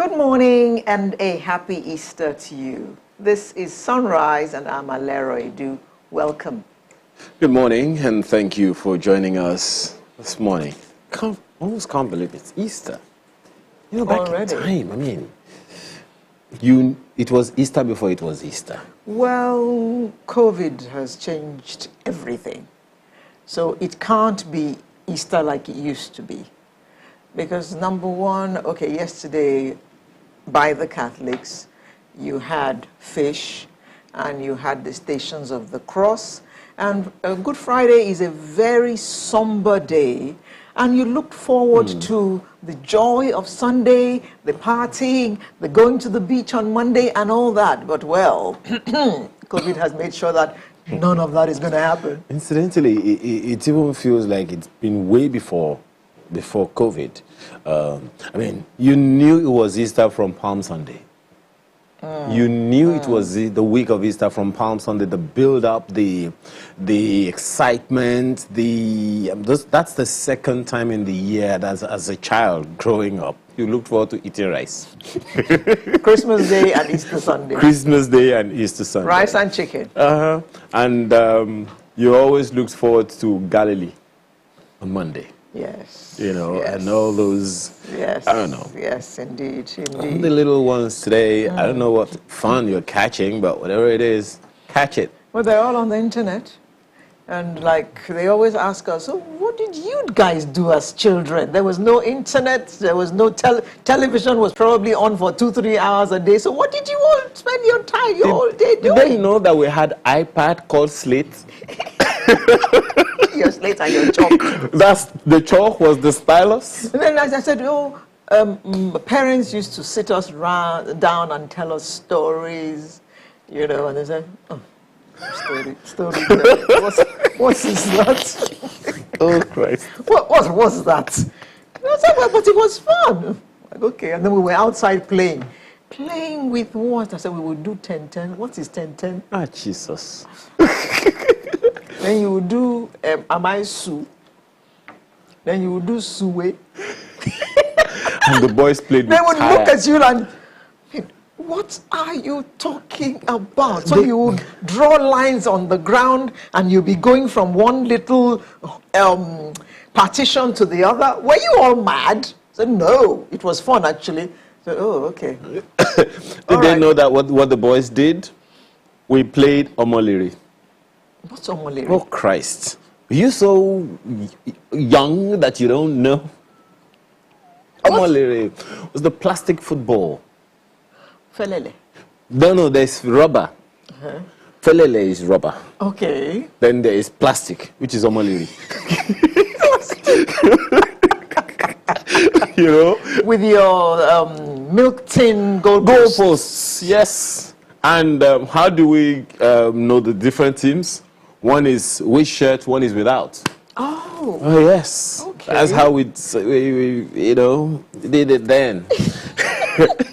Good morning and a happy Easter to you. This is Sunrise and I'm Alero Edu. Welcome. Good morning and thank you for joining us this morning. Almost can't believe it's Easter. You know, back Already? in time, it was Easter before it was Easter. Well, COVID has changed everything. So it can't be Easter like it used to be. Because number one, okay, yesterday by the Catholics, you had fish and you had the Stations of the Cross. And Good Friday is a very somber day. And you looked forward to the joy of Sunday, the partying, the going to the beach on Monday and all that. But well, COVID has made sure that none of that is going to happen. Incidentally, it even feels like it's been way before COVID. You knew it was Easter from Palm Sunday. You knew it was the week of Easter from Palm Sunday, the build-up, the excitement, that's the second time in the year that as a child growing up, you looked forward to eating rice. Christmas Day and Easter Sunday. Christmas Day and Easter Sunday. Rice and chicken. And you always looked forward to Galilee on Monday. Yes. Yes. And all those, yes. I don't know. Yes, indeed. All the little ones today, I don't know what fun you're catching, but whatever it is, catch it. Well, they're all on the internet. And they always ask us, so what did you guys do as children? There was no internet, there was no television was probably on for 2-3 hours a day. So what did you all spend your time, your whole day doing? Did they know that we had iPad called Slate? Your slate and your chalk. The chalk was the stylus? And then as I said, parents used to sit us down and tell us stories, and they said, oh, story. What is that? Oh, Christ. What was that? And I said, well, but it was fun. Like, okay, and then we were outside playing. Playing with what? I said, we would do 10-10. What is 10-10? Ah, Jesus. Then you would do Amai Su. Then you would do Suwe. And the boys played They with would tire. look at you and, what are you talking about? So you would draw lines on the ground and you'd be going from one little partition to the other. Were you all mad? I said, no, it was fun actually. So, oh, okay. Did they know that what the boys did? We played Omoliri. What's Omoliri? Oh, Christ. Are you so young that you don't know? Omoliri was the plastic football. Felele. No, there's rubber. Felele is rubber. Okay. Then there is plastic, which is Omoliri. With your milk tin goalposts. Yes. And how do we know the different teams? One is with shirt, one is without. Oh. Oh, yes. Okay. That's how we did it then.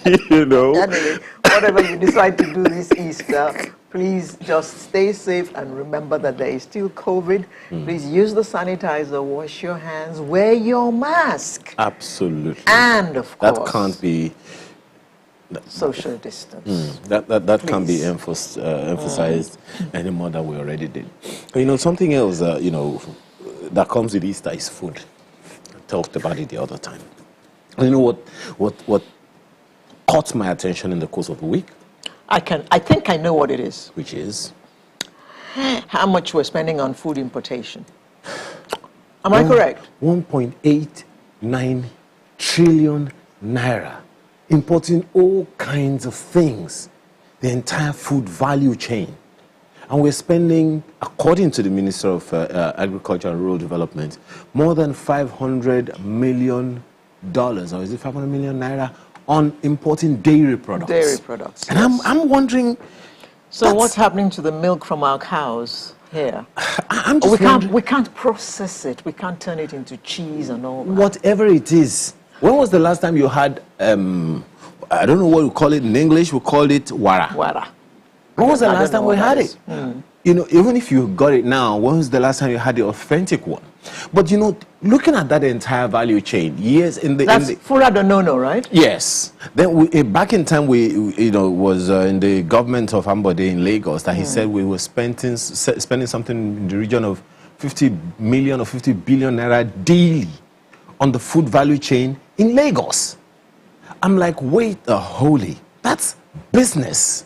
Anyway, whatever you decide to do this Easter, please just stay safe and remember that there is still COVID. Please use the sanitizer, wash your hands, wear your mask. Absolutely. And of course, that can't be social distance. That can't be emphasized any more than we already did. Something else that comes with Easter is food. I talked about it the other time. You know what caught my attention in the course of the week? I think I know what it is. Which is? How much we're spending on food importation. Am I correct? 1.89 trillion naira. Importing all kinds of things. The entire food value chain. And we're spending, according to the Minister of Agriculture and Rural Development, more than $500 million, or is it 500 million naira, on importing dairy products. Dairy products. And yes. I'm wondering. So what's happening to the milk from our cows here? We can't process it. We can't turn it into cheese and all that. Whatever it is. When was the last time you had? I don't know what we call it in English. We call it wara. Wara. When was the last time we had it? you know, even if you got it now, when was the last time you had the authentic one? But, you know, looking at that entire value chain, years in the... That's Fura Donono, right? Yes. Then back in time, you know, was in the government of Ambode in Lagos that he said we were spending something in the region of 50 million or 50 billion naira daily on the food value chain in Lagos. I'm like, wait a holy, that's business.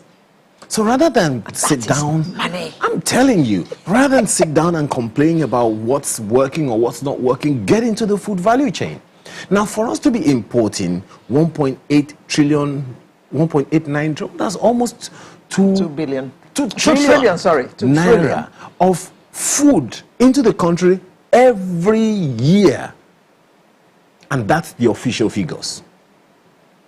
So rather than sit down, money. I'm telling you, rather than sit down and complain about what's working or what's not working, get into the food value chain. Now, for us to be importing 1.8 trillion, 1.89 trillion, that's almost 2 billion. 2 trillion, sorry. 2 naira trillion. of food into the country every year. And that's the official figures.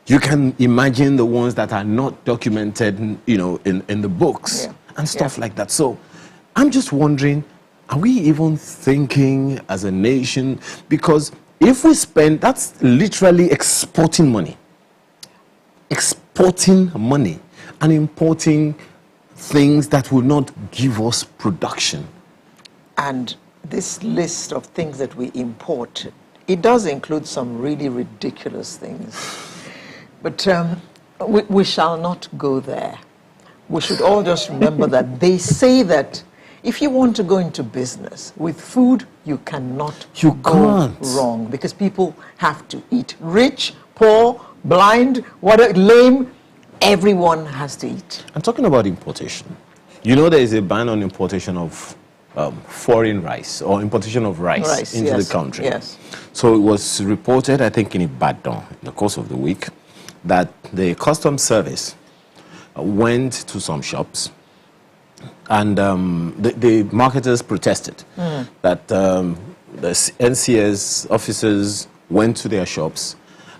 You can imagine the ones that are not documented, you know, in the books and stuff like that. So I'm just wondering, are we even thinking as a nation? Because if we spend, that's literally exporting money. Exporting money and importing things that will not give us production. And this list of things that we import, it does include some really ridiculous things. But we shall not go there. We should all just remember that they say that if you want to go into business with food, you cannot go wrong because people have to eat. Rich, poor, blind, lame, everyone has to eat. I'm talking about importation. You know there is a ban on importation of foreign rice or importation of rice into the country. Yes. So it was reported, I think in Ibadan, in the course of the week, that the customs service went to some shops and the marketers protested that the NCS officers went to their shops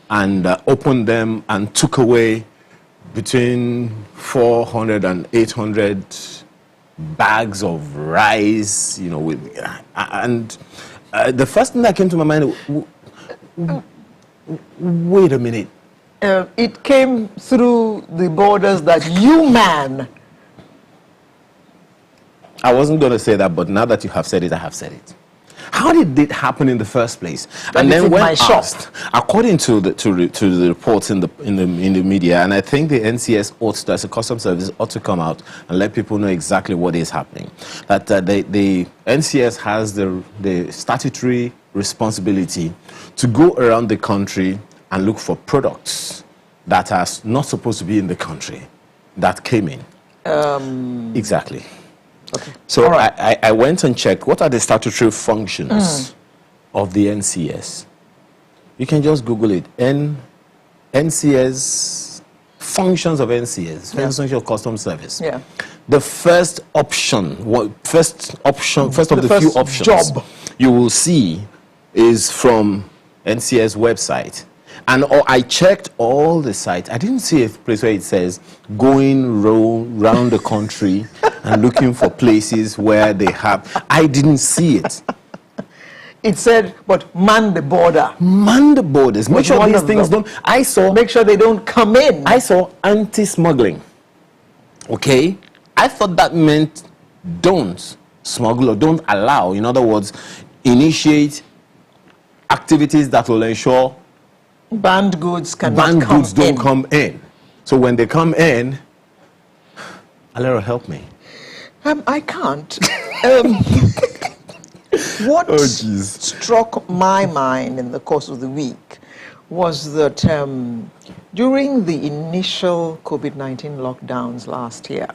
and opened them and took away between 400 and 800 bags of rice, you know, the first thing that came to my mind, wait a minute. It came through the borders that you, man. I wasn't going to say that, but now that you have said it, I have said it. How did it happen in the first place? And then when asked, according to the reports in the media, and I think the NCS ought to, as a customs service, ought to come out and let people know exactly what is happening. That the NCS has the statutory responsibility to go around the country and look for products that are not supposed to be in the country that came in. Exactly. Okay. So I went and checked what are the statutory functions of the NCS. You can just Google it. NCS, functions of NCS, Functions of Customs Service. Yeah. The first option, first of the few options job you will see is from NCS website. And I checked all the sites. I didn't see a place where it says going round the country and looking for places where they have. I didn't see it. It said, but man the border. Man the borders. Make sure these things don't. Make sure they don't come in. I saw anti-smuggling. Okay? I thought that meant don't smuggle or don't allow. In other words, initiate activities that will ensure banned goods don't come in. So when they come in, Alero, help me. I can't. What struck my mind in the course of the week was that during the initial COVID-19 lockdowns last year,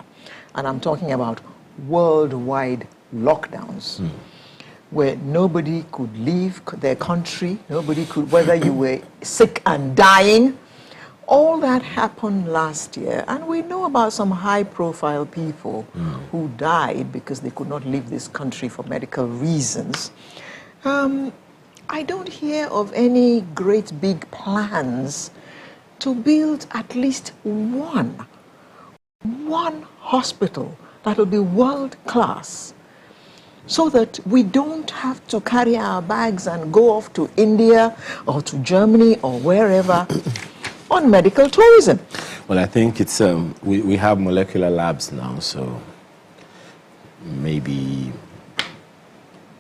and I'm talking about worldwide lockdowns, where nobody could leave their country, nobody could, whether you were sick and dying. All that happened last year, and we know about some high-profile people who died because they could not leave this country for medical reasons. I don't hear of any great big plans to build at least one hospital that will be world-class, so that we don't have to carry our bags and go off to India or to Germany or wherever on medical tourism. Well, I think it's we have molecular labs now, so maybe...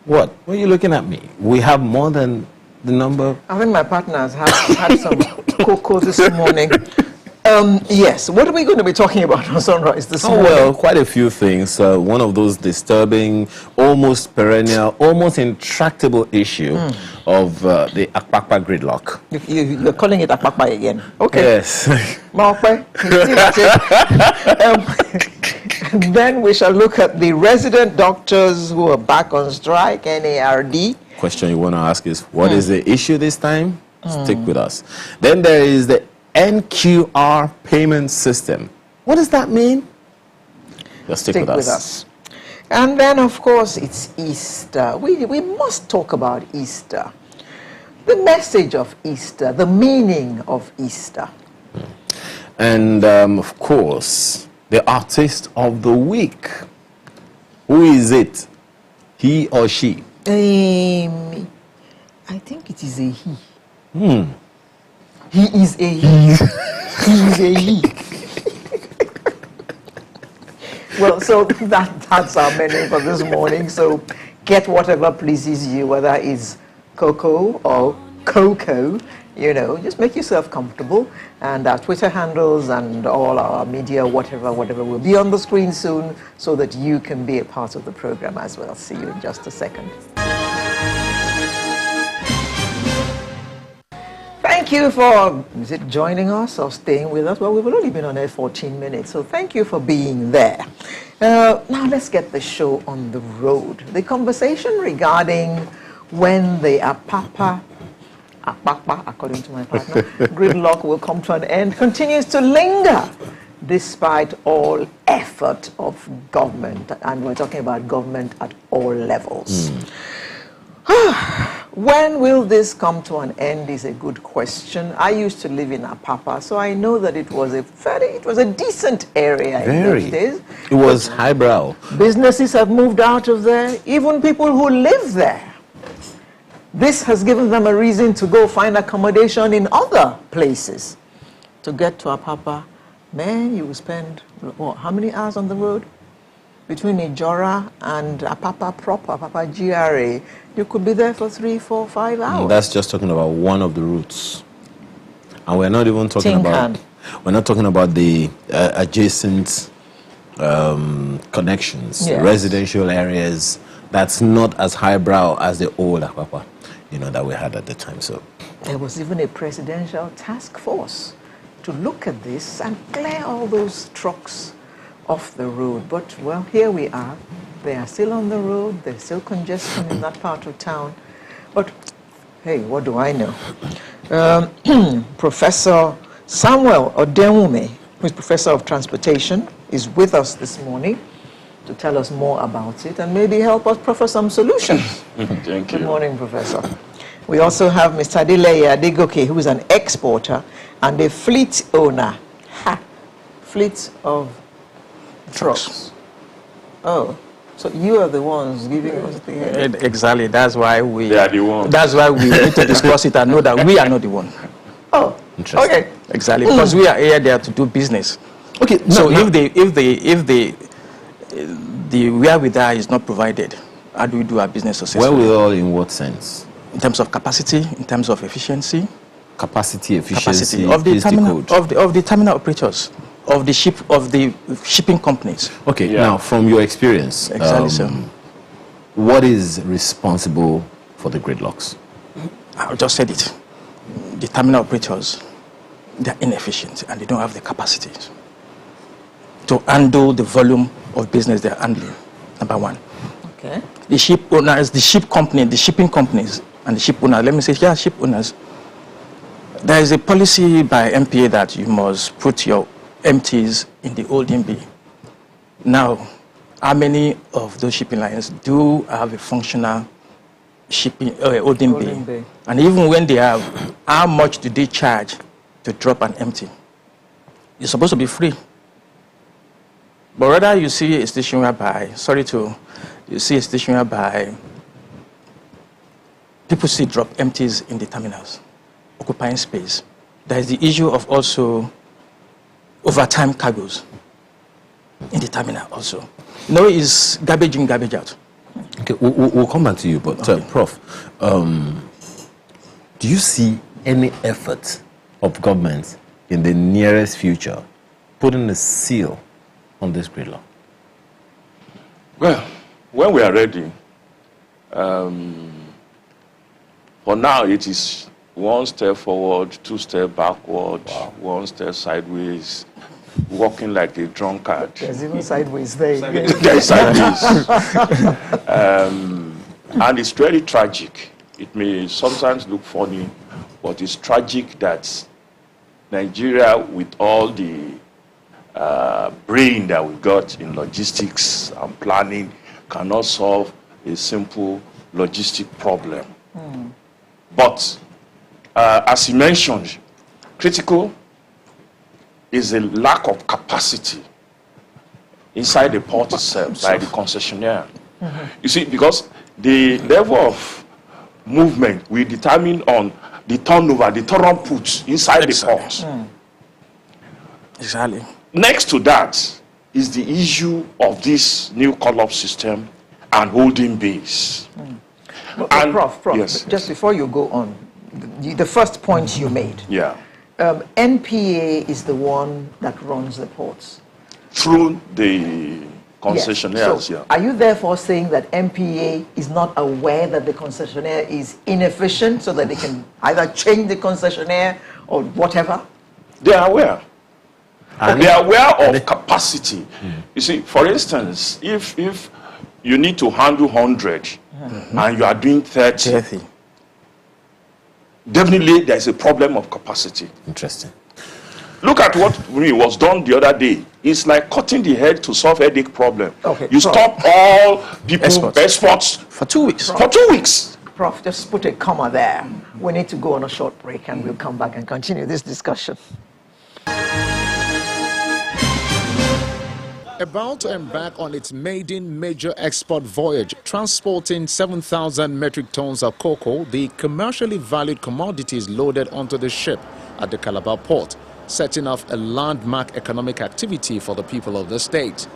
What? Why are you looking at me? We have more than the number... I think my partner has had some cocoa this morning. Yes, what are we going to be talking about on Sunrise this morning? Well, quite a few things. One of those disturbing, almost perennial, almost intractable issue of the Apapa gridlock. You're calling it Apapa again. Okay. Yes. Then we shall look at the resident doctors who are back on strike, NARD. Question you want to ask is, what is the issue this time? Stick with us. Then there is the NQR payment system. What does that mean? Just stick with us. And then, of course, it's Easter. We must talk about Easter. The message of Easter, the meaning of Easter. And, of course, the artist of the week. Who is it? He or she? I think it is a he. He is a he. He is a he. Well, so that's our menu for this morning. So get whatever pleases you, whether it's cocoa or cocoa, you know, just make yourself comfortable. And our Twitter handles and all our media, whatever will be on the screen soon so that you can be a part of the program as well. See you in just a second. Thank you for joining us or staying with us. Well, we've only been on air 14 minutes, so thank you for being there. Now let's get the show on the road. The conversation regarding when the Apapa, according to my partner, gridlock will come to an end continues to linger despite all effort of government, and we're talking about government at all levels. When will this come to an end is a good question. I used to live in Apapa, so I know that it was a decent area in those days. It was highbrow. Businesses have moved out of there, even people who live there. This has given them a reason to go find accommodation in other places. To get to Apapa, man, you will spend, what, how many hours on the road? Between Ijora and Apapa proper, Apapa GRA, you could be there for 3, 4, 5 hours. That's just talking about one of the routes. And we're not even talking we're not talking about the adjacent connections, residential areas. That's not as highbrow as the old Apapa, you know, that we had at the time. So there was even a presidential task force to look at this and clear all those trucks off the road. But, well, here we are. They are still on the road. There's still congestion in that part of town. But, hey, what do I know? Professor Samuel Odenwume, who is Professor of Transportation, is with us this morning to tell us more about it and maybe help us proffer some solutions. Thank you. Good morning, Professor. We also have Mr. Adeleye Adegoke, who is an exporter and a fleet owner. Fleet of trucks. Oh, so you are the ones giving us the head. Exactly. That's why we. They are the one. That's why we need to discuss it and know that we are not the one. Oh, okay. Exactly, because we are here there to do business. okay, So if the wherewithal is not provided, how do we do our business successfully? wherewithal in what sense? In terms of capacity, in terms of efficiency, Capacity, efficiency of the is the terminal code. of the terminal operators, of the shipping companies. Okay, now from your experience, Exactly, sir. what is responsible for the gridlocks? I just said it. The terminal operators, they are inefficient and they don't have the capacity to handle the volume of business they are handling. Number one. Okay. The ship owners, the shipping companies, and the ship owners. Let me say, ship owners. There is a policy by MPA that you must put your empties in the holding bay. Now, how many of those shipping lines do have a functional shipping holding bay? And even when they have, how much do they charge to drop an empty? It's supposed to be free. But rather you see a station whereby, you see a station whereby people still drop empties in the terminals, occupying space. There is the issue of also overtime cargoes in the terminal also. No, it's garbage in, garbage out. Okay, we'll come back to you, but Okay. Prof, do you see any effort of government in the nearest future putting a seal on this gridlock? Well, when we are ready, for now it is one step forward, two steps backward, one step sideways, walking like a drunkard. There's even sideways there. There is sideways. And it's very tragic. It may sometimes look funny, but it's tragic that Nigeria, with all the brain that we got in logistics and planning, cannot solve a simple logistic problem. But as you mentioned, critical is a lack of capacity inside the port itself by the concessionaire. You see, because the level of movement will determine on the turnover, the throughput inside the port. Exactly. Next to that is the issue of this new call-up system and holding base. And Prof, yes, just before you go on, the first point you made, yeah, NPA is the one that runs the ports. through the concessionaires. Yes. So Yeah. are you therefore saying that NPA is not aware that the concessionaire is inefficient so that they can either change the concessionaire or whatever? They are aware. They are aware of capacity. You see, for instance, if you need to handle 100 and you are doing 30, definitely there is a problem of capacity. Interesting. Look at what was done the other day. It's like cutting the head to solve headache problem. Okay, you Prof. stop all people Exports. exports For 2 weeks. for 2 weeks. Prof, just put a comma there. We need to go on a short break and we'll come back and continue this discussion. About to embark on its maiden major export voyage, transporting 7,000 metric tons of cocoa, the commercially valued commodities loaded onto the ship at the Calabar port, setting off a landmark economic activity for the people of the state.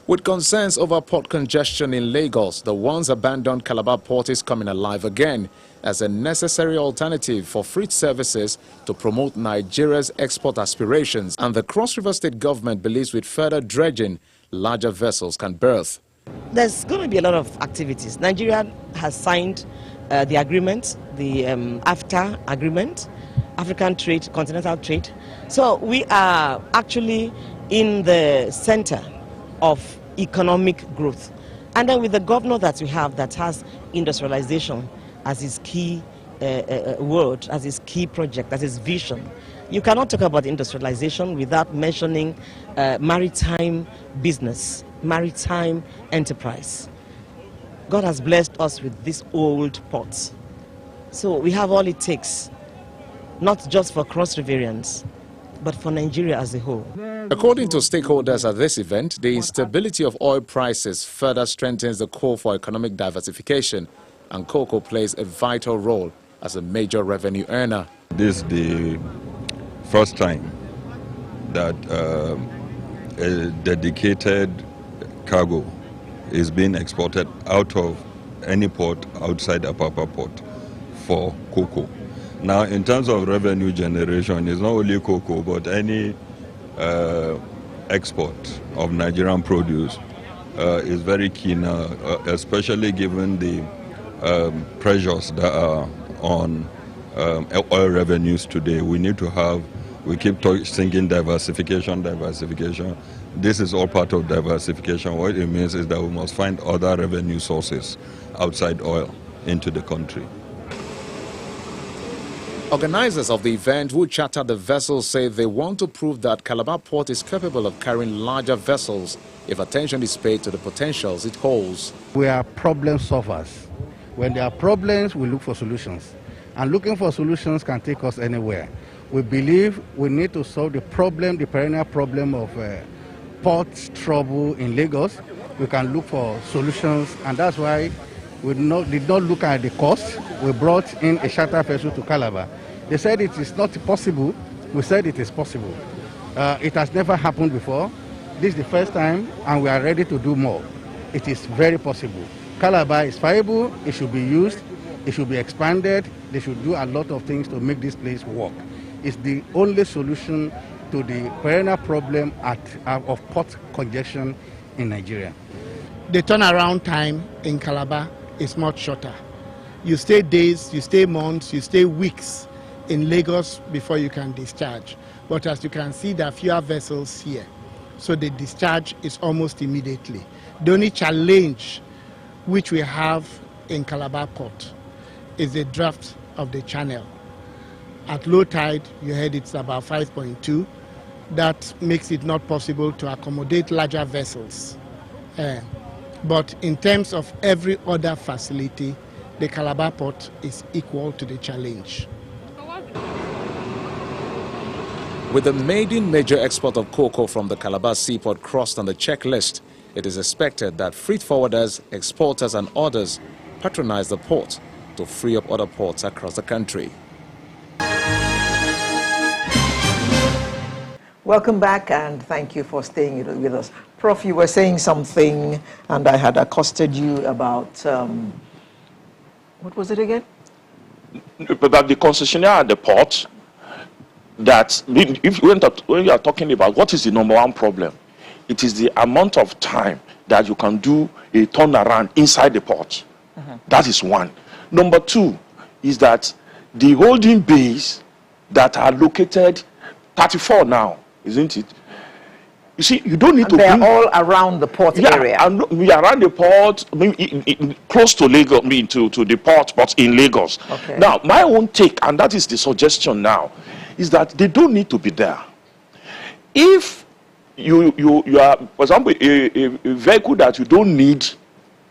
With concerns over port congestion in Lagos, the once abandoned Calabar port is coming alive again as a necessary alternative for freight services to promote Nigeria's export aspirations. And the Cross River State government believes with further dredging, larger vessels can berth. There's going to be a lot of activities. Nigeria has signed the agreement, the AFTA agreement, African trade, continental trade. So we are actually in the center of economic growth. And then with the governor that we have that has industrialization as his key word, as his key project, as his vision, you cannot talk about industrialization without mentioning maritime business, maritime enterprise. God has blessed us with these old ports. So we have all it takes, not just for Cross Riverians, but for Nigeria as a whole. According to stakeholders at this event, the instability of oil prices further strengthens the call for economic diversification, and cocoa plays a vital role as a major revenue earner. This is the first time that a dedicated cargo is being exported out of any port outside Apapa port for cocoa. Now, in terms of revenue generation, it's not only cocoa, but any export of Nigerian produce is very key now, especially given the pressures that are on oil revenues today. We need to have, we keep thinking diversification. This is all part of diversification. What it means is that we must find other revenue sources outside oil into the country. Organizers of the event who chartered the vessels say they want to prove that Calabar Port is capable of carrying larger vessels if attention is paid to the potentials it holds. We are problem solvers. When there are problems, we look for solutions. And looking for solutions can take us anywhere. We believe we need to solve the problem, the perennial problem of port trouble in Lagos. We can look for solutions, and that's why we did not look at the cost. We brought in a charter vessel to Calabar. They said it is not possible. We said it is possible. It has never happened before. This is the first time, and we are ready to do more. It is very possible. Calabar is viable. It should be used. It should be expanded. They should do a lot of things to make this place work. It's the only solution to the perennial problem of port congestion in Nigeria. The turnaround time in Calabar is much shorter. You stay days, you stay months, you stay weeks in Lagos before you can discharge. But as you can see, there are fewer vessels here. So the discharge is almost immediately. The only challenge which we have in Calabar Port is the draft of the channel. At low tide, you heard it's about 5.2. That makes it not possible to accommodate larger vessels. But in terms of every other facility, the Calabar Port is equal to the challenge. With the maiden major export of cocoa from the Calabar seaport crossed on the checklist, it is expected that freight forwarders, exporters and others patronize the port to free up other ports across the country. Welcome back, and thank you for staying with us. Prof, you were saying something, and I had accosted you about, what was it again? About the concessionaire at the port, that if when you are talking about what is the number one problem, it is the amount of time that you can do a turnaround inside the port. That is one. Number two is that the holding bays that are located, 34 now, isn't it? You see, you don't need to. They're all around the port area. And we are around the port, close to Lagos, to the port, but in Lagos. Okay. Now, my own take, and that is the suggestion now, is that they don't need to be there. If you are, for example, a vehicle that you don't need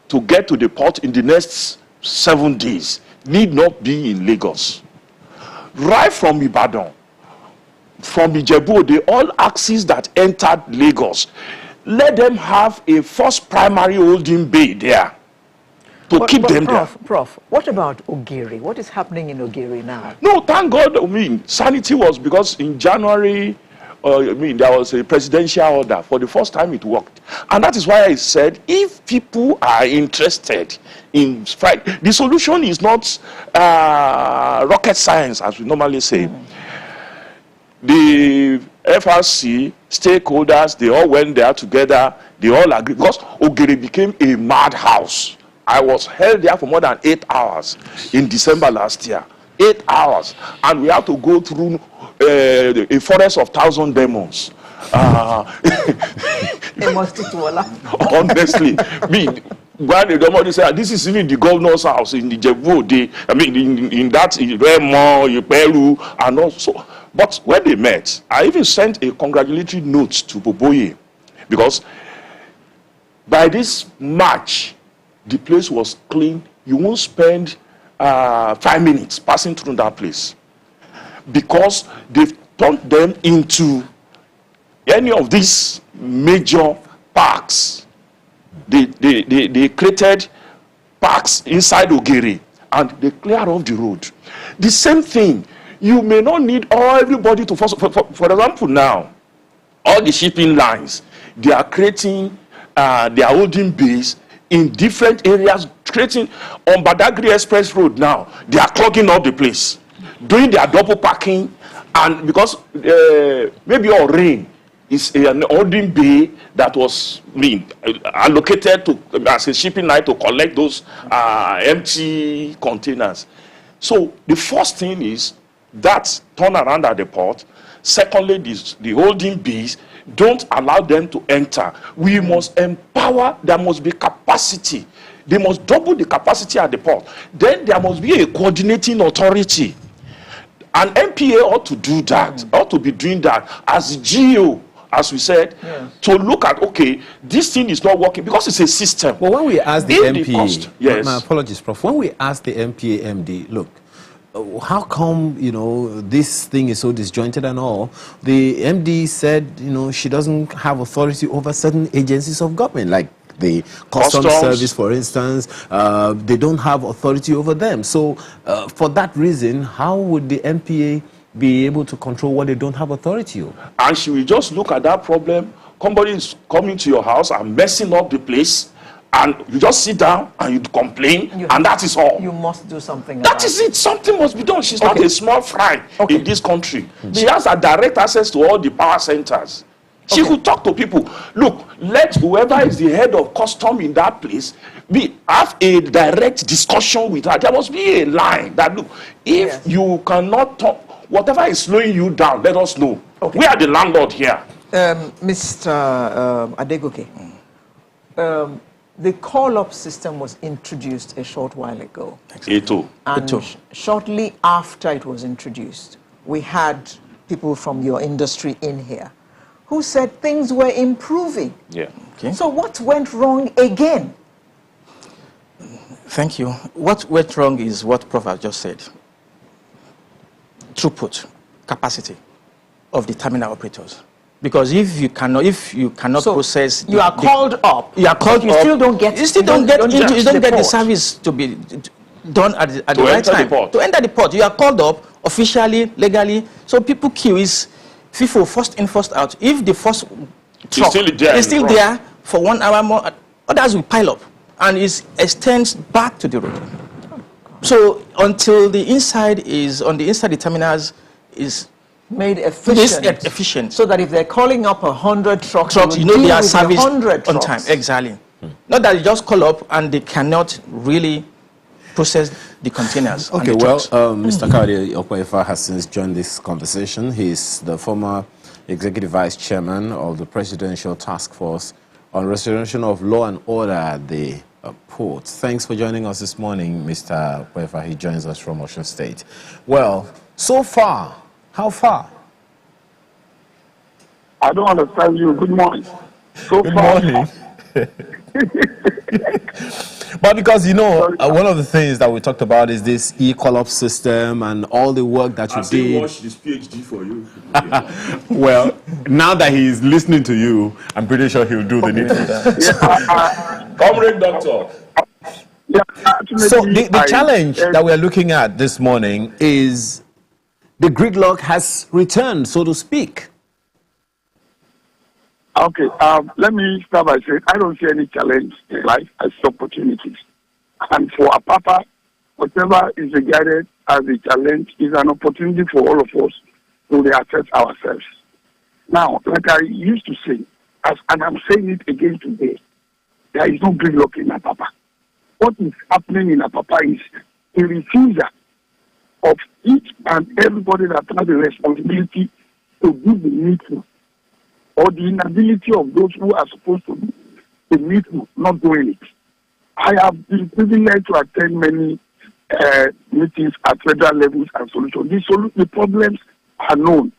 to get to the port in the next 7 days need not be in Lagos. Right from Ibadan, from Ijebu, all axes that entered Lagos, let them have a first primary holding bay there to keep them there. Prof, what about Ogiri? What is happening in Ogiri now? No, thank God. I mean, sanity was because in January, there was a presidential order. For the first time, it worked. And that is why I said, if people are interested in strike, the solution is not rocket science, as we normally say. The FRC, stakeholders, they all went there together. They all agreed. Because Ogiri became a madhouse. I was held there for more than 8 hours in December last year. 8 hours. And we had to go through a forest of 1,000 demons. Honestly, when the demon said, this is even the governor's house in the Jebu, in that, in Remo, in Peru, and also. But when they met, I even sent a congratulatory note to Boboye, because by this March, the place was clean. You won't spend 5 minutes passing through that place, because they've turned them into any of these major parks. They created parks inside Ogiri, and they cleared off the road. The same thing. You may not need everybody to force. For example, now, all the shipping lines, they are creating their holding bays in different areas, creating on Badagry Express Road now. They are clogging up the place, doing their double parking, and because maybe or rain is an holding bay that was allocated to as a shipping line to collect those empty containers. So the first thing is that turnaround at the port. Secondly, the holding bays, don't allow them to enter. We must empower. There must be capacity. They must double the capacity at the port. Then there must be a coordinating authority. An MPA ought to do that, ought to be doing that as GEO, as we said, to look at, okay, this thing is not working, because it's a system. Well, when we ask the MPA, yes. My apologies, Prof. When we ask the MPA MD, look, how come, this thing is so disjointed and all? The MD said, she doesn't have authority over certain agencies of government, like the Customs Service, for instance. They don't have authority over them. So for that reason, how would the MPA be able to control what they don't have authority over? And she will just look at that problem, somebody is coming to your house and messing up the place, and you just sit down and you complain, and that is all. You must do something. That is it. Something must be done. She's not a small fry in this country. She has a direct access to all the power centers. She could talk to people. Look, let whoever is the head of custom in that place have a direct discussion with her. There must be a line that, look, if you cannot talk, whatever is slowing you down, let us know. We are the landlord here. Mr. Adegoke, the call-up system was introduced a short while ago. And shortly after it was introduced, we had people from your industry in here who said things were improving. So what went wrong again? Thank you. What went wrong is what Prof has just said. Throughput, capacity of the terminal operators. Because if you cannot process, you are called up. You are called you up. Still don't get. You still don't get the service to be done at the right time. To enter the port, you are called up officially, legally. So people queue is FIFO, first in, first out. If the first truck is still there for 1 hour more, others will pile up, and it extends back to the road. So until the inside the terminals is made efficient. So that if they're calling up 100 trucks, you know they are serviced on time. Exactly. Not that you just call up and they cannot really process the containers. Okay, well, Mr. Kawade Okwefa has since joined this conversation. He's the former Executive Vice Chairman of the Presidential Task Force on Restoration of Law and Order at the port. Thanks for joining us this morning, Mr. Okwefa. He joins us from Osun State. Well, so far, how far? I don't understand you. Good morning. Good morning. But because, you know, one of the things that we talked about is this e-call-up system and all the work that you did. I watched this PhD for you. Well, now that he's listening to you, I'm pretty sure he'll do the needful. Comrade Doctor. So the challenge that we're looking at this morning is the gridlock has returned, so to speak. Okay, let me start by saying I don't see any challenge in life as opportunities. And for Apapa, whatever is regarded as a challenge is an opportunity for all of us to reassess ourselves. Now, like I used to say, and I'm saying it again today, there is no gridlock in Apapa. What is happening in Apapa is a refusal of each and everybody that has a responsibility to do the needful, or the inability of those who are supposed to do the needful not doing it. I have been privileged to attend many meetings at federal levels and solutions. The problems are known.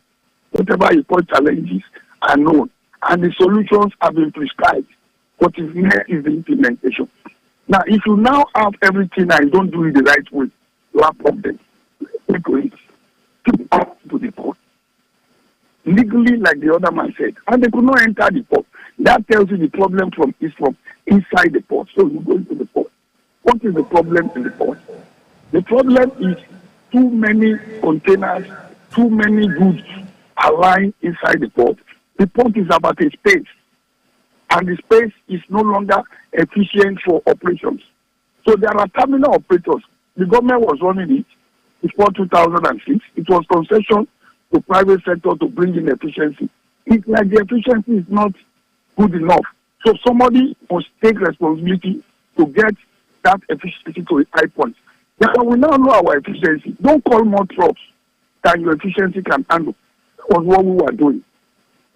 Whatever you call challenges are known. And the solutions have been prescribed. What is next is the implementation. Now, if you now have everything and you don't do it the right way, you have problems. Keep up to the port. Legally, like the other man said, and they could not enter the port. That tells you the problem is from inside the port. So you go into the port. What is the problem in the port? The problem is too many containers, too many goods are lying inside the port. The port is about a space, and the space is no longer efficient for operations. So there are terminal operators. The government was running it before 2006. It was concession to private sector to bring in efficiency. It's like the efficiency is not good enough. So somebody must take responsibility to get that efficiency to a high point. Now we now know our efficiency. Don't call more trucks than your efficiency can handle. That was what we were doing.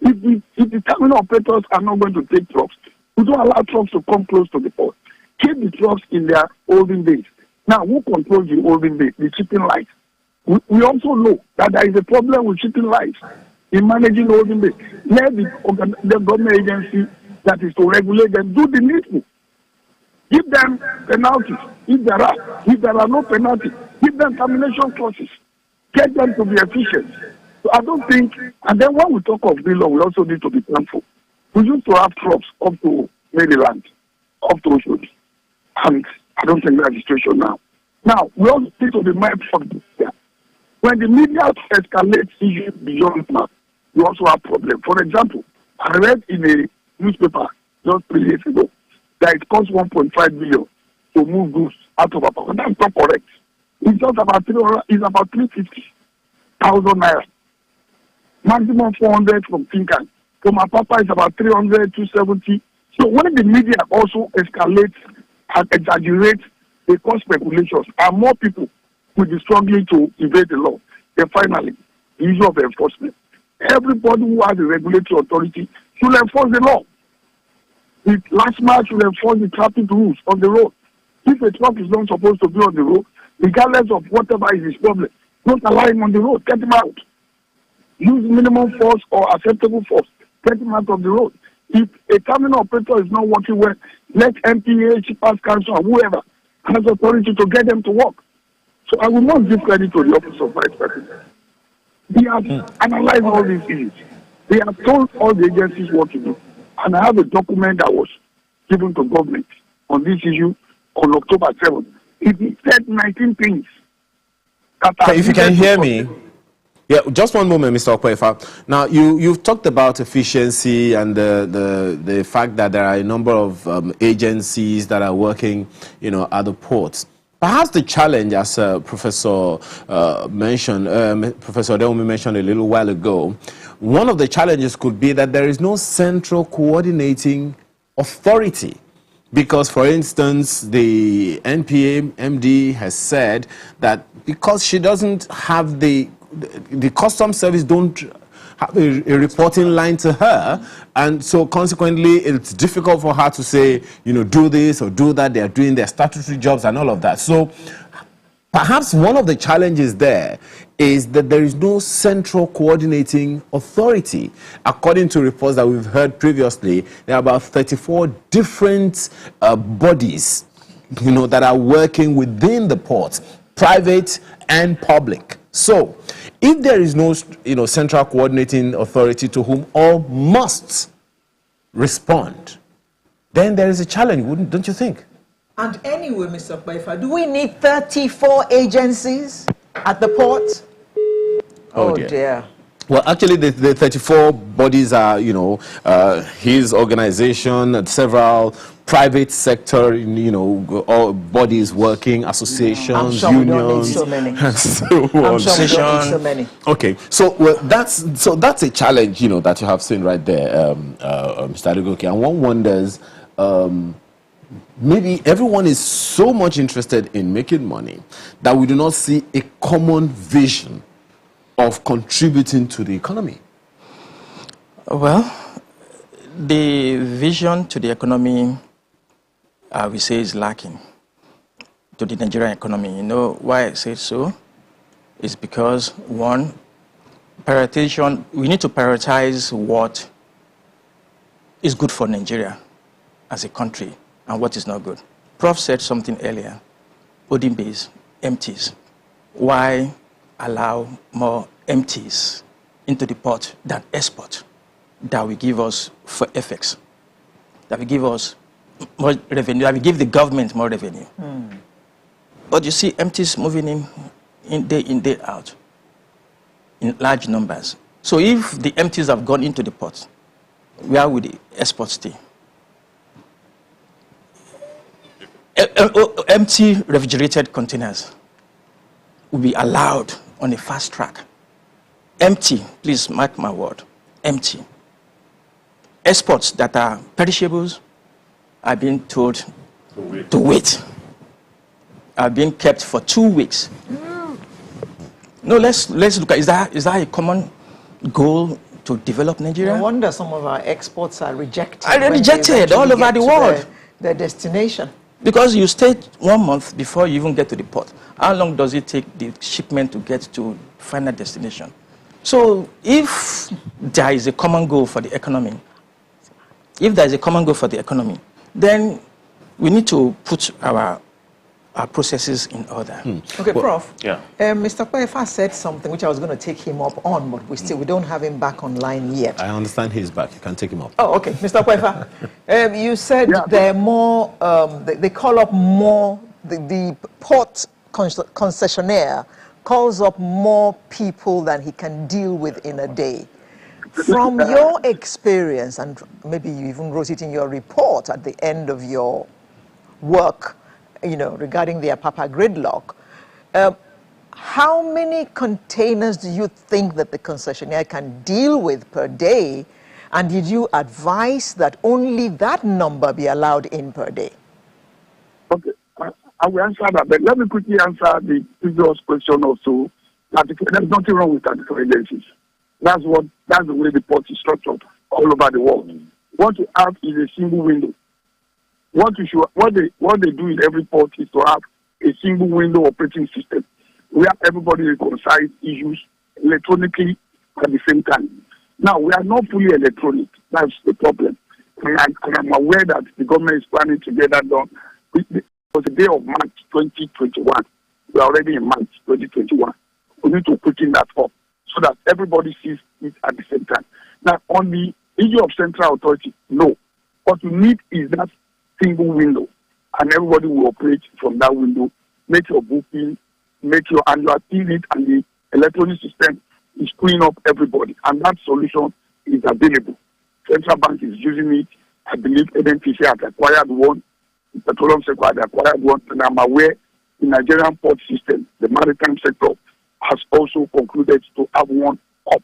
If the terminal operators are not going to take trucks, we don't allow trucks to come close to the port. Keep the trucks in their holding bays. Now, who controls the holding bay? The shipping lines. We also know that there is a problem with shipping lines in managing holding bay. Let the government agency that is to regulate them do the needful. Give them penalties if there are. If there are no penalties, give them termination clauses. Get them to be efficient. So I don't think, and then when we talk of Gridlock, we also need to be thankful. We used to have trucks up to Maryland, up to Oshodi, and I don't think that's the situation now. Now, we also need to be mindful of this. When the media escalates issues beyond that, you also have problems. For example, I read in a newspaper just 3 days ago that it costs 1.5 billion to move goods out of Apapa. That's not correct. It's just about 350,000 naira. Maximum 400 from Tinkan. From Apapa is about 300, 270. So when the media also escalates and exaggerates the cost speculations, and more people will be struggling to evade the law, then finally, the issue of enforcement. Everybody who has a regulatory authority should enforce the law. The last March should enforce the traffic rules on the road. If a truck is not supposed to be on the road, regardless of whatever is his problem, don't allow him on the road, get him out. Use minimum force or acceptable force, get him out of the road. If a terminal operator is not working well, let MPA, Chiefs Council, or whoever has authority to get them to work. So I will not give credit to the Office of Vice President. They have analyzed all these issues. They have told all the agencies what to do. And I have a document that was given to government on this issue on October 7th. It said 19 things. So if you can hear me, yeah, just one moment, Mr. Okwefa. Now, you've talked about efficiency and the fact that there are a number of agencies that are working, at the ports. Perhaps the challenge, as Professor mentioned, Professor Adeomi mentioned a little while ago, one of the challenges could be that there is no central coordinating authority. Because, for instance, the NPA MD has said that because she doesn't have the customs service don't have a reporting line to her, and so consequently it's difficult for her to say, do this or do that. They are doing their statutory jobs and all of that. So perhaps one of the challenges there is that there is no central coordinating authority. According to reports that we've heard previously, there are about 34 different bodies, that are working within the ports, private and public. So, if there is no, central coordinating authority to whom all must respond, then there is a challenge, don't you think? And anyway, Mr. Okwefa, do we need 34 agencies at the port? Oh dear. Well, actually, the 34 bodies are, his organization and several private sector, all bodies working, associations, unions. We don't need so many. And so on. I'm sure we don't need so many. Okay, so that's a challenge, that you have seen right there, Mr. Adegoke. And one wonders, maybe everyone is so much interested in making money that we do not see a common vision of contributing to the economy. Well, the vision to the economy, we say, is lacking to the Nigerian economy. You know why I say so? It's because, one, prioritization, we need to prioritize what is good for Nigeria as a country and what is not good. Prof said something earlier, holding base, empties. Why allow more empties into the port than export? That will give us for FX, that will give us more revenue, that will give the government more revenue. But you see empties moving in, day out, in large numbers. So if the empties have gone into the port, where would the exports stay? Empty refrigerated containers will be allowed on a fast track. Empty, please mark my word, empty. Exports that are perishables are being told to wait. Are being kept for 2 weeks. No, let's look at, is that a common goal to develop Nigeria? No wonder some of our exports are rejected. Are rejected all over the world. Their destination. Because you stay 1 month before you even get to the port. How long does it take the shipment to get to final destination? So if there is a common goal for the economy, then we need to put our processes in order. Okay, Prof. Yeah. Mr. Okwefa said something which I was going to take him up on, but we don't have him back online yet. I understand he's back. You can take him up. Oh, okay. Mr. Okwefa, you said there are more, they call up more, the port concessionaire calls up more people than he can deal with in a day. From your experience, and maybe you even wrote it in your report at the end of your work, regarding the Apapa gridlock, how many containers do you think that the concessionaire can deal with per day? And did you advise that only that number be allowed in per day? Okay, I will answer that, but let me quickly answer the previous question also. There's nothing wrong with artificial agencies. That's the way the port is structured all over the world. What you have is a single window. What they do in every port is to have a single window operating system where everybody reconciles issues electronically at the same time. Now, we are not fully electronic. That's the problem. And I'm aware that the government is planning to get that done. It was the day of March 2021. We are already in March 2021. We need to quicken that up so that everybody sees it at the same time. Now, on the issue of central authority, no. What we need is that single window, and everybody will operate from that window, make your booking, make your annual TV, and the electronic system is screwing up everybody, and that solution is available. Central Bank is using it. I believe NNPC has acquired one, the Petroleum Sector has acquired one, and I'm aware the Nigerian port system, the maritime sector, has also concluded to have one up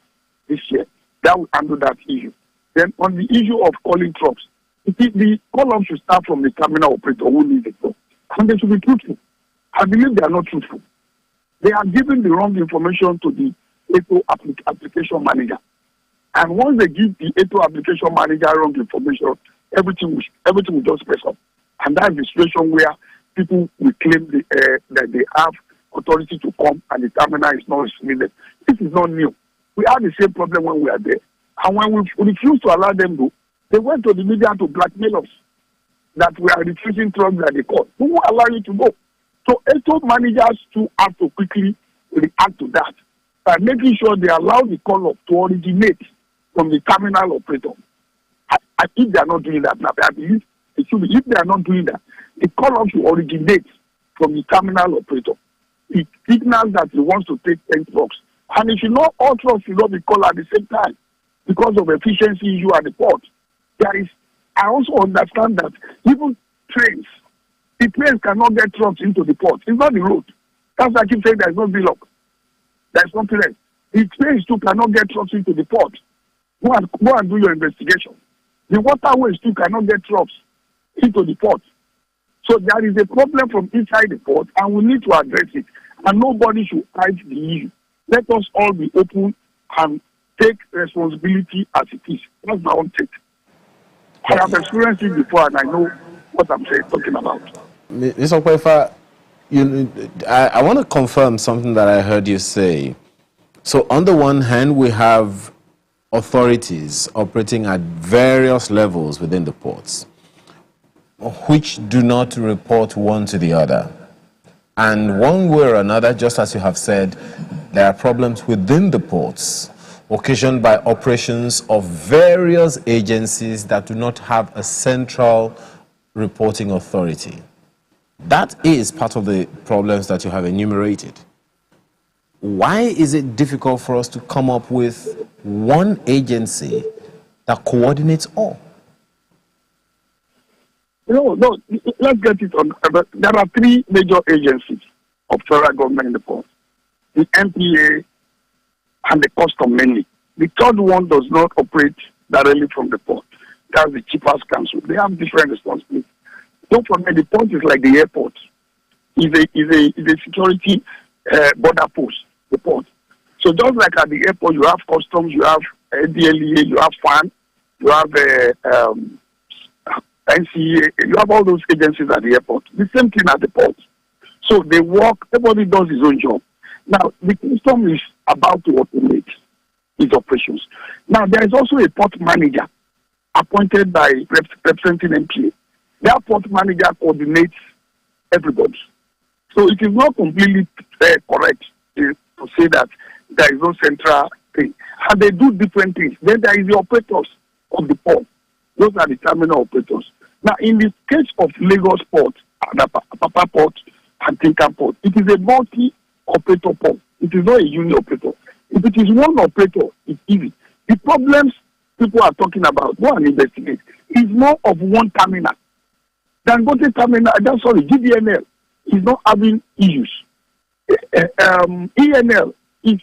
this year. That will handle that issue. Then on the issue of calling trucks, the call-up should start from the terminal operator who needs it, and they should be truthful. I believe they are not truthful. They are giving the wrong information to the ATO application manager. And once they give the ATO application manager wrong information, everything will just press up. And that's the situation where people will claim that they have authority to come and the terminal is not receiving them. This is not new. We had the same problem when we are there. And when we refused to allow them to, they went to the media to blackmail us that we are refusing trucks that they call. Who will allow you to go? So ATO managers too have to quickly react to that by making sure they allow the call-up to originate from the terminal operator. If they are not doing that now, I believe it should be. If they are not doing that, the call-up should originate from the terminal operator. It signals that he wants to take 10 trucks. And it should not, all trucks should not be called at the same time because of efficiency issue at the port. I also understand that even trains, the trains cannot get trucks into the port. It's not the road. That's why I keep saying there's no Gridlock. There's no train. The trains too cannot get trucks into the port. Go and do your investigation. The waterways too cannot get trucks into the port. So there is a problem from inside the port, and we need to address it. And nobody should hide the issue. Let us all be open and take responsibility as it is. That's my own take. I have experienced it before, and I know what I'm talking about. Mr. Okwefa, I want to confirm something that I heard you say. So on the one hand, we have authorities operating at various levels within the ports, which do not report one to the other. And one way or another, just as you have said, there are problems within the ports, occasioned by operations of various agencies that do not have a central reporting authority. That is part of the problems that you have enumerated. Why is it difficult for us to come up with one agency that coordinates all? No, let's get it on. There are three major agencies of federal government in the port. The MPA and the custom mainly. The third one does not operate directly from the port. That's the Chiefers Council. They have different responsibilities. Don't forget, the port is like the airport. It's a security border post, the port. So just like at the airport, you have customs, you have DLEA, you have FAN, you have NCA, you have all those agencies at the airport. The same thing at the port. So they work, everybody does his own job. Now, the custom is about to automate its operations. Now, there is also a port manager appointed by representing MPA. That port manager coordinates everybody. So it is not completely correct to say that there is no central thing. And they do different things. Then there is the operators of the port. Those are the terminal operators. Now, in the case of Lagos Port, Apapa Port, and Tinker Port, it is a multi-operator port. It is not a union operator. If it is one operator, it's easy. The problems people are talking about, go and investigate, is more of one terminal. Dangote terminal, GDNL is not having issues. ENL is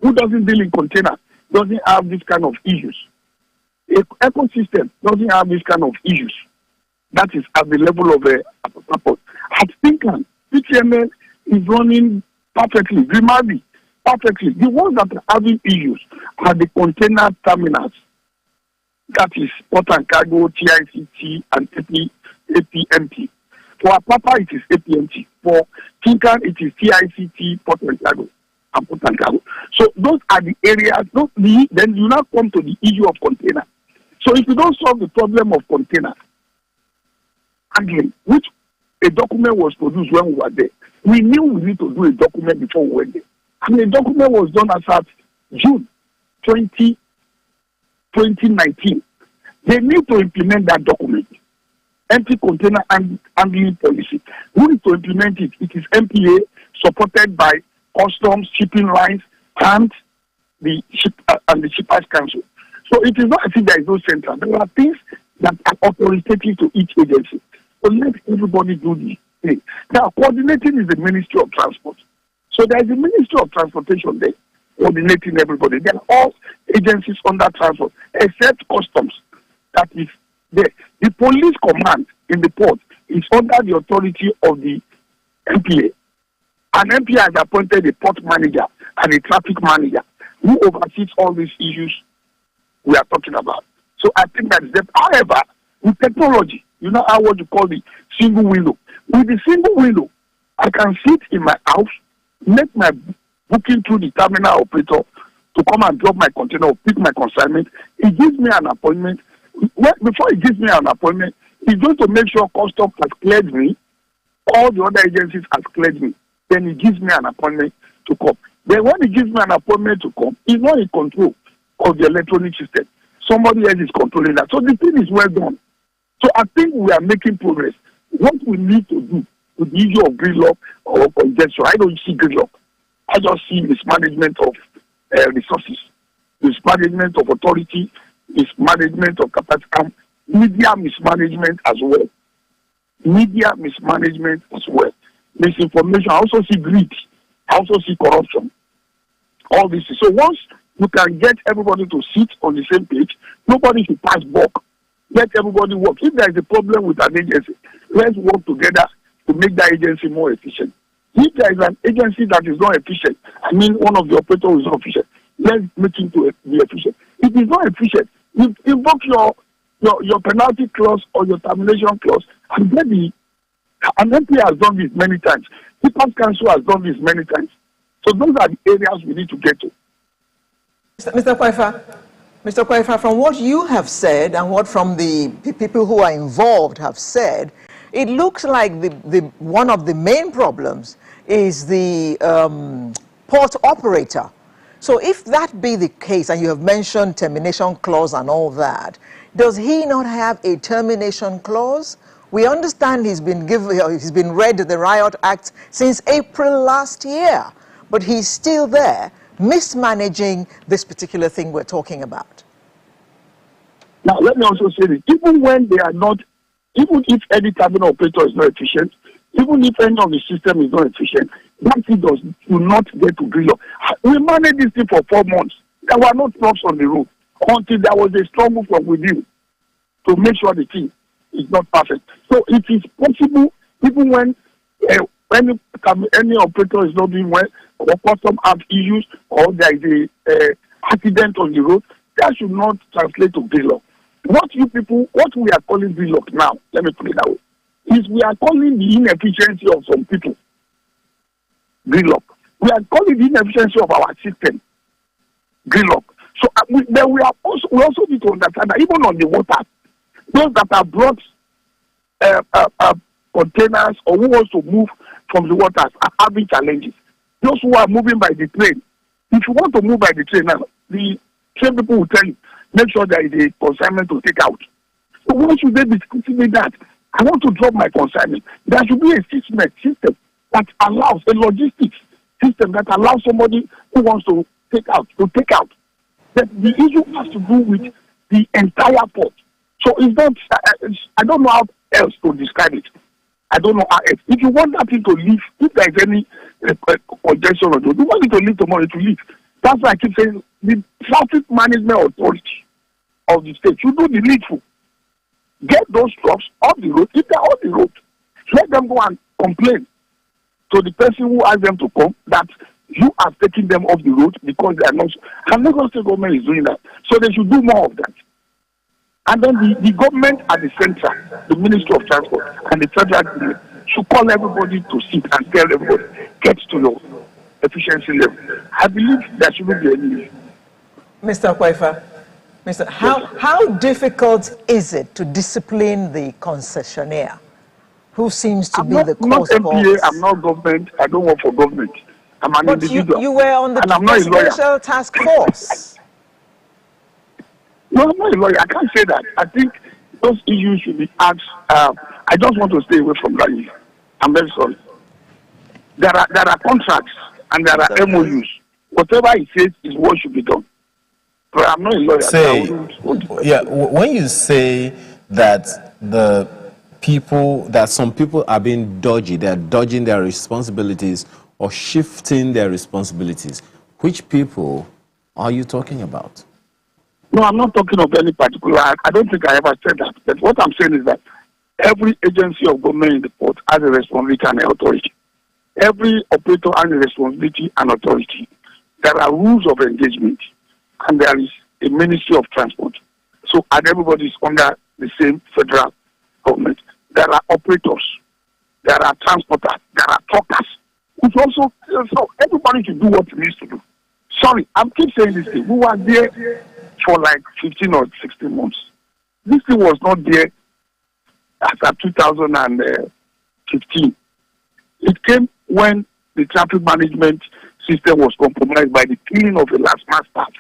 who doesn't deal in container, doesn't have this kind of issues. Ecosystem doesn't have this kind of issues. That is at the level of Apapa. At Finland, PTML is running perfectly, Grimaldi perfectly. The ones that are having issues are the container terminals. That is Port and Cargo, TICT, and APMT. For Apapa, it is APMT. For Finland, it is TICT, Port and Cargo, and Port and Cargo. So those are the areas. Then you now come to the issue of container. So if you don't solve the problem of container, again, which a document was produced when we were there, we knew we need to do a document before we went there. And the document was done as at June 2019. They need to implement that document. Empty container handling policy. Who needs to implement it? It is MPA, supported by customs, shipping lines, and the Shippers Council. So it is not as if there is no center. There are things that are authoritative to each agency. So let everybody do the thing. Now, coordinating is the Ministry of Transport. So there is a Ministry of Transportation there, coordinating everybody. They are all agencies under transport, except customs. That is there. The police command in the port is under the authority of the MPA. An MPA has appointed a port manager and a traffic manager who oversees all these issues we are talking about. So I think that is that. However, with technology, you know how what you call the single window. With the single window, I can sit in my house, make my booking through the terminal operator to come and drop my container or pick my consignment. He gives me an appointment. Before he gives me an appointment, he's going to make sure customs has cleared me, all the other agencies has cleared me. Then he gives me an appointment to come. Then when he gives me an appointment to come, he's not in control of the electronic system. Somebody else is controlling that. So the thing is well done. So I think we are making progress. What we need to do with the issue of gridlock or congestion, I don't see gridlock. I just see mismanagement of resources, mismanagement of authority, mismanagement of capacity, media mismanagement as well. Media mismanagement as well. Misinformation. I also see greed. I also see corruption. All this. So once you can get everybody to sit on the same page, nobody should pass buck. Let everybody work. If there is a problem with an agency, let's work together to make that agency more efficient. If there is an agency that is not efficient, I mean one of the operators is not efficient, let's make him to be efficient. If it's not efficient, you invoke your penalty clause or your termination clause, and then an MP has done this many times. Shippers Council has done this many times. So those are the areas we need to get to. Mr. Kwaifa, from what you have said and what from the people who are involved have said, it looks like one of the main problems is the port operator. So if that be the case, and you have mentioned termination clause and all that, does he not have a termination clause? We understand he's been read the Riot Act since April last year, but he's still there mismanaging this particular thing we're talking about. Now, let me also say this. Even when they are not, even if any terminal operator is not efficient, even if any of the system is not efficient, that thing do not get to Gridlock. We managed this thing for 4 months. There were no trucks on the road until there was a struggle from within to make sure the thing is not perfect. So it is possible, even when any operator is not doing well, or custom have issues, or there is a accident on the road, that should not translate to Gridlock. What we are calling Gridlock now, let me put it that way, is we are calling the inefficiency of some people Gridlock. We are calling the inefficiency of our system Gridlock. So we also need to understand that even on the water, those that have brought containers or who wants to move from the waters are having challenges. Those who are moving by the train, if you want to move by the train now, the train people will tell you, make sure there is a consignment to take out. So why should they be considering that? I want to drop my consignment. There should be a system that allows, a logistics system that allows somebody who wants to take out, to take out. But the issue has to do with the entire port. So it's not, I don't know how else to describe it. I don't know how else. If you want that thing to leave, if there is any congestion or you want it to leave tomorrow, to leave. That's why I keep saying the traffic management authority of the state should do the needful. Get those trucks off the road. If they're off the road, let them go and complain to the person who asked them to come that you are taking them off the road because they are not. And Lagos State government is doing that. So they should do more of that. And then the government at the center, the Ministry of Transport and the federal government should call everybody to sit and tell everybody, get to your efficiency level. I believe there shouldn't be any. Mr. Kwaifa, how difficult is it to discipline the concessionaire who seems to be the cause of all this? I'm not government. I don't work for government. I'm an individual. You were on the presidential task force. No, I'm not a lawyer. I can't say that. I think those issues should be asked. I just want to stay away from that issue. I'm very sorry. There are contracts and there are MOUs. Whatever it says is what should be done. But I'm not a lawyer. When you say that some people are being dodgy, they're dodging their responsibilities or shifting their responsibilities, which people are you talking about? No, I'm not talking of any particular. I don't think I ever said that. But what I'm saying is that every agency of government in the port has a responsibility and an authority. Every operator has a responsibility and authority. There are rules of engagement, and there is a Ministry of Transport. So, and everybody is under the same federal government. There are operators, there are transporters, there are truckers. Which also, so everybody should do what he needs to do. Sorry, I keep saying this thing. We were there for like 15 or 16 months. This thing was not there after 2015. It came when the traffic management system was compromised by the killing of the last man staff.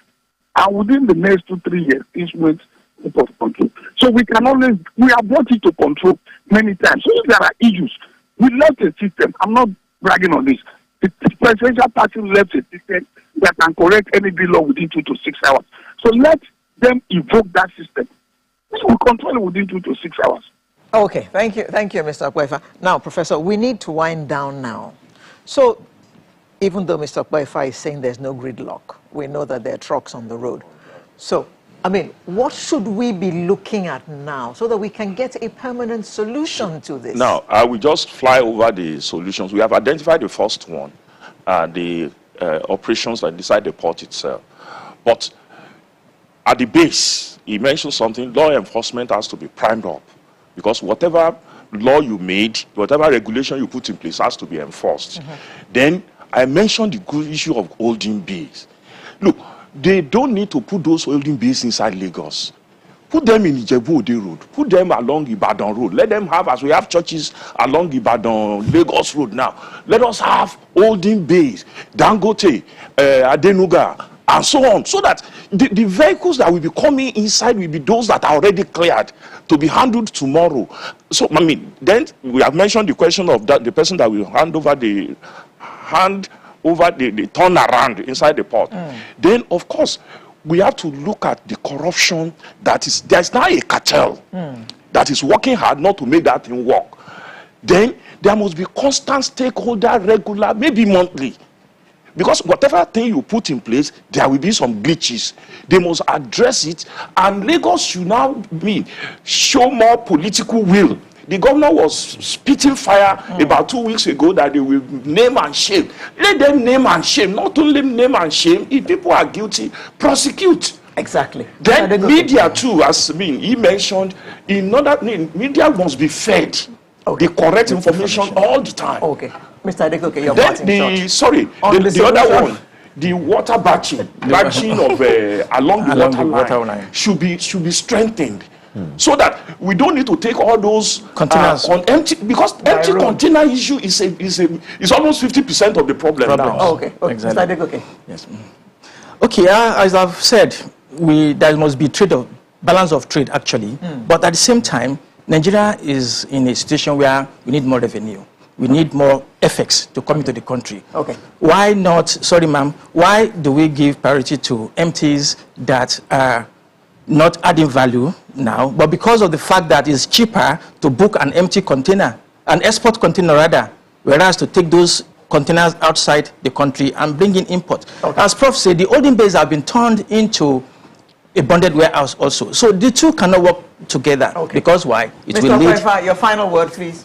And within the next 2-3 years, things went out of control. So we have brought it to control many times. So if there are issues, we left a system. I'm not bragging on this. The presidential party left a system that can correct any bill within 2 to 6 hours. So let them evoke that system. We will control it within 2 to 6 hours. Okay, thank you, Mr. Kwaifa. Now, Professor, we need to wind down now. So, even though Mr. Kwaifa is saying there's no gridlock, we know that there are trucks on the road. So, I mean, what should we be looking at now so that we can get a permanent solution to this? Now, I will just fly over the solutions. We have identified the first one, the operations inside the port itself. But at the base, he mentioned something, law enforcement has to be primed up. Because whatever law you made, whatever regulation you put in place has to be enforced. Then I mentioned the good issue of holding bays. Look, they don't need to put those holding bays inside Lagos. Put them in Ijebu-Ode Road. Put them along Ibadan Road. Let them have, as we have churches along Ibadan, Lagos Road now, let us have holding bays, Dangote, Adenuga, and so on, so that the vehicles that will be coming inside will be those that are already cleared to be handled tomorrow. So, I mean, then we have mentioned the question of that the person that will hand over the turnaround inside the port. Then, of course, we have to look at the corruption there's now a cartel that is working hard not to make that thing work. Then there must be constant stakeholder, regular, maybe monthly. Because whatever thing you put in place, there will be some glitches. They must address it, and Lagos should now show more political will. The governor was spitting fire about 2 weeks ago that they will name and shame. Let them name and shame. Not only name and shame, if people are guilty, prosecute. Exactly. Then media too, as he mentioned, media must be fed the correct information all the time. Okay. Mr. Adekoke, your then the other one, the water batching of along the water line should be strengthened. So that we don't need to take all those containers on empty, because empty container issue is almost 50% of the problem now. Oh, okay. Exactly. Okay. Yes. Okay. As I've said, there must be balance of trade actually, but at the same time, Nigeria is in a situation where we need more revenue. we need more effects to come into the country. Okay. Why not, sorry ma'am, why do we give priority to empties that are not adding value now, but because of the fact that it's cheaper to book an empty container, an export container rather, whereas to take those containers outside the country and bring in import. Okay. As Prof said, the holding bays have been turned into a bonded warehouse also. So the two cannot work together. Okay. Because why? It will lead... Mr. Pfeiffer, your final word, please.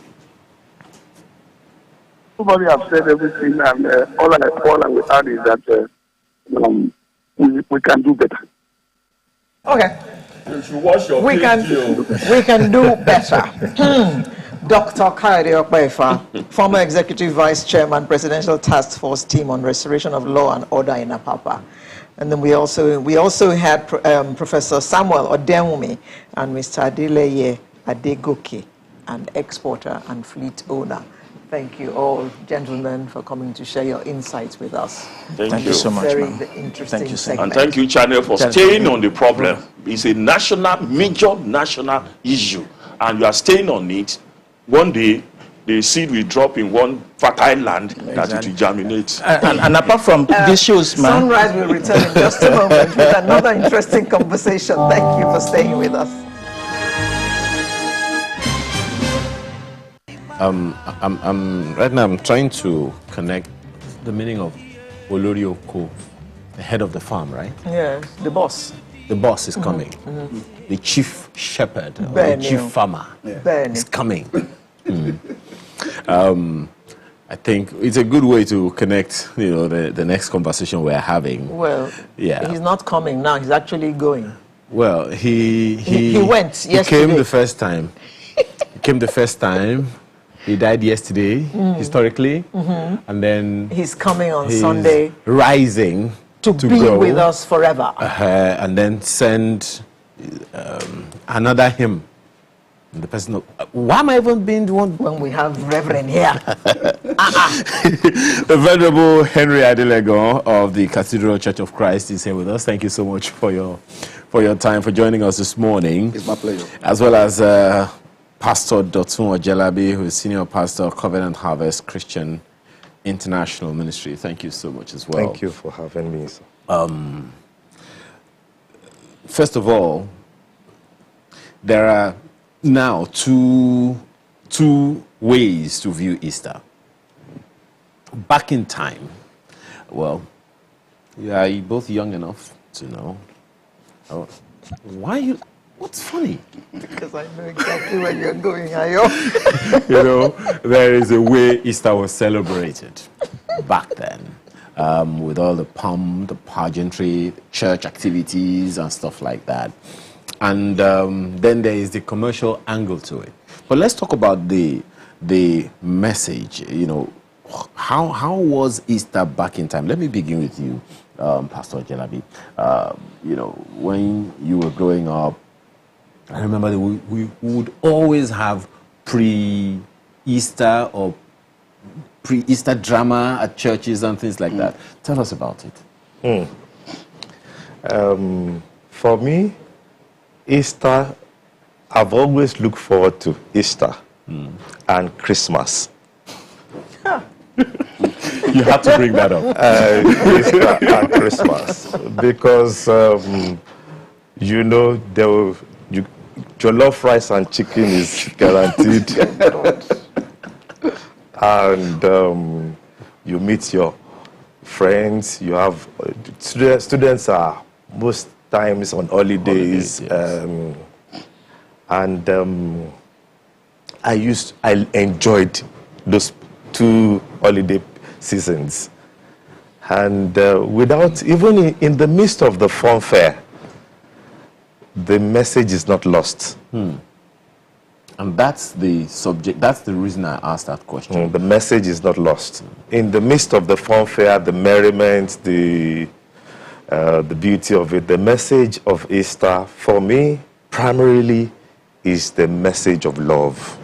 Nobody has said everything, and all I will add is that we can do better. Okay. You should wash your we can do better. Dr. Kayode Okpeifa, former Executive Vice Chairman, Presidential Task Force Team on Restoration of Law and Order in Apapa. And then we also had Professor Samuel Odenwumi and Mr. Adeleye Adegoke, an exporter and fleet owner. Thank you all, gentlemen, for coming to share your insights with us. Thank you so much, very Thank interesting you, segment. and thank you, Channel, for staying on the problem. It's a major national issue, and you are staying on it. One day, the seed will drop in one fertile land that it will germinate. And apart from these shows, man. Sunrise will return in just a moment with another interesting conversation. Thank you for staying with us. Right now I'm trying to connect the meaning of Olorioko, the head of the farm, right? Yes, the boss. The boss is coming. The chief shepherd, the chief farmer is coming. I think it's a good way to connect, the next conversation we're having. Well, he's not coming now. He's actually going. Well, he went yesterday. He came the first time. He died yesterday, historically, and then he's coming on Sunday, rising to be go, with us forever, and then send another hymn. The person, why am I even being the one when we have Reverend here? The Venerable Henry Adelegon of the Cathedral Church of Christ is here with us. Thank you so much for your time, for joining us this morning. It's my pleasure. As well as Pastor Dotun Ojelabi, who is Senior Pastor of Covenant Harvest Christian International Ministry. Thank you so much as well. Thank you for having me, sir. First of all, there are now two ways to view Easter. Back in time, well, you are both young enough to know. What's funny? Because I know exactly where you're going, Ayo. There is a way Easter was celebrated back then, with all the pomp, the pageantry, church activities, and stuff like that. And then there is the commercial angle to it. But let's talk about the message. How was Easter back in time? Let me begin with you, Pastor Jelabi. When you were growing up, I remember that we would always have pre-Easter or pre-Easter drama at churches and things like that. Tell us about it. For me, Easter, I've always looked forward to Easter and Christmas. You had to bring that up. Easter and Christmas. Because, jollof rice and chicken is guaranteed. And you meet your friends. You have students are most times on holidays. Yes. I enjoyed those 2 holiday seasons. And even in the midst of the fun fair, the message is not lost. And that's the subject, that's the reason I asked that question. The message is not lost. In the midst of the fun fair, the merriment, the beauty of it, the message of Easter, for me, primarily is the message of love.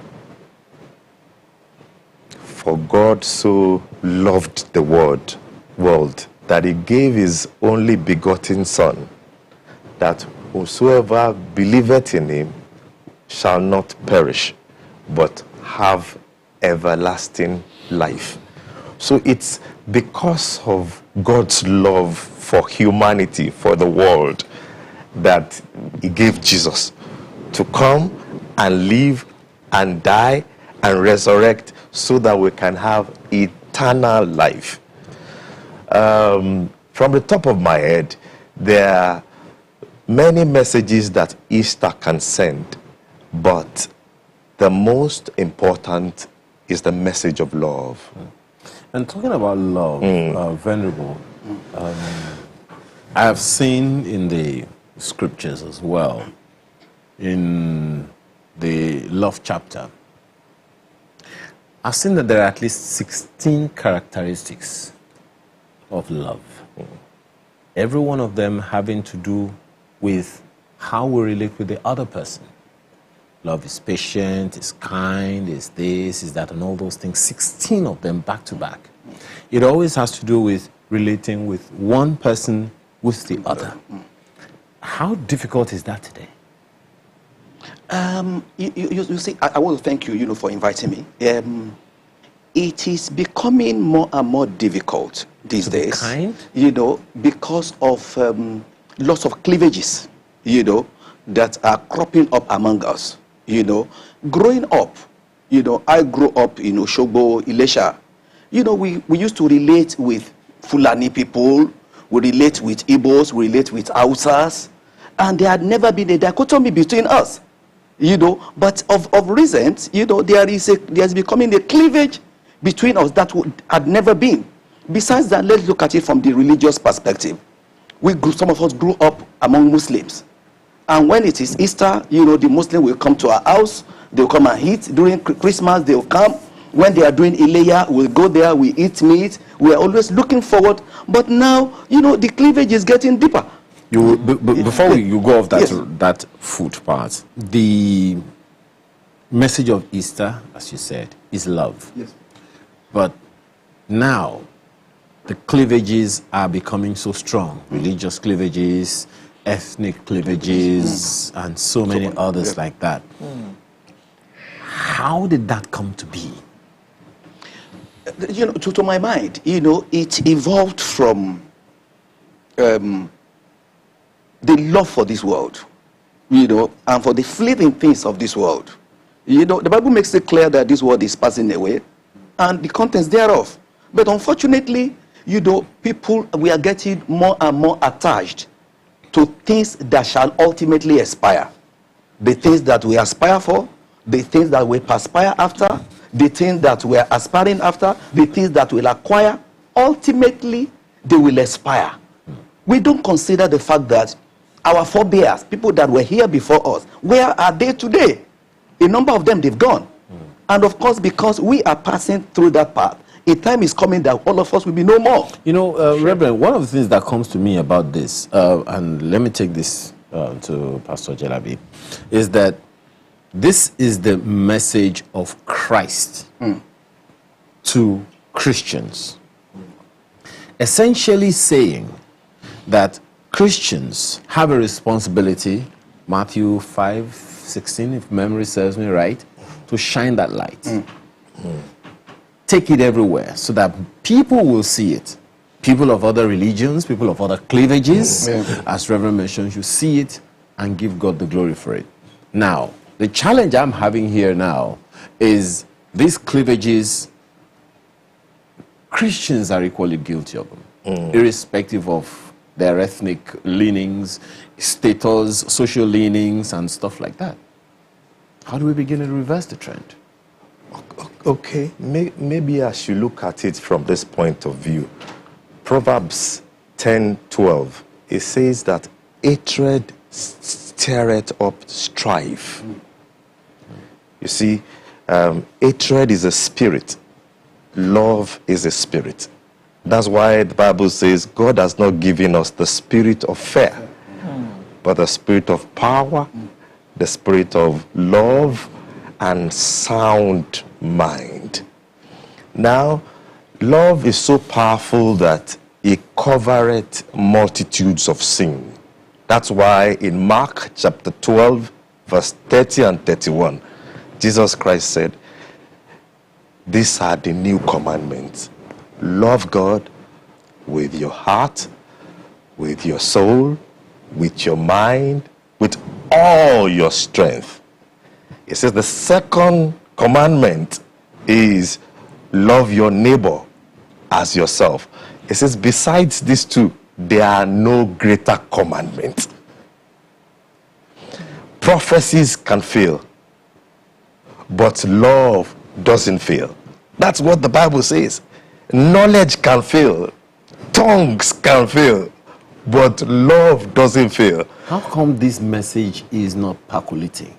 For God so loved the world that he gave his only begotten Son, that whosoever believeth in him shall not perish, but have everlasting life. So it's because of God's love for humanity, for the world, that he gave Jesus to come and live and die and resurrect so that we can have eternal life. From the top of my head, there are many messages that Easter can send, but the most important is the message of love. And talking about love, Venerable, I have seen in the scriptures as well, in the love chapter, I've seen that there are at least 16 characteristics of love. Every one of them having to do with how we relate with the other person. Love is patient, is kind, is this, is that, and all those things. 16 of them back to back. It always has to do with relating with one person with the other. How difficult is that today? You see, I want to thank you, for inviting me. It is becoming more and more difficult these days, because of lots of cleavages, that are cropping up among us. Growing up, I grew up in Oshogbo, Ilesha. We used to relate with Fulani people, we relate with Igbos, we relate with Hausas, and there had never been a dichotomy between us. But of recent, there's becoming a cleavage between us that had never been. Besides that, let's look at it from the religious perspective. Some of us grew up among Muslims. And when it is Easter, the Muslim will come to our house, they'll come and eat. During Christmas, they'll come. When they are doing Ileya, we'll go there, we eat meat. We're always looking forward. But now, the cleavage is getting deeper. Before you go off that food part, the message of Easter, as you said, is love. Yes. But now, the cleavages are becoming so strong. Religious cleavages, ethnic cleavages, and so many others like that. How did that come to be? To my mind, it evolved from the love for this world, and for the fleeting things of this world. The Bible makes it clear that this world is passing away, and the contents thereof. But unfortunately, people, we are getting more and more attached to things that shall ultimately expire. The things that we aspire for, the things that we perspire after, the things that we are aspiring after, the things that we'll acquire, ultimately, they will expire. We don't consider the fact that our forebears, people that were here before us, where are they today? A number of them, they've gone. And of course, because we are passing through that path, a time is coming that all of us will be no more. Reverend, one of the things that comes to me about this, and let me take this to Pastor Jelabi, is that this is the message of Christ to Christians. Essentially saying that Christians have a responsibility, Matthew 5:16, if memory serves me right, to shine that light. Take it everywhere so that people will see it. People of other religions, people of other cleavages, as Reverend mentioned, you see it and give God the glory for it. Now, the challenge I'm having here now is these cleavages, Christians are equally guilty of them, irrespective of their ethnic leanings, status, social leanings, and stuff like that. How do we begin to reverse the trend? Okay, maybe I should look at it from this point of view. Proverbs 10:12, it says that hatred stirreth up strife. You see, hatred is a spirit. Love is a spirit. That's why the Bible says God has not given us the spirit of fear, but the spirit of power, the spirit of love, and sound mind. Now, love is so powerful that it covereth multitudes of sin. That's why in Mark chapter 12, verse 30 and 31, Jesus Christ said, these are the new commandments. Love God with your heart, with your soul, with your mind, with all your strength. It says the second commandment is love your neighbor as yourself. It says besides these two, there are no greater commandments. Prophecies can fail, but love doesn't fail. That's what the Bible says. Knowledge can fail, tongues can fail, but love doesn't fail. How come this message is not percolating?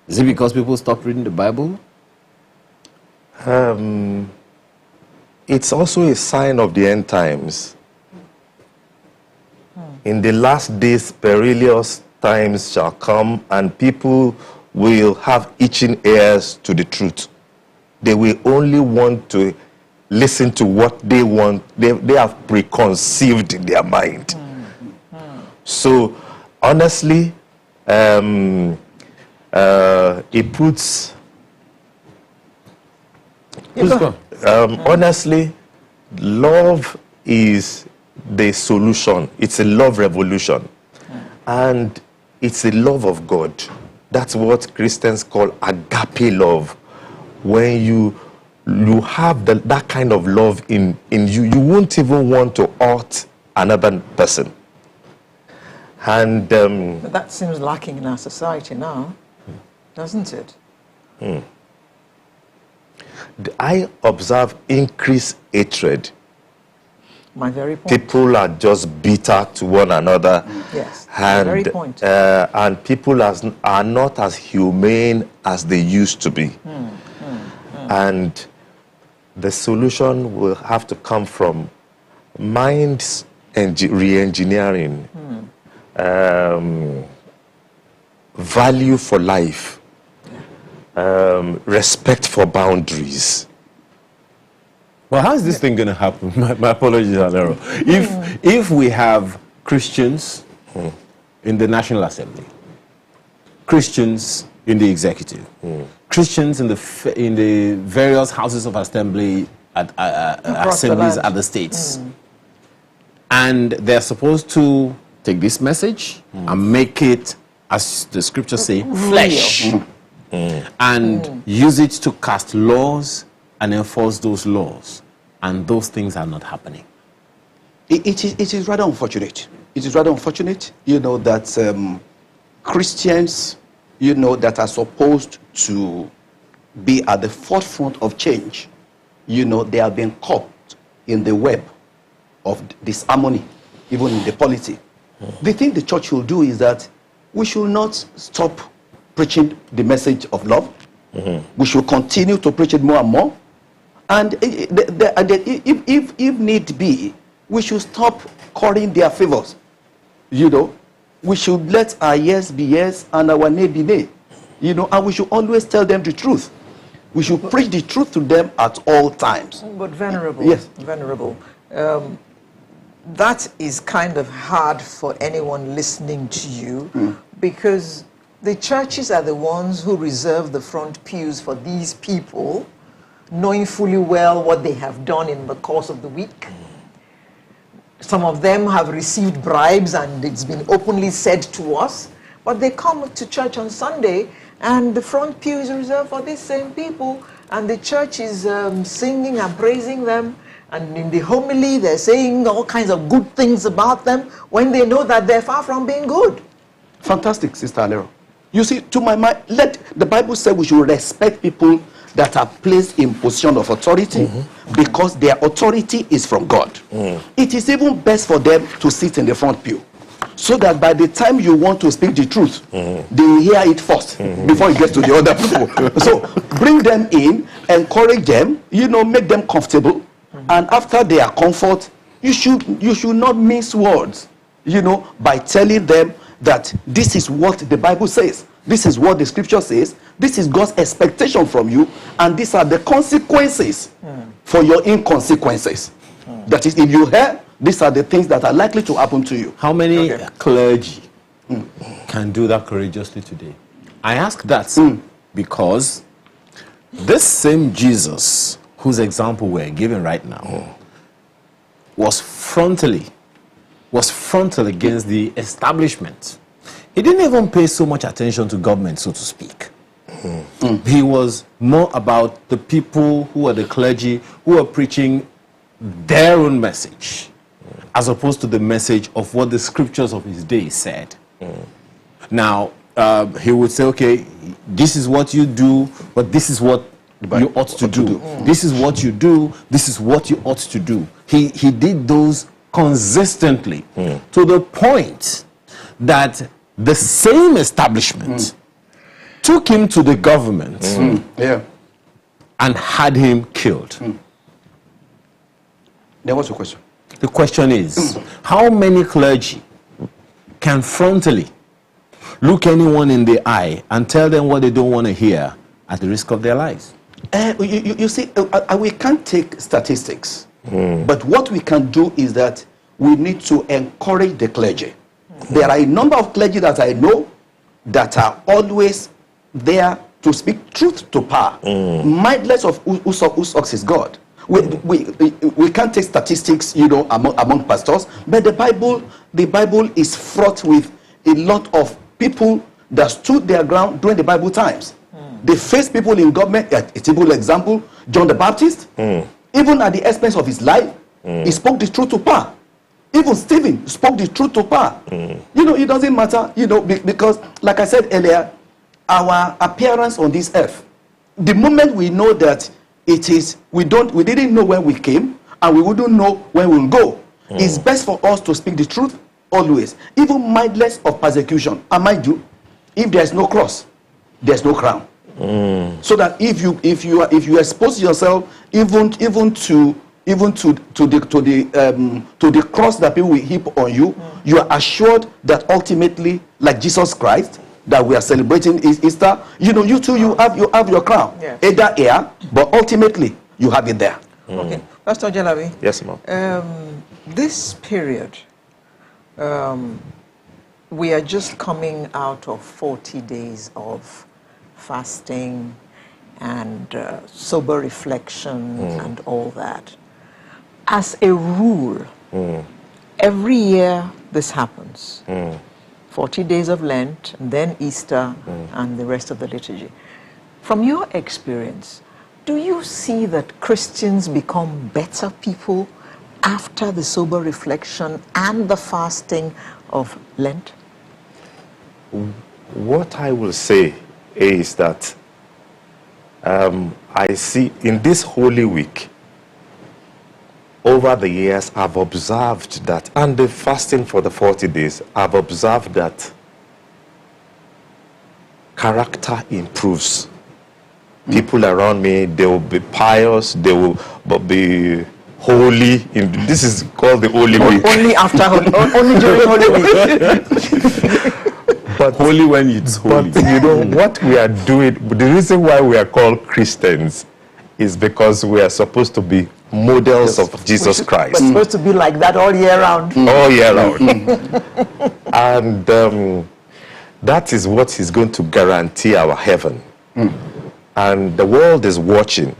Is it because people stop reading the Bible? It's also a sign of the end times. In the last days, perilous times shall come, and people will have itching ears to the truth. They will only want to listen to what they want. They have preconceived in their mind. So, honestly, it puts... honestly, love is the solution. It's a love revolution. And it's a love of God. That's what Christians call agape love. When you have that kind of love in you, you won't even want to hurt another person. And but that seems lacking in our society now, doesn't it? I observe increased hatred. My very point. People are just bitter to one another. Yes, and, my very point. And people are not as humane as they used to be. And the solution will have to come from minds and re-engineering, value for life, respect for boundaries. Well, how is this thing going to happen? My apologies, Alero. If we have Christians in the National Assembly, Christians in the executive, Christians in the various houses of assembly assemblies at the states, and they're supposed to take this message and make it, as the scriptures say, flesh, and use it to cast laws and enforce those laws, and those things are not happening. It is rather unfortunate. It is rather unfortunate, that Christians, that are supposed to be at the forefront of change, they have been caught in the web of disharmony, even in the polity. The thing the church will do is that we should not stop preaching the message of love. We should continue to preach it more and more. And if need be, we should stop calling their favors. We should let our yes be yes and our nay be nay. And we should always tell them the truth. We should preach the truth to them at all times. But Venerable, yes. Venerable, that is kind of hard for anyone listening to you, because the churches are the ones who reserve the front pews for these people, knowing fully well what they have done in the course of the week. Some of them have received bribes, and it's been openly said to us, but they come to church on Sunday and the front pew is reserved for these same people, and the church is singing and praising them, and in the homily they're saying all kinds of good things about them when they know that they're far from being good. Fantastic, Sister Alero. You see, to my mind, the Bible said we should respect people that are placed in position of authority because their authority is from God. It is even best for them to sit in the front pew, so that by the time you want to speak the truth, they will hear it first before it gets to the other people. So bring them in, encourage them, make them comfortable, and after their comfort, you should not mince words, by telling them that this is what the Bible says, this is what the scripture says, this is God's expectation from you, and these are the consequences for your inconsequences. That is, if you hear, these are the things that are likely to happen to you. How many clergy can do that courageously today? I ask that because This same Jesus, whose example we're giving right now, was frontal against the establishment. He didn't even pay so much attention to government, so to speak. He was more about the people who were the clergy, who were preaching their own message, as opposed to the message of what the scriptures of his day said. Now, he would say, okay, this is what you do, but this is what you ought to do. This is what you do, this is what you ought to do. He did those consistently, to the point that the same establishment took him to the government and had him killed. Then what's the question? The question is, how many clergy can frontally look anyone in the eye and tell them what they don't want to hear at the risk of their lives? You see, we can't take statistics, but what we can do is that we need to encourage the clergy. There are a number of clergy that I know that are always there to speak truth to power, mindless of who sucks is God. We can't take statistics, among pastors, but the Bible is fraught with a lot of people that stood their ground during the Bible times. They faced people in government. A typical example, John the Baptist, even at the expense of his life, he spoke the truth to power. Even Stephen spoke the truth to power. It doesn't matter, because like I said earlier, our appearance on this earth, the moment we know that it is, we didn't know when we came, and we wouldn't know when we'll go. It's best for us to speak the truth always, even mindless of persecution. And mind you, if there's no cross, there's no crown. So that if you expose yourself even to the cross that people will heap on you, you are assured that ultimately, like Jesus Christ, that we are celebrating Easter, you too, you have your crown. Yes. Either here, but ultimately you have it there. Okay, Pastor Jalabi. Yes, ma'am. This period, we are just coming out of 40 days of fasting and sober reflection and all that. As a rule, every year this happens. 40 days of Lent, and then Easter, and the rest of the liturgy. From your experience, do you see that Christians become better people after the sober reflection and the fasting of Lent? What I will say is that I see in this Holy Week, over the years, I've observed that, and the fasting for the 40 days, I've observed that character improves. People around me, they will be pious, they will be holy. This is called the Holy Week. Only after, only during Holy Week. But holy when it's holy. But what we are doing, the reason why we are called Christians is because we are supposed to be models of Jesus Christ. We're supposed to be like that all year round. All year round. And that is what is going to guarantee our heaven. And the world is watching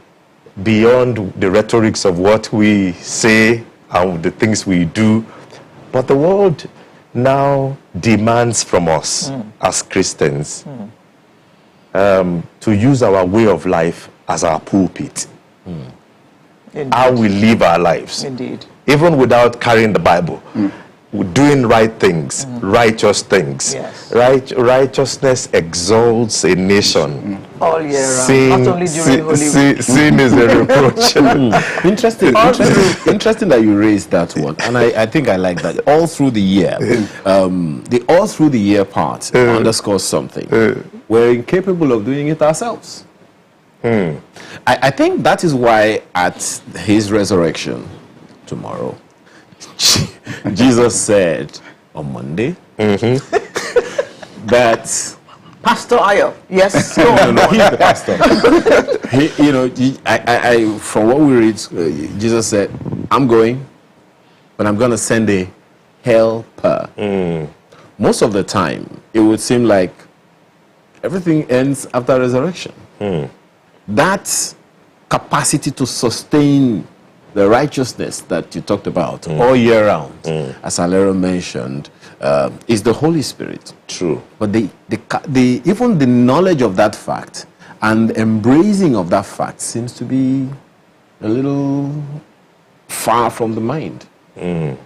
beyond the rhetorics of what we say and the things we do. But the world now demands from us as Christians to use our way of life as our pulpit. How we live our lives. Indeed. Even without carrying the Bible. Doing right things, righteous things. Yes. Righteousness exalts a nation. All year round, not only during Holy Week. Sin is a reproach. Interesting that you raised that one, and I think I like that. All through the year, the all through the year part underscores something. We're incapable of doing it ourselves. I think that is why at his resurrection tomorrow, Jesus said on Monday that Pastor Ayo, yes, go no, he's the pastor. From what we read, Jesus said, "I'm going, but I'm going to send a helper." Most of the time, it would seem like everything ends after resurrection. that capacity to sustain the righteousness that you talked about all year round, as Alero mentioned, is the Holy Spirit. True. But even the knowledge of that fact and embracing of that fact seems to be a little far from the mind. The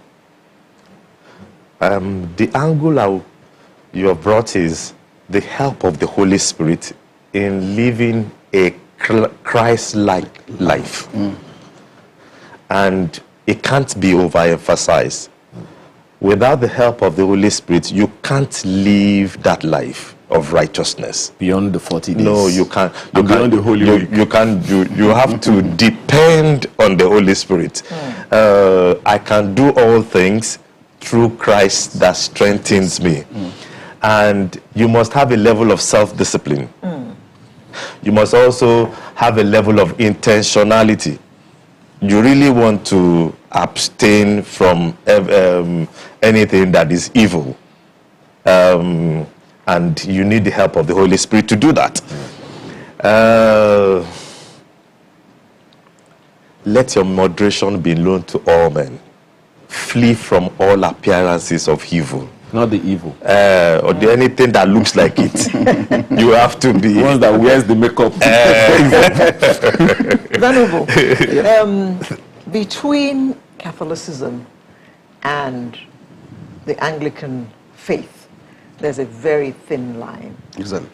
angle you have brought is the help of the Holy Spirit in living a Christ-like life. And it can't be overemphasized. Without the help of the Holy Spirit, you can't live that life of righteousness. Beyond the 40 days. No, you can't. Beyond the Holy Week. You have to depend on the Holy Spirit. I can do all things through Christ that strengthens me. And you must have a level of self-discipline. You must also have a level of intentionality. You really want to abstain from anything that is evil. And you need the help of the Holy Spirit to do that. Let your moderation be known to all men. Flee from all appearances of evil. Not the evil. Or anything that looks like it. You have to be... One that wears the makeup. Venerable, between Catholicism and the Anglican faith, there's a very thin line. Exactly.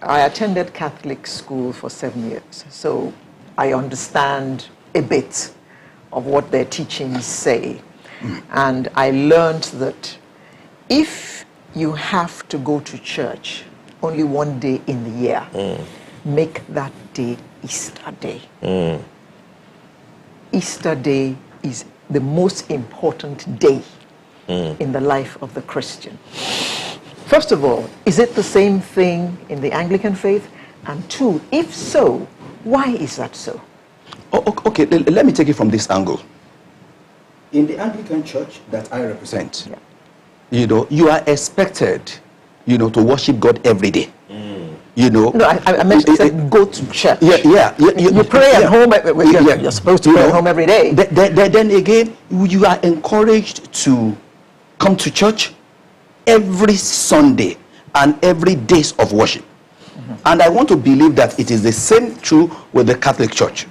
I attended Catholic school for 7 years, so I understand a bit of what their teachings say. And I learned that if you have to go to church only one day in the year, make that day Easter Day. Easter Day is the most important day in the life of the Christian. First of all, is it the same thing in the Anglican faith? And two, if so, why is that so? Okay, let me take it from this angle. In the Anglican church that I represent, you are expected, to worship God every day. No, I meant to say go to church. You pray at home. You're supposed to pray at home every day. Then again, you are encouraged to come to church every Sunday and every days of worship. And I want to believe that it is the same true with the Catholic Church.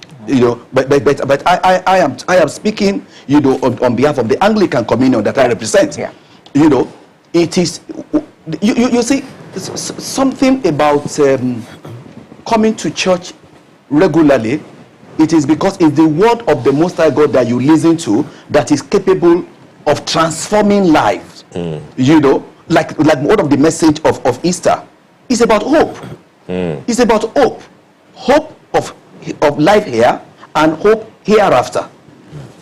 But I am speaking, on behalf of the Anglican communion that I represent. It is, you see, something about coming to church regularly. It is because it's the word of the Most High God that you listen to that is capable of transforming lives. Like one of the message of Easter is about hope. It's about hope. Hope of life here and hope hereafter.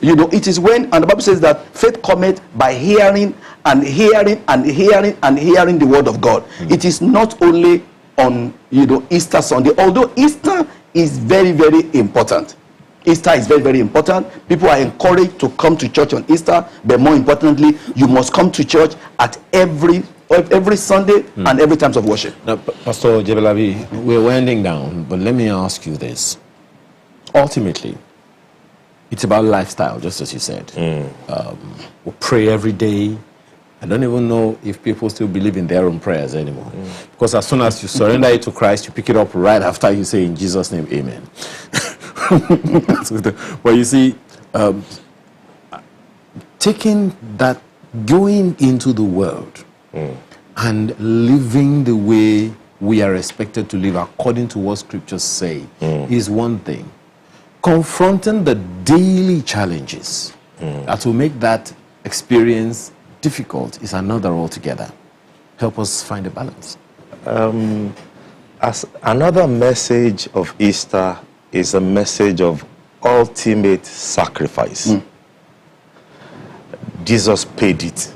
It is when, and the Bible says that faith cometh by hearing and hearing and hearing and hearing the word of God. It is not only on Easter Sunday, although Easter is very, very important. Easter is very, very important. People are encouraged to come to church on Easter, but more importantly, you must come to church at every Sunday and every times of worship. Now, Pastor Jebelabi, we're winding down, but let me ask you this. Ultimately, it's about lifestyle, just as you said. We pray every day. I don't even know if people still believe in their own prayers anymore. Because as soon as you surrender it to Christ, you pick it up right after you say, in Jesus' name, amen. But you see, taking that, going into the world and living the way we are expected to live according to what scriptures say is one thing. Confronting the daily challenges that will make that experience difficult is another altogether. Help us find a balance. As another message of Easter is a message of ultimate sacrifice. Jesus paid it.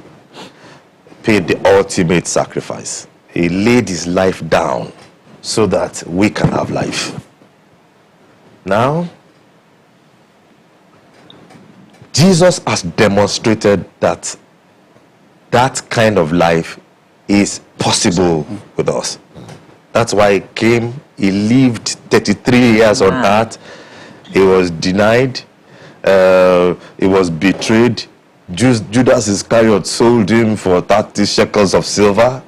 Paid the ultimate sacrifice. He laid his life down so that we can have life. Now, Jesus has demonstrated that that kind of life is possible with us. That's why he came He lived 33 years on earth. He was denied. He was betrayed. Judas Iscariot sold him for 30 shekels of silver.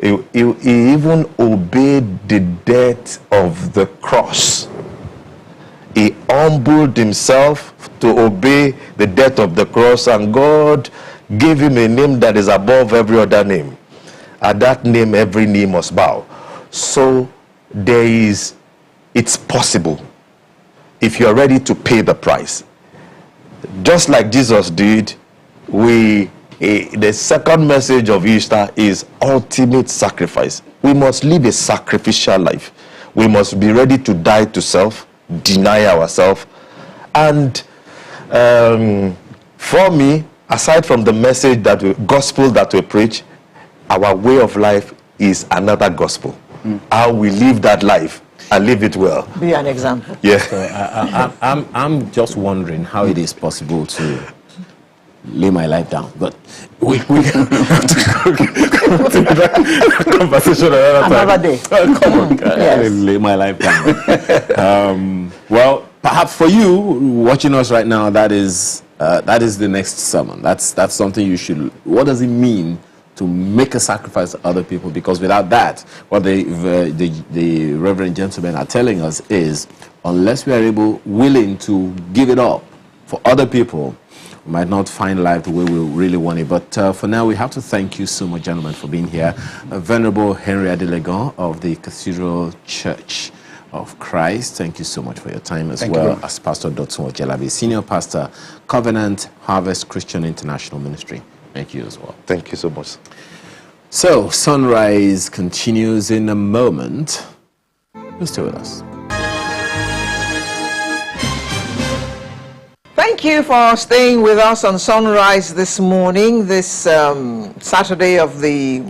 He even obeyed the death of the cross. He humbled himself to obey the death of the cross, and God gave him a name that is above every other name. At that name, every knee must bow. So it's possible if you're ready to pay the price. Just like Jesus did, the second message of Easter is ultimate sacrifice. We must live a sacrificial life. We must be ready to die to self, deny ourselves. And for me, aside from the message gospel that we preach, our way of life is another gospel. How we live that life and live it well. Be an example. Yeah. So I'm just wondering how it is possible to lay my life down, but we have to continue that conversation another day. Come on, yes. Lay my life down. Well, perhaps for you watching us right now, that is the next sermon. That's something you should. What does it mean to make a sacrifice to other people? Because without that, what the reverend gentlemen are telling us is, unless we are willing to give it up for other people, we might not find life the way we really want it. But for now, we have to thank you so much, gentlemen, for being here. Venerable Henry Adelegon of the Cathedral Church of Christ, thank you so much for your time, as well as Pastor Dotun Ojelabi, Senior Pastor, Covenant Harvest Christian International Ministry. Thank you as well. Thank you so much. So, Sunrise continues in a moment. Please stay with us. Thank you for staying with us on Sunrise this morning, this Saturday of the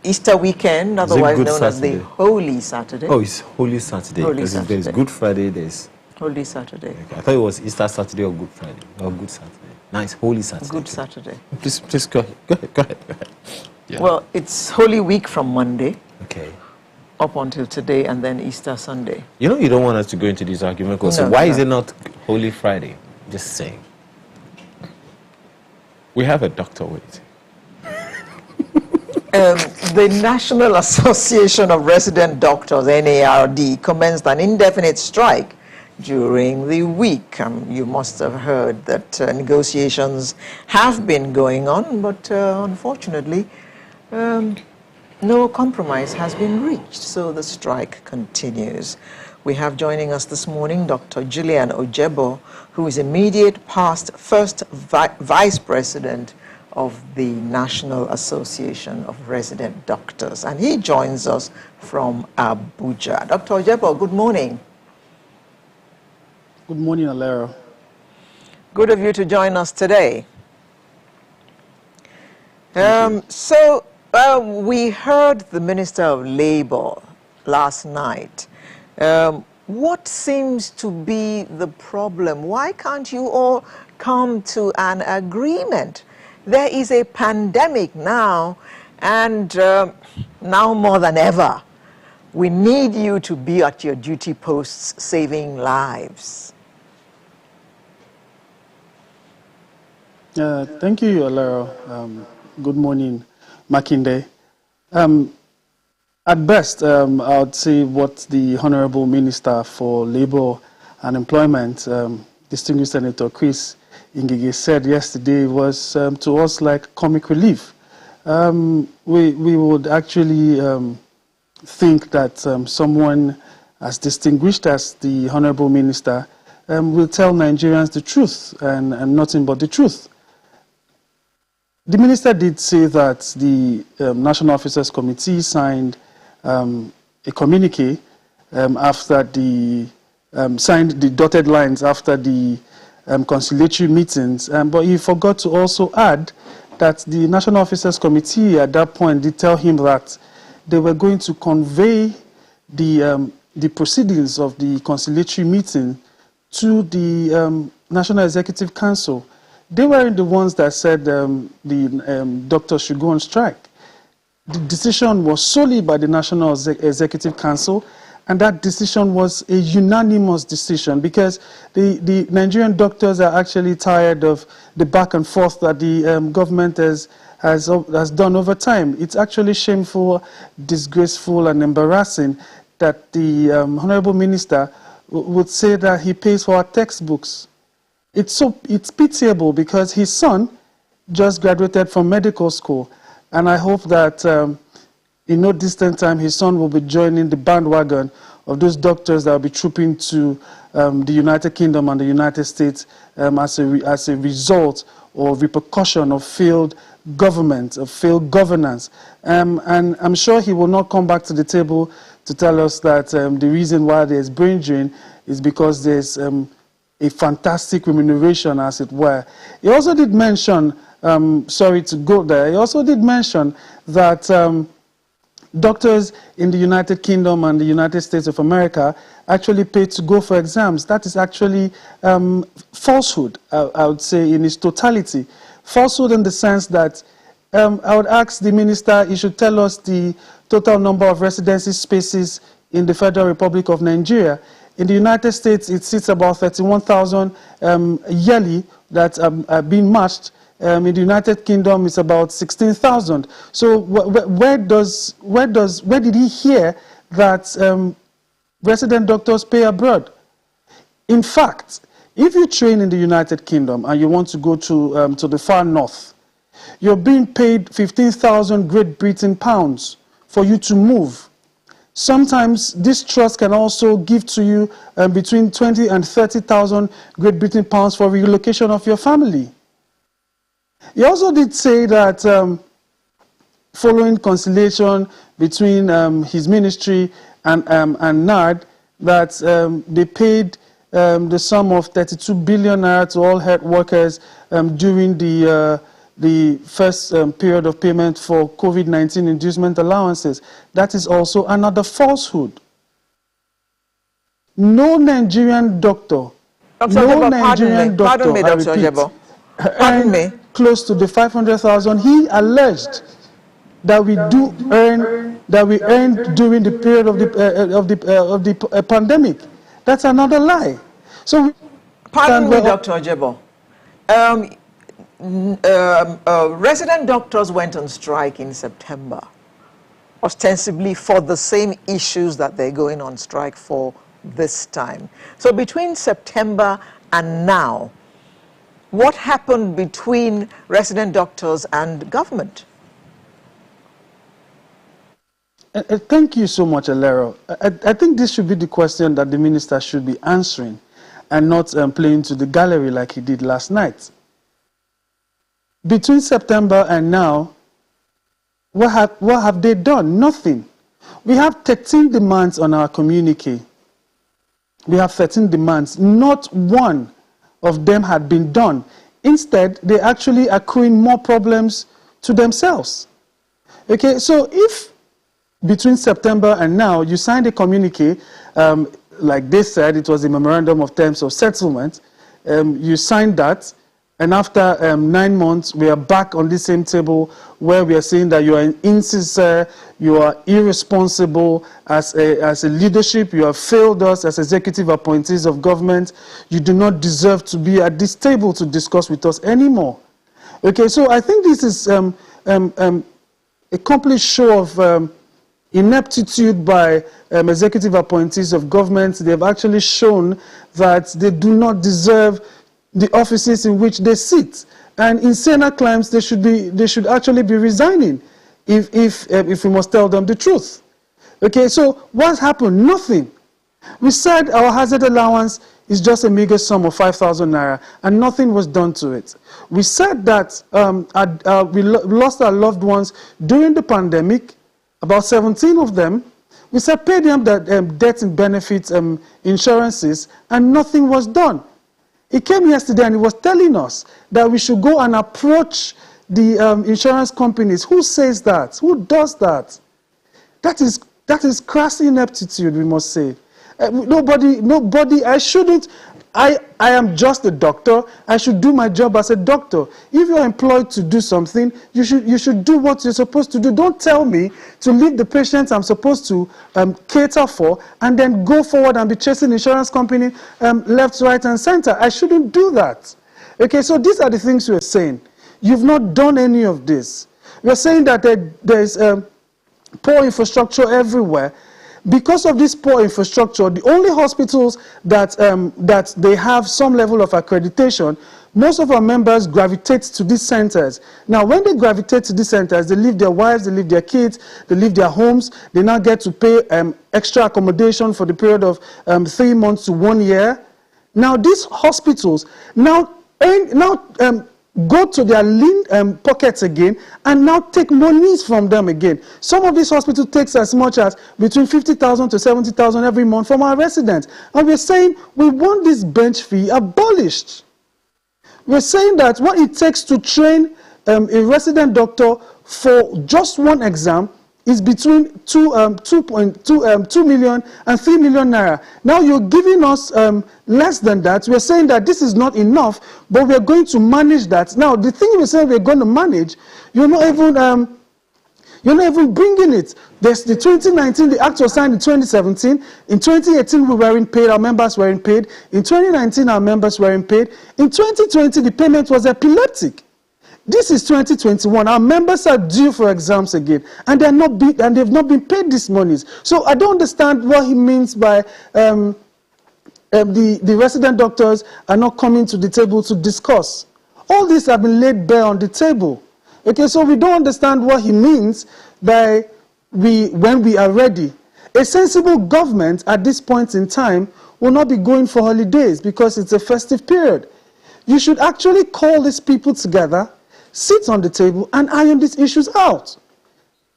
Easter weekend, otherwise known as the Holy Saturday. Oh, it's Holy Saturday. Holy Saturday. There's Good Friday, there's Holy Saturday. Okay. I thought it was Easter Saturday or Good Friday. Or Good Saturday. Nice, Holy Saturday. Good Saturday. Please go ahead. Yeah. Well, it's Holy Week from Monday. Okay. Up until today, and then Easter Sunday. You know, you don't want us to go into this argument, because why is it not Holy Friday? Just saying. We have a doctor waiting. The National Association of Resident Doctors, NARD, commenced an indefinite strike during the week. You must have heard that negotiations have been going on, but unfortunately, no compromise has been reached, so the strike continues. We have joining us this morning Dr. Julian Ojebo, who is immediate past first vice president of the National Association of Resident Doctors, and he joins us from Abuja. Dr. Ojebo, good morning. Good morning, Alero. Good of you to join us today. We heard the Minister of Labor last night. What seems to be the problem? Why can't you all come to an agreement? There is a pandemic now, and now more than ever, we need you to be at your duty posts saving lives. Thank you, Alero. Good morning, Makinde. At best, I would say what the Honorable Minister for Labor and Employment, distinguished Senator Chris Ngige, said yesterday was to us like comic relief. We would actually think that someone as distinguished as the Honorable Minister will tell Nigerians the truth and nothing but the truth. The Minister did say that the National Officers Committee signed a communique after the signed the dotted lines after the conciliatory meetings, but he forgot to also add that the National Officers Committee at that point did tell him that they were going to convey the proceedings of the conciliatory meeting to the National Executive Council. They were the ones that said the doctors should go on strike. The decision was solely by the National Executive Council, and that decision was a unanimous decision because the Nigerian doctors are actually tired of the back and forth that the government has done over time. It's actually shameful, disgraceful, and embarrassing that the Honorable Minister would say that he pays for our textbooks. It's pitiable because his son just graduated from medical school, and I hope that in no distant time his son will be joining the bandwagon of those doctors that will be trooping to the United Kingdom and the United States as a result or repercussion of failed government, of failed governance. And I'm sure he will not come back to the table to tell us that the reason why there's brain drain is because there's a fantastic remuneration, as it were. He also did mention, sorry to go there, he also did mention that doctors in the United Kingdom and the United States of America actually pay to go for exams. That is actually falsehood, I would say, in its totality. Falsehood in the sense that I would ask the minister, he should tell us the total number of residency spaces in the Federal Republic of Nigeria. In the United States, it sits about 31,000 yearly that are being matched. In the United Kingdom, it's about 16,000. So where did he hear that resident doctors pay abroad? In fact, if you train in the United Kingdom and you want to go to the far north, you're being paid 15,000 Great Britain pounds for you to move. Sometimes this trust can also give to you between 20 and 30,000 Great Britain pounds for relocation of your family. He also did say that following conciliation between his ministry and NARD, that they paid the sum of 32 billion naira to all health workers during the first period of payment for COVID-19 inducement allowances. That is also another falsehood. No Nigerian doctor, pardon me, Dr. Ojebo. Pardon me. Close to the 500,000 he alleged that we earned during the period of the pandemic. That's another lie. So, pardon me, Dr. Ojebo. Resident doctors went on strike in September, ostensibly for the same issues that they're going on strike for this time. So between September and now, what happened between resident doctors and government? Thank you so much, Alero. I think this should be the question that the minister should be answering and not playing to the gallery like he did last night. Between September and now, what have they done? Nothing. We have 13 demands on our communique. We have 13 demands. Not one of them had been done. Instead, they actually accruing more problems to themselves. Okay, so if between September and now you signed a communique, like they said, it was a memorandum of terms of settlement, you signed that, and after 9 months, we are back on the same table where we are saying that you are insincere, you are irresponsible as a leadership, you have failed us as executive appointees of government, you do not deserve to be at this table to discuss with us anymore. Okay, so I think this is a complete show of ineptitude by executive appointees of government. They have actually shown that they do not deserve the offices in which they sit, and in saner climes they should actually be resigning if we must tell them the truth. Okay, so what happened? Nothing. We said our hazard allowance is just a meager sum of 5,000 naira, and nothing was done to it. We said that we lost our loved ones during the pandemic, about 17 of them. We said pay them the death and benefits insurances, and nothing was done. He came yesterday and he was telling us that we should go and approach the insurance companies. Who says that? Who does that? That is crass ineptitude, we must say. Nobody, I shouldn't, I am just a doctor. I should do my job as a doctor. If you're employed to do something, you should do what you're supposed to do. Don't tell me to leave the patients I'm supposed to cater for and then go forward and be chasing insurance company left, right, and center. I shouldn't do that. Okay, so these are the things we're saying. You've not done any of this. We're saying that there's poor infrastructure everywhere. Because of this poor infrastructure, the only hospitals that they have some level of accreditation, most of our members gravitate to these centers. Now, when they gravitate to these centers, they leave their wives, they leave their kids, they leave their homes. They now get to pay extra accommodation for the period of 3 months to 1 year. Now, these hospitals go to their lean pockets again and now take monies from them again. Some of these hospitals takes as much as between 50,000 to 70,000 every month from our residents. And we're saying we want this bench fee abolished. We're saying that what it takes to train a resident doctor for just one exam is between 2 million and 3 million naira. Now you're giving us less than that. We're saying that this is not enough, but we're going to manage that. Now the thing we're saying we're going to manage, you're not even bringing it. There's the 2019, the act was signed in 2017. In 2018, we weren't paid, our members weren't paid. In 2019, our members weren't paid. In 2020, the payment was epileptic. This is 2021. Our members are due for exams again, and they've not been paid these monies. So I don't understand what he means by the resident doctors are not coming to the table to discuss. All these have been laid bare on the table. Okay, so we don't understand what he means by when we are ready. A sensible government at this point in time will not be going for holidays because it's a festive period. You should actually call these people together, sit on the table and iron these issues out.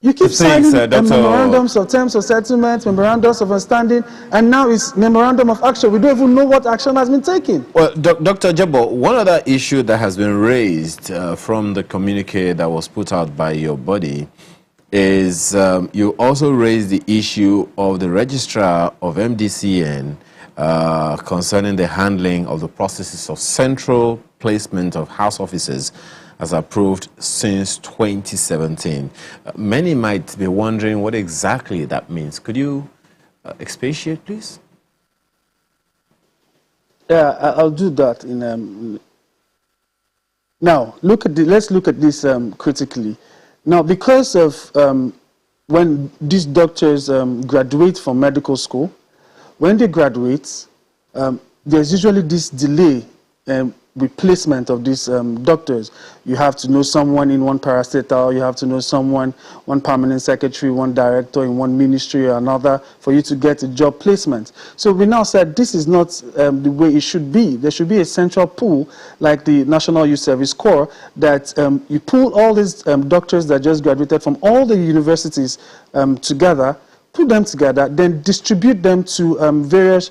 You keep signing memorandums of terms of settlement, memorandums of understanding, and now it's memorandum of action. We don't even know what action has been taken. Well, Dr. Jebo, one other issue that has been raised from the communique that was put out by your body is you also raised the issue of the registrar of MDCN concerning the handling of the processes of central placement of house officers as approved since 2017. Many might be wondering what exactly that means. Could you expatiate, please? Yeah, I'll do that. Now, let's look at this critically. Now, because of when these doctors graduate from medical school, when they graduate, there's usually this delay replacement of these doctors. You have to know someone in one parastatal, you have to know someone, one permanent secretary, one director in one ministry or another for you to get a job placement. So we now said this is not the way it should be. There should be a central pool like the National Youth Service Corps that you pull all these doctors that just graduated from all the universities together, put them together, then distribute them to various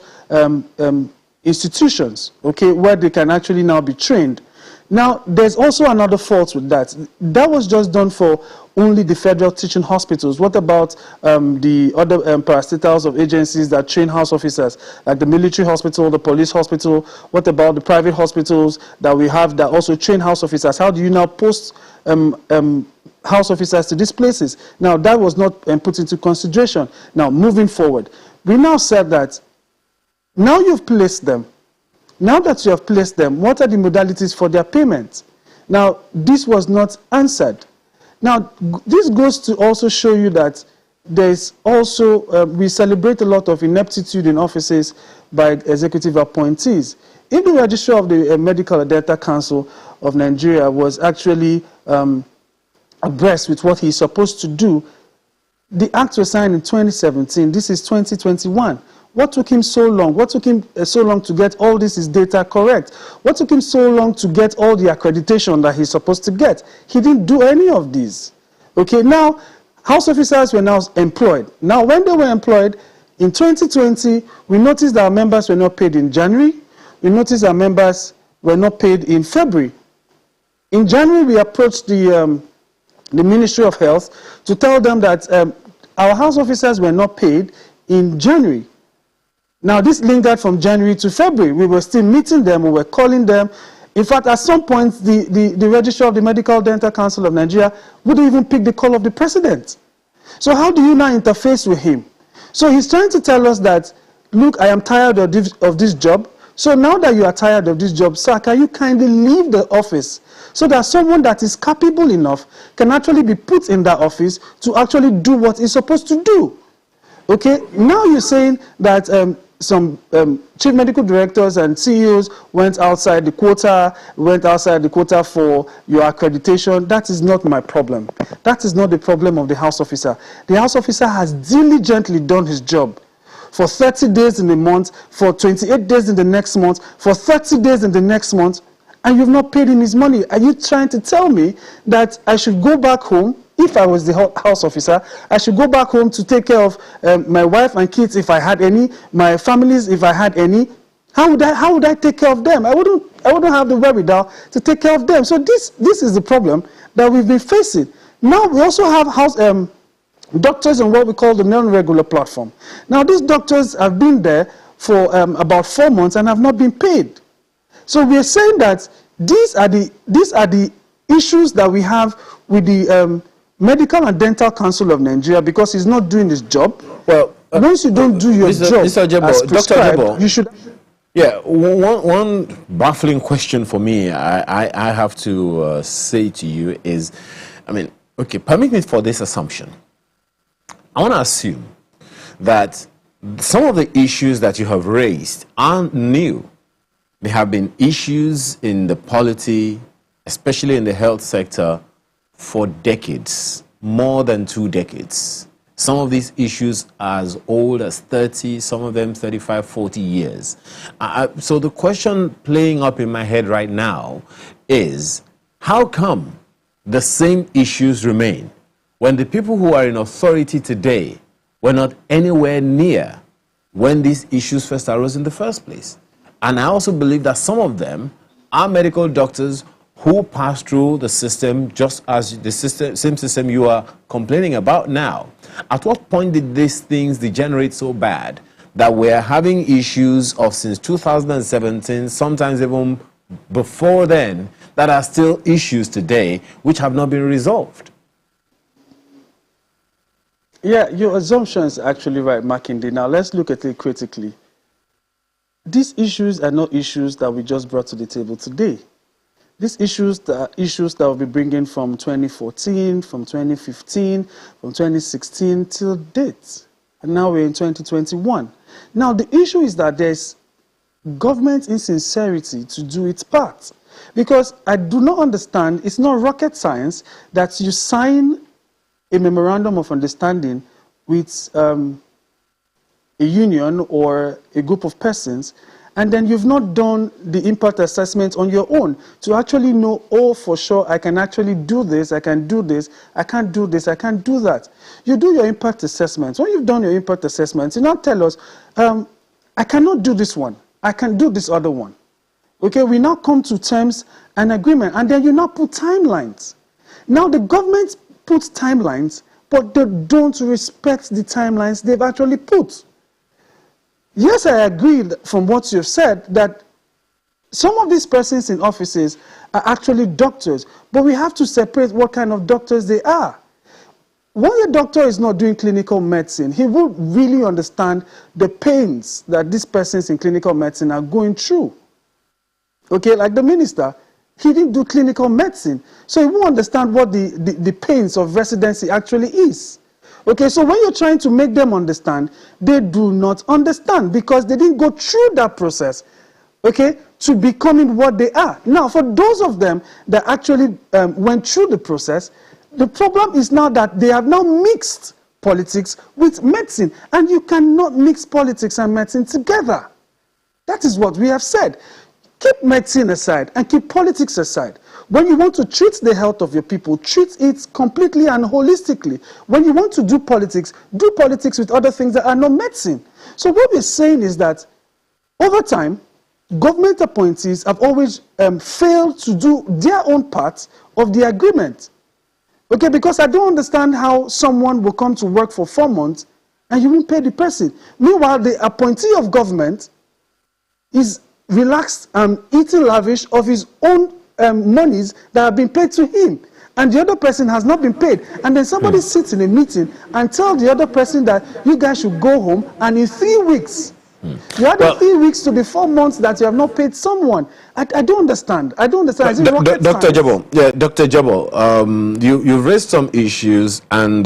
institutions, okay, where they can actually now be trained. Now, there's also another fault with that. That was just done for only the federal teaching hospitals. What about the other parastatals of agencies that train house officers, like the military hospital, the police hospital? What about the private hospitals that we have that also train house officers? How do you now post house officers to these places? Now, that was not put into consideration. Now, moving forward, we now said that now you've placed them. Now that you have placed them, what are the modalities for their payment? Now, this was not answered. Now, this goes to also show you that there's also, we celebrate a lot of ineptitude in offices by executive appointees. If the registrar of the Medical Data Council of Nigeria was actually abreast with what he's supposed to do, the act was signed in 2017. This is 2021. What took him so long? What took him so long to get all this data correct? What took him so long to get all the accreditation that he's supposed to get? He didn't do any of these. Okay, now, house officers were now employed. Now, when they were employed, in 2020, we noticed that our members were not paid in January. We noticed our members were not paid in February. In January, we approached the Ministry of Health to tell them that our house officers were not paid in January. Now, this lingered from January to February. We were still meeting them, we were calling them. In fact, at some point, the registrar of the Medical Dental Council of Nigeria wouldn't even pick the call of the president. So how do you now interface with him? So he's trying to tell us that, look, I am tired of this job. So now that you are tired of this job, sir, can you kindly leave the office so that someone that is capable enough can actually be put in that office to actually do what he's supposed to do? Okay, now you're saying that some chief medical directors and CEOs went outside the quota for your accreditation. That is not my problem. That is not the problem of the house officer. The house officer has diligently done his job for 30 days in the month, for 28 days in the next month, for 30 days in the next month, and you've not paid him his money. Are you trying to tell me that I should go back home? If I was the house officer, I should go back home to take care of my wife and kids if I had any, my families if I had any. How would I take care of them? I wouldn't have the wherewithal to take care of them. So this is the problem that we've been facing. Now we also have doctors on what we call the non-regular platform. Now these doctors have been there for about 4 months and have not been paid. So we are saying that these are the issues that we have with the Medical and Dental Council of Nigeria, because he's not doing his job. Well, once you don't do your job as prescribed, you should. Yeah, one baffling question for me, I have to say to you is, I mean, okay, permit me for this assumption. I want to assume that some of the issues that you have raised aren't new. There have been issues in the polity, especially in the health sector, for decades, more than 2 decades. Some of these issues are as old as 30, some of them 35, 40 years. So the question playing up in my head right now is, how come the same issues remain when the people who are in authority today were not anywhere near when these issues first arose in the first place? And I also believe that some of them are medical doctors who pass through the system just as the same system you are complaining about now. At what point did these things degenerate so bad that we're having issues of since 2017, sometimes even before then, that are still issues today which have not been resolved? Yeah, your assumption is actually right, Makinde. Now let's look at it critically. These issues are not issues that we just brought to the table today. These issues are issues that we'll be bringing from 2014, from 2015, from 2016 till date. And now we're in 2021. Now the issue is that there's government insincerity to do its part. Because I do not understand, it's not rocket science that you sign a memorandum of understanding with a union or a group of persons, and then you've not done the impact assessment on your own to actually know, oh, for sure, I can actually do this, I can do this, I can't do this, I can't do that. You do your impact assessments. When you've done your impact assessments, you now tell us, I cannot do this one, I can do this other one. Okay, we now come to terms and agreement, and then you now put timelines. Now the government puts timelines, but they don't respect the timelines they've actually put. Yes, I agree from what you've said that some of these persons in offices are actually doctors, but we have to separate what kind of doctors they are. When a doctor is not doing clinical medicine, he will really understand the pains that these persons in clinical medicine are going through. Okay, like the minister, he didn't do clinical medicine, so he won't understand what the pains of residency actually is. Okay, so when you're trying to make them understand, they do not understand because they didn't go through that process, okay, to becoming what they are. Now, for those of them that actually went through the process, the problem is now that they have now mixed politics with medicine, and you cannot mix politics and medicine together. That is what we have said. Keep medicine aside and keep politics aside. When you want to treat the health of your people, treat it completely and holistically. When you want to do politics with other things that are not medicine. So what we're saying is that over time, government appointees have always failed to do their own part of the agreement. Okay, because I don't understand how someone will come to work for 4 months and you won't pay the person. Meanwhile, the appointee of government is relaxed and eating lavish of his own monies that have been paid to him. And the other person has not been paid. And then somebody sits in a meeting and tells the other person that you guys should go home, and in 3 weeks, you had 3 weeks to the 4 months that you have not paid someone. I don't understand. I don't understand. Dr. Jabal, Dr. Jabal, you've raised some issues, and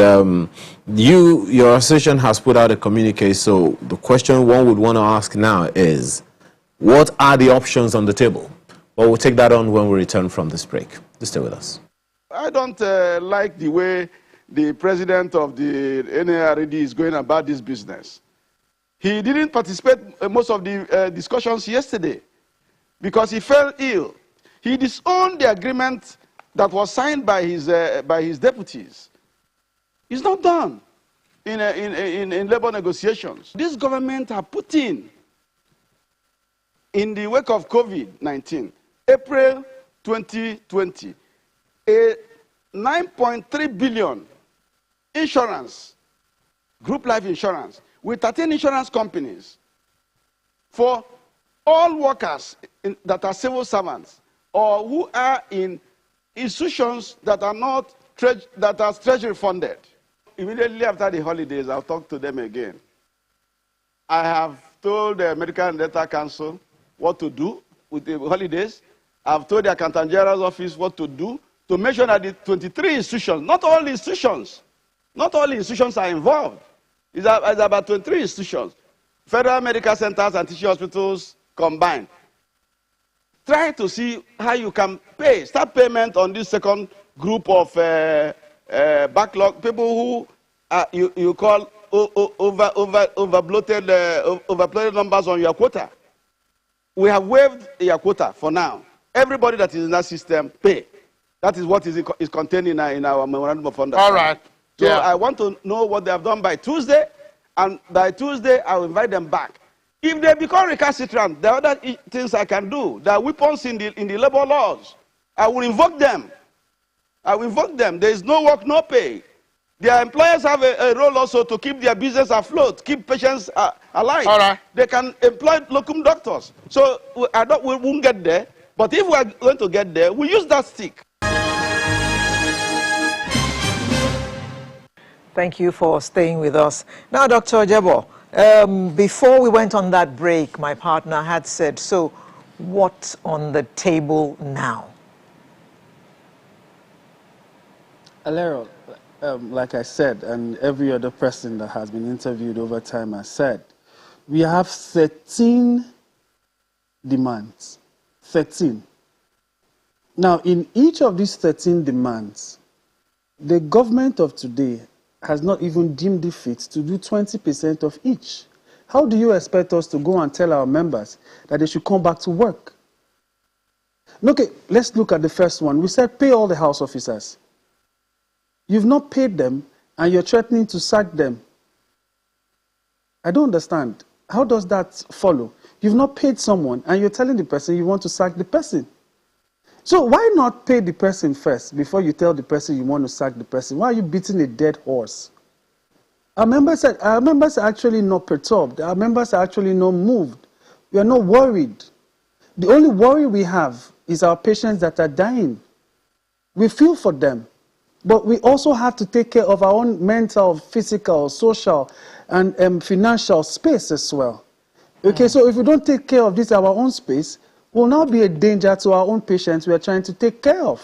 your association has put out a communique. So the question one would want to ask now is, what are the options on the table? Well, we'll take that on when we return from this break. Just stay with us. I don't like the way the president of the NARD is going about this business. He didn't participate in most of the discussions yesterday because he fell ill. He disowned the agreement that was signed by his deputies. It's not done in labor negotiations. This government have put in the wake of COVID-19, April 2020, a 9.3 billion insurance, group life insurance, with 13 insurance companies for all workers that are civil servants or who are in institutions that are not treasury funded. Immediately after the holidays, I'll talk to them again. I have told the Medical and Dental Council what to do with the holidays. I've told the Accountant General's office what to do to make sure that the 23 institutions, not all institutions are involved. It's about 23 institutions, federal medical centers and teaching hospitals combined. Try to see how you can start payment on this second group of backlog, people who you call overbloated numbers on your quota. We have waived your quota for now. Everybody that is in that system, pay. That is what is contained in our memorandum of understanding. All right. So I want to know what they have done by Tuesday, and by Tuesday, I will invite them back. If they become recalcitrant, there are other things I can do. There are weapons in the labor laws. I will invoke them. There is no work, no pay. Their employers have a role also to keep their business afloat, keep patients alive. All right. They can employ locum doctors. So we won't get there. But if we are going to get there, we use that stick. Thank you for staying with us. Now, Dr. Jabal, before we went on that break, my partner had said, so what's on the table now? Alero, like I said, and every other person that has been interviewed over time has said, we have 13 demands. 13. Now, in each of these 13 demands, the government of today has not even deemed it fit to do 20% of each. How do you expect us to go and tell our members that they should come back to work? Okay, let's look at the first one. We said pay all the house officers. You've not paid them, and you're threatening to sack them. I don't understand. How does that follow? You've not paid someone, and you're telling the person you want to sack the person. So why not pay the person first before you tell the person you want to sack the person? Why are you beating a dead horse? Our members are actually not perturbed. Our members are actually not moved. We are not worried. The only worry we have is our patients that are dying. We feel for them. But we also have to take care of our own mental, physical, social, and financial space as well. Okay, so if we don't take care of this, our own space, will now be a danger to our own patients we are trying to take care of.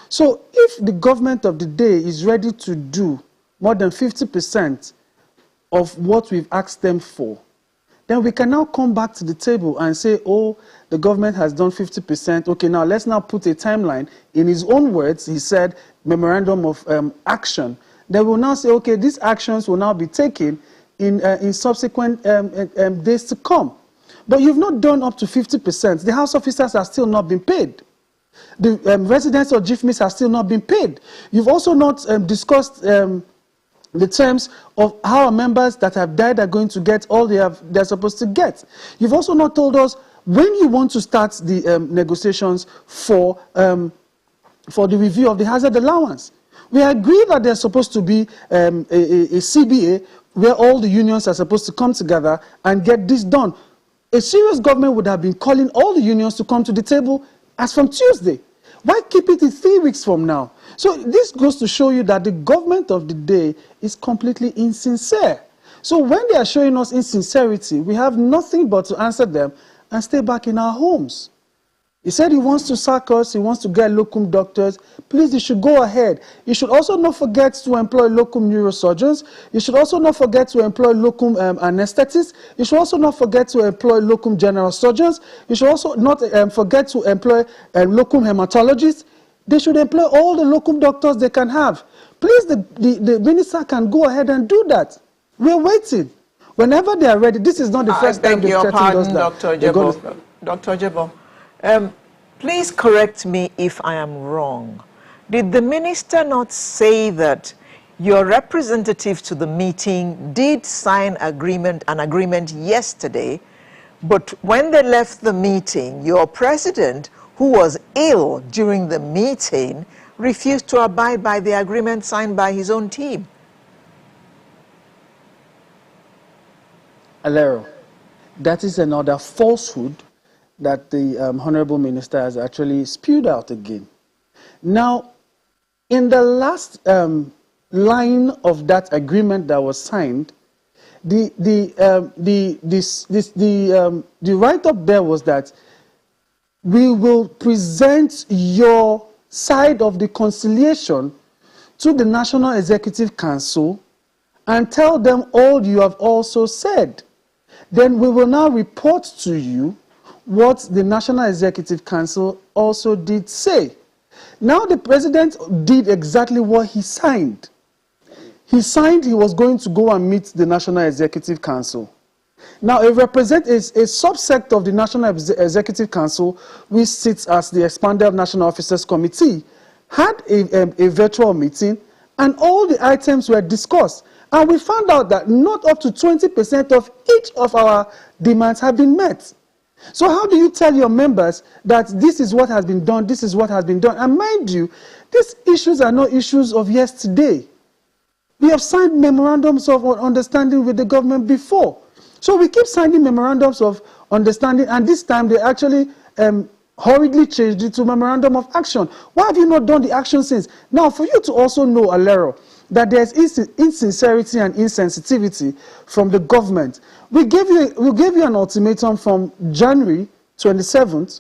So if the government of the day is ready to do more than 50% of what we've asked them for, then we can now come back to the table and say, oh, the government has done 50%. Okay, now let's now put a timeline. In his own words, he said, memorandum of action. Then we'll now say, okay, these actions will now be taken in subsequent days to come. But you've not done up to 50%. The house officers are still not been paid. The residents of GIFMIS have still not been paid. You've also not discussed the terms of how our members that have died are going to get all they're supposed to get. You've also not told us when you want to start the negotiations for the review of the hazard allowance. We agree that there's supposed to be a CBA where all the unions are supposed to come together and get this done. A serious government would have been calling all the unions to come to the table as from Tuesday. Why keep it in 3 weeks from now? So this goes to show you that the government of the day is completely insincere. So when they are showing us insincerity, we have nothing but to answer them and stay back in our homes. He said he wants to sack us, he wants to get locum doctors. Please, you should go ahead. You should also not forget to employ locum neurosurgeons. You should also not forget to employ locum anesthetists. You should also not forget to employ locum general surgeons. You should also not forget to employ locum hematologists. They should employ all the locum doctors they can have. Please, the minister can go ahead and do that. We're waiting. Whenever they are ready, this is not the first time they've threatened us that. Dr. Jebo. Dr. Jebo. Please correct me if I am wrong. Did the minister not say that your representative to the meeting did sign an agreement yesterday, but when they left the meeting, your president, who was ill during the meeting, refused to abide by the agreement signed by his own team? Alero, that is another falsehood that the Honorable Minister has actually spewed out again. Now, in the last line of that agreement that was signed, the write-up there was that we will present your side of the conciliation to the National Executive Council and tell them all you have also said. Then we will now report to you what the National Executive Council also did say. Now the president did exactly what he signed. He signed he was going to go and meet the National Executive Council. Now a subsect of the National Executive Council, which sits as the expanded National Officers Committee, had a virtual meeting and all the items were discussed. And we found out that not up to 20% of each of our demands have been met. So how do you tell your members that this is what has been done, this is what has been done? And mind you, these issues are not issues of yesterday. We have signed memorandums of understanding with the government before. So we keep signing memorandums of understanding, and this time they actually hurriedly changed it to memorandum of action. Why have you not done the action since? Now, for you to also know, Alero, that there's insincerity and insensitivity from the government. We gave you an ultimatum from January 27th,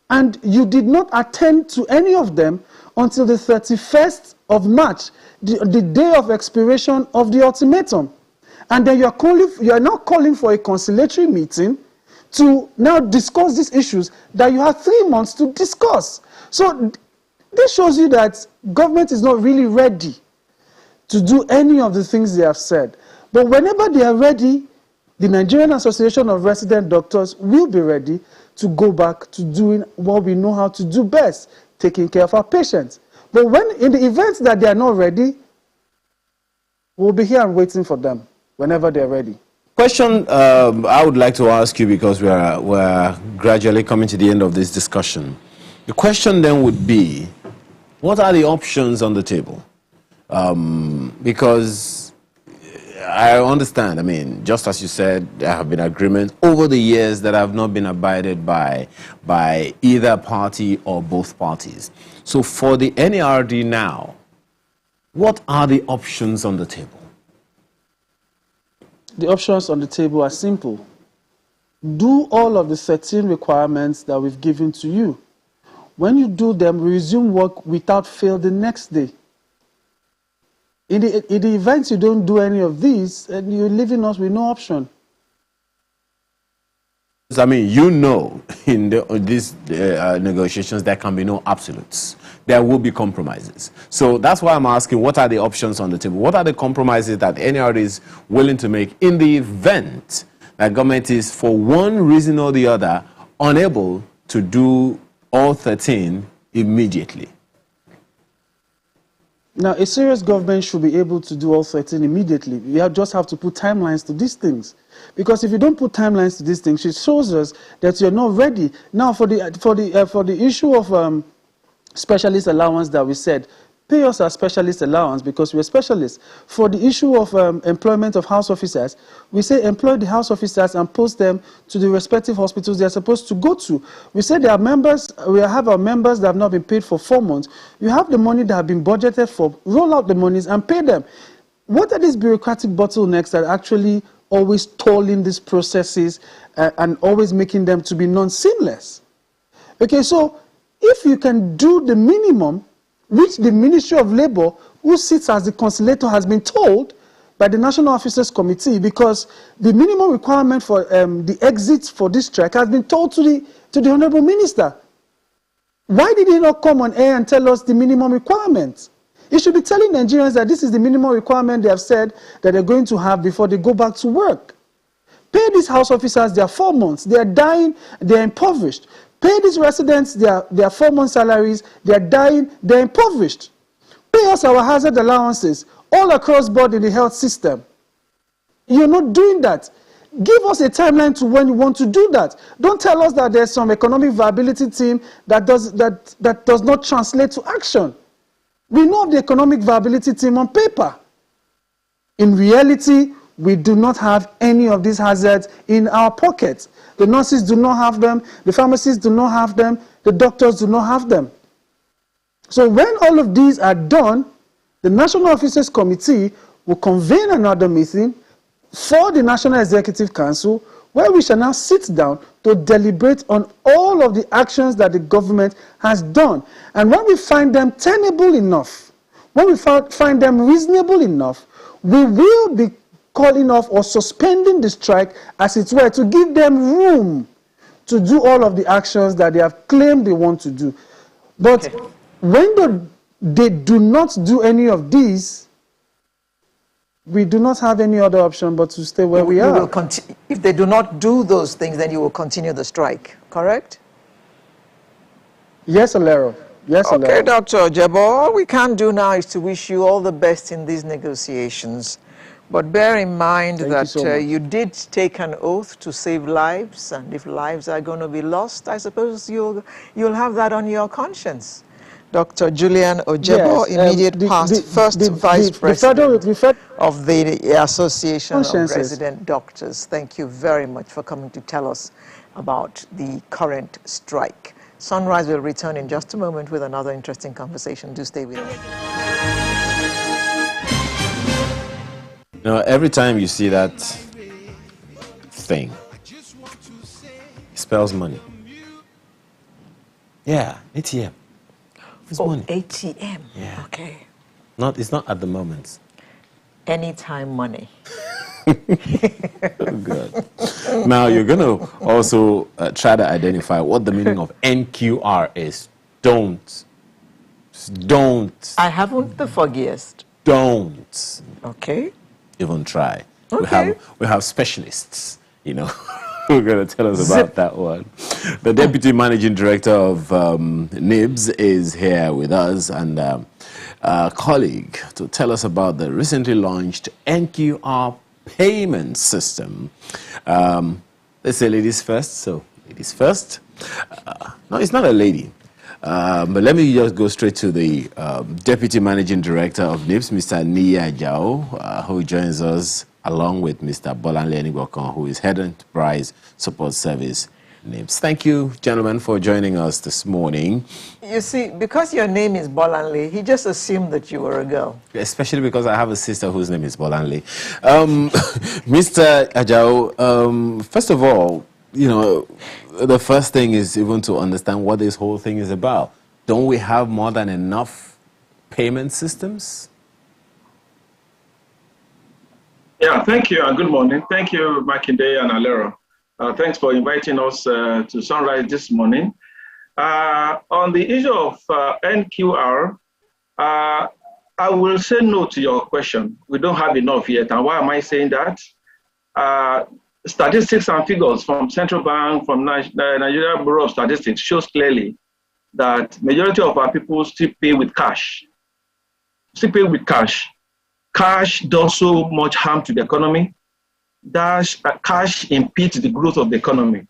and you did not attend to any of them until the 31st of March, the day of expiration of the ultimatum. And then you are now calling for a conciliatory meeting to now discuss these issues that you have 3 months to discuss. So this shows you that government is not really ready to do any of the things they have said. But whenever they are ready, the Nigerian Association of Resident Doctors will be ready to go back to doing what we know how to do best, taking care of our patients. But when in the event that they are not ready, we'll be here and waiting for them whenever they're ready. Question I would like to ask you, because we're gradually coming to the end of this discussion. The question then would be, what are the options on the table? Because I understand, I mean, just as you said, there have been agreements over the years that have not been abided by either party or both parties. So for the NERD now, what are the options on the table? The options on the table are simple. Do all of the 13 requirements that we've given to you. When you do them, resume work without fail the next day. In the event you don't do any of these, and you're leaving us with no option. I mean, you know, in these negotiations, there can be no absolutes. There will be compromises. So that's why I'm asking, what are the options on the table? What are the compromises that NERD is willing to make in the event that government is, for one reason or the other, unable to do all 13 immediately? Now, a serious government should be able to do all 13 immediately. We just have to put timelines to these things. Because if you don't put timelines to these things, it shows us that you're not ready. Now, for the issue of specialist allowance that we said, pay us our specialist allowance because we're specialists. For the issue of employment of house officers, we say employ the house officers and post them to the respective hospitals they're supposed to go to. We say there are members, we have our members that have not been paid for 4 months. You have the money that have been budgeted for, roll out the monies and pay them. What are these bureaucratic bottlenecks that are actually always stalling these processes and always making them to be non-seamless? Okay, so if you can do the minimum, which the Ministry of Labour, who sits as the conciliator, has been told by the National Officers Committee, because the minimum requirement for the exit for this strike has been told to the Honourable Minister. Why did he not come on air and tell us the minimum requirements? He should be telling Nigerians that this is the minimum requirement they have said that they're going to have before they go back to work. Pay these house officers their 4 months. They are dying, they are impoverished. Pay these residents their 4 month salaries. They are dying, they are impoverished. Pay us our hazard allowances all across board in the health system. You're not doing that. Give us a timeline to when you want to do that. Don't tell us that there's some economic viability team that does not translate to action. We know the economic viability team on paper. In reality, we do not have any of these hazards in our pockets. The nurses do not have them, the pharmacists do not have them, the doctors do not have them. So when all of these are done, the National Officers Committee will convene another meeting for the National Executive Council, where we shall now sit down to deliberate on all of the actions that the government has done. And when we find them tenable enough, when we find them reasonable enough, we will be calling off or suspending the strike, as it were, to give them room to do all of the actions that they have claimed they want to do. But when they do not do any of these, we do not have any other option but to stay where we are. If they do not do those things, then you will continue the strike, correct? Yes, Alero. Yes, Alero. Okay, Dr. Ojebo, all we can do now is to wish you all the best in these negotiations. But bear in mind that you did take an oath to save lives, and if lives are going to be lost, I suppose you'll have that on your conscience. Dr. Julian Ojebo, immediate past first vice president of the Association of Resident Doctors. Thank you very much for coming to tell us about the current strike. Sunrise will return in just a moment with another interesting conversation. Do stay with us. You know, every time you see that thing, it spells money. Yeah, ATM. It's money. ATM. Yeah. Okay. It's not at the moment. Anytime money. Oh, good. Now, you're going to also try to identify what the meaning of NQR is. Don't. I haven't the foggiest. Don't. Okay. Even try. Okay. We have specialists, you know, who are going to tell us about that one. The Deputy Managing Director of NIBS is here with us, and a colleague to tell us about the recently launched NQR payment system. Let's say ladies first, so ladies first. No, it's not a lady. But let me just go straight to the Deputy Managing Director of NIBS, Mr. Niya Jao, who joins us along with Mr. Bolanle Enibokon, who is Head Enterprise Support Service, NIBS. Thank you, gentlemen, for joining us this morning. You see, because your name is Bolanle, he just assumed that you were a girl. Especially because I have a sister whose name is Bolanle. Mr. Ajao, first of all, you know, the first thing is even to understand what this whole thing is about. Don't we have more than enough payment systems? Yeah, thank you and good morning. Thank you, Makinde and Alero. Thanks for inviting us to Sunrise this morning. On the issue of NQR, I will say no to your question. We don't have enough yet. And why am I saying that? Statistics and figures from Central Bank, from Nigeria Bureau of Statistics shows clearly that majority of our people still pay with cash. Cash does so much harm to the economy. Cash impedes the growth of the economy.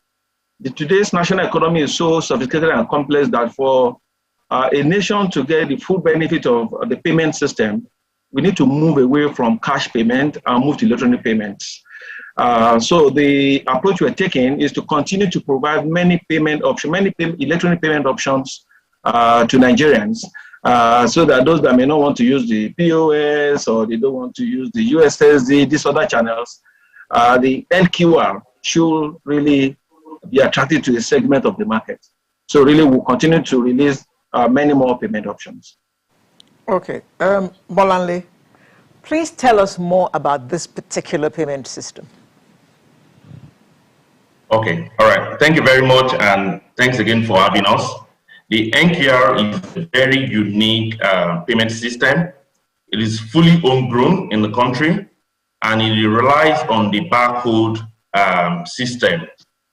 Today's national economy is so sophisticated and complex that for a nation to get the full benefit of the payment system, we need to move away from cash payment and move to electronic payments. So the approach we're taking is to continue to provide many electronic payment options to Nigerians, so that those that may not want to use the POS or they don't want to use the USSD, these other channels, the NQR should really be attracted to a segment of the market. So really we'll continue to release many more payment options. Okay, Bolanle, please tell us more about this particular payment system. Okay, all right. Thank you very much, and thanks again for having us. The NQR is a very unique payment system. It is fully homegrown in the country, and it relies on the barcode system,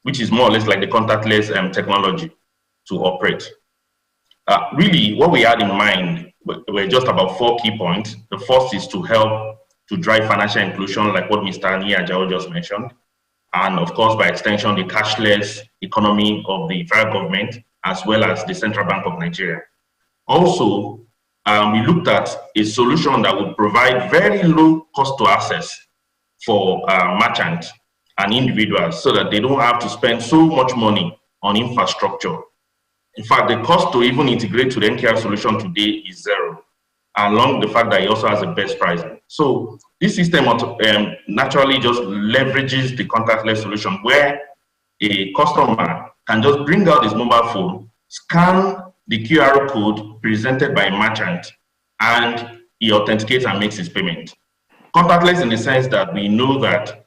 which is more or less like the contactless technology to operate. Really, what we had in mind were just about 4 key points. The first is to help to drive financial inclusion, like what Mr. Ajao just mentioned. And of course, by extension, the cashless economy of the federal government, as well as the Central Bank of Nigeria. Also, we looked at a solution that would provide very low cost to access for merchants and individuals so that they don't have to spend so much money on infrastructure. In fact, the cost to even integrate to the NQR solution today is 0, along the fact that it also has the best pricing. So this system naturally just leverages the contactless solution where a customer can just bring out his mobile phone, scan the QR code presented by a merchant, and he authenticates and makes his payment. Contactless in the sense that we know that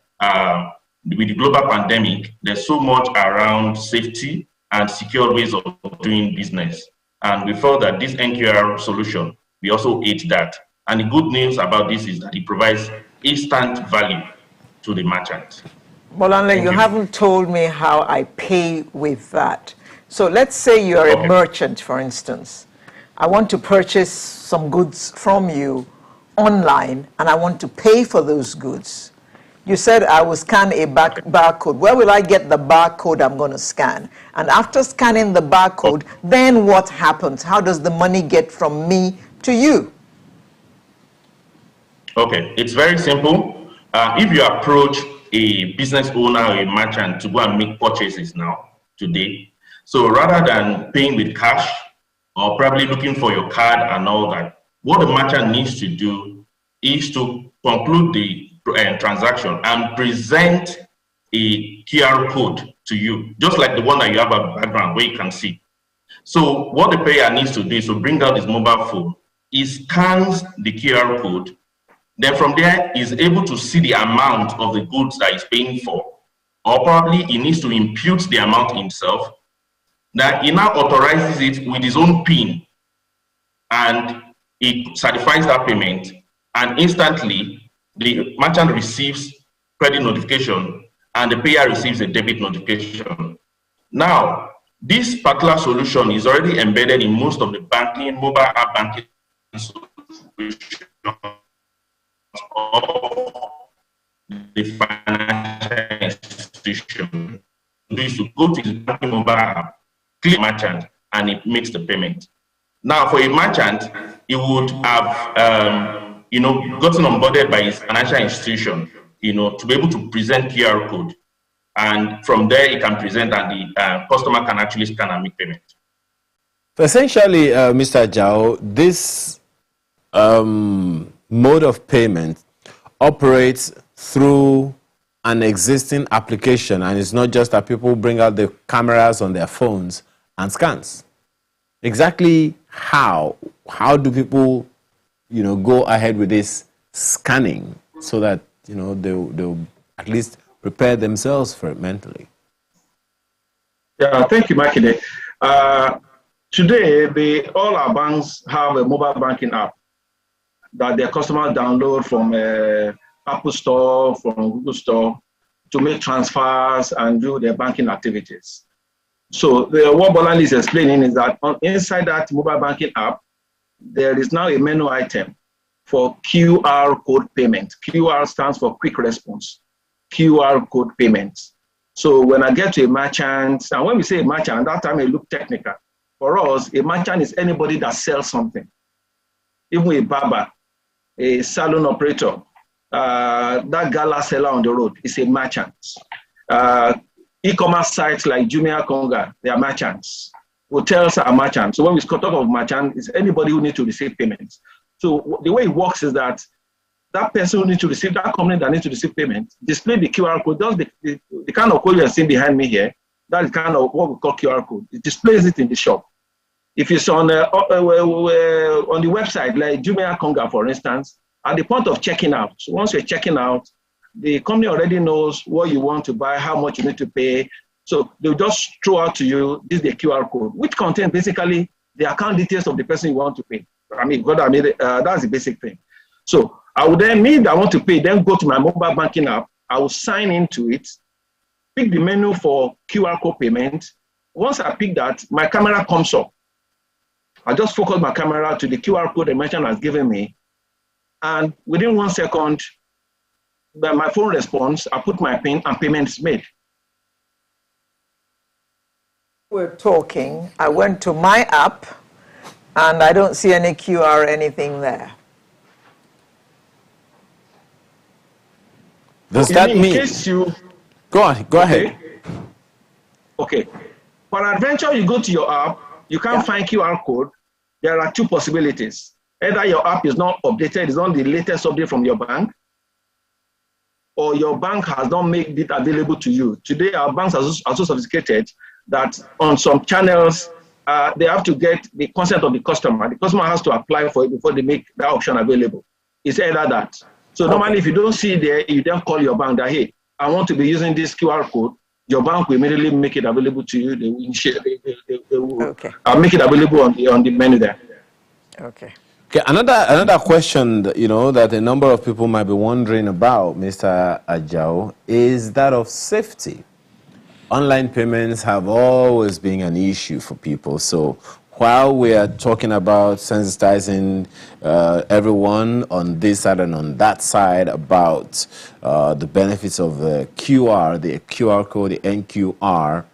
with the global pandemic, there's so much around safety and secure ways of doing business. And we felt that this NQR solution, we also aid that. And the good news about this is that it provides instant value to the merchant. Bolanle, you haven't told me how I pay with that. So let's say you're a merchant, for instance. I want to purchase some goods from you online, and I want to pay for those goods. You said I will scan a barcode. Where will I get the barcode I'm going to scan? And after scanning the barcode, then what happens? How does the money get from me to you? Okay, it's very simple. If you approach a business owner or a merchant to go and make purchases now, today, so rather than paying with cash or probably looking for your card and all that, what the merchant needs to do is to conclude the transaction and present a QR code to you, just like the one that you have a background where you can see. So what the payer needs to do is to bring out his mobile phone, he scans the QR code, then from there he's able to see the amount of the goods that he's paying for, or probably he needs to impute the amount himself. That he now authorizes it with his own PIN, and he certifies that payment, and instantly the merchant receives credit notification and the payer receives a debit notification. Now, this particular solution is already embedded in most of the banking, mobile app banking solutions of the financial institution. Is to go to his banking mobile app, click merchant, and it makes the payment. Now, for a merchant, he would have, gotten onboarded by his financial institution, to be able to present QR code, and from there he can present, and the customer can actually scan and make payment. So essentially, Mr. Jao, this mode of payment operates through an existing application, and it's not just that people bring out the cameras on their phones and scans. Exactly how do people, go ahead with this scanning so that, they'll at least prepare themselves for it mentally? Yeah, thank you, Makinde. Today, all our banks have a mobile banking app that their customers download from Apple Store, from Google Store, to make transfers and do their banking activities. So what Bolanle is explaining is that inside that mobile banking app, there is now a menu item for QR code payment. QR stands for quick response, QR code payments. So when I get to a merchant, and when we say a merchant, that time it looks technical, For us, a merchant is anybody that sells something. Even a barber, a salon operator, that gala seller on the road is a merchant. E-commerce sites like Jumia, Konga, they are merchants. Hotels are merchants. So when we talk of merchant, it's anybody who needs to receive payments. So the way it works is that that person who needs to receive, that company that needs to receive payment, display the QR code. Just the kind of code you are seeing behind me here, that is kind of what we call QR code. It displays it in the shop. If it's on the website, like Jumia Konga, for instance, at the point of checking out, so once you're checking out, the company already knows what you want to buy, how much you need to pay. So they'll just throw out to you, this is the QR code, which contains basically the account details of the person you want to pay. That's the basic thing. So I would then I want to pay, then go to my mobile banking app. I will sign into it, pick the menu for QR code payment. Once I pick that, my camera comes up. I just focus my camera to the QR code the merchant has given me. And within 1 second, my phone responds, I put my PIN and payment is made. We're talking, I went to my app and I don't see any QR or anything there. Does that mean? Go ahead. Okay. For adventure, you go to your app, you can't find QR code. There are two possibilities. Either your app is not updated, it's not the latest update from your bank, or your bank has not made it available to you. Today, our banks are so sophisticated that on some channels, they have to get the consent of the customer. The customer has to apply for it before they make that option available. It's either that. So normally, if you don't see it there, you then call your bank that, hey, I want to be using this QR code. Your bank will immediately make it available to you. They will make it available on the menu there. Okay. Okay, another question that, that a number of people might be wondering about, Mr. Ajao, is that of safety. Online payments have always been an issue for people. So while we are talking about sensitizing everyone on this side and on that side about the benefits of the QR code, the NQR,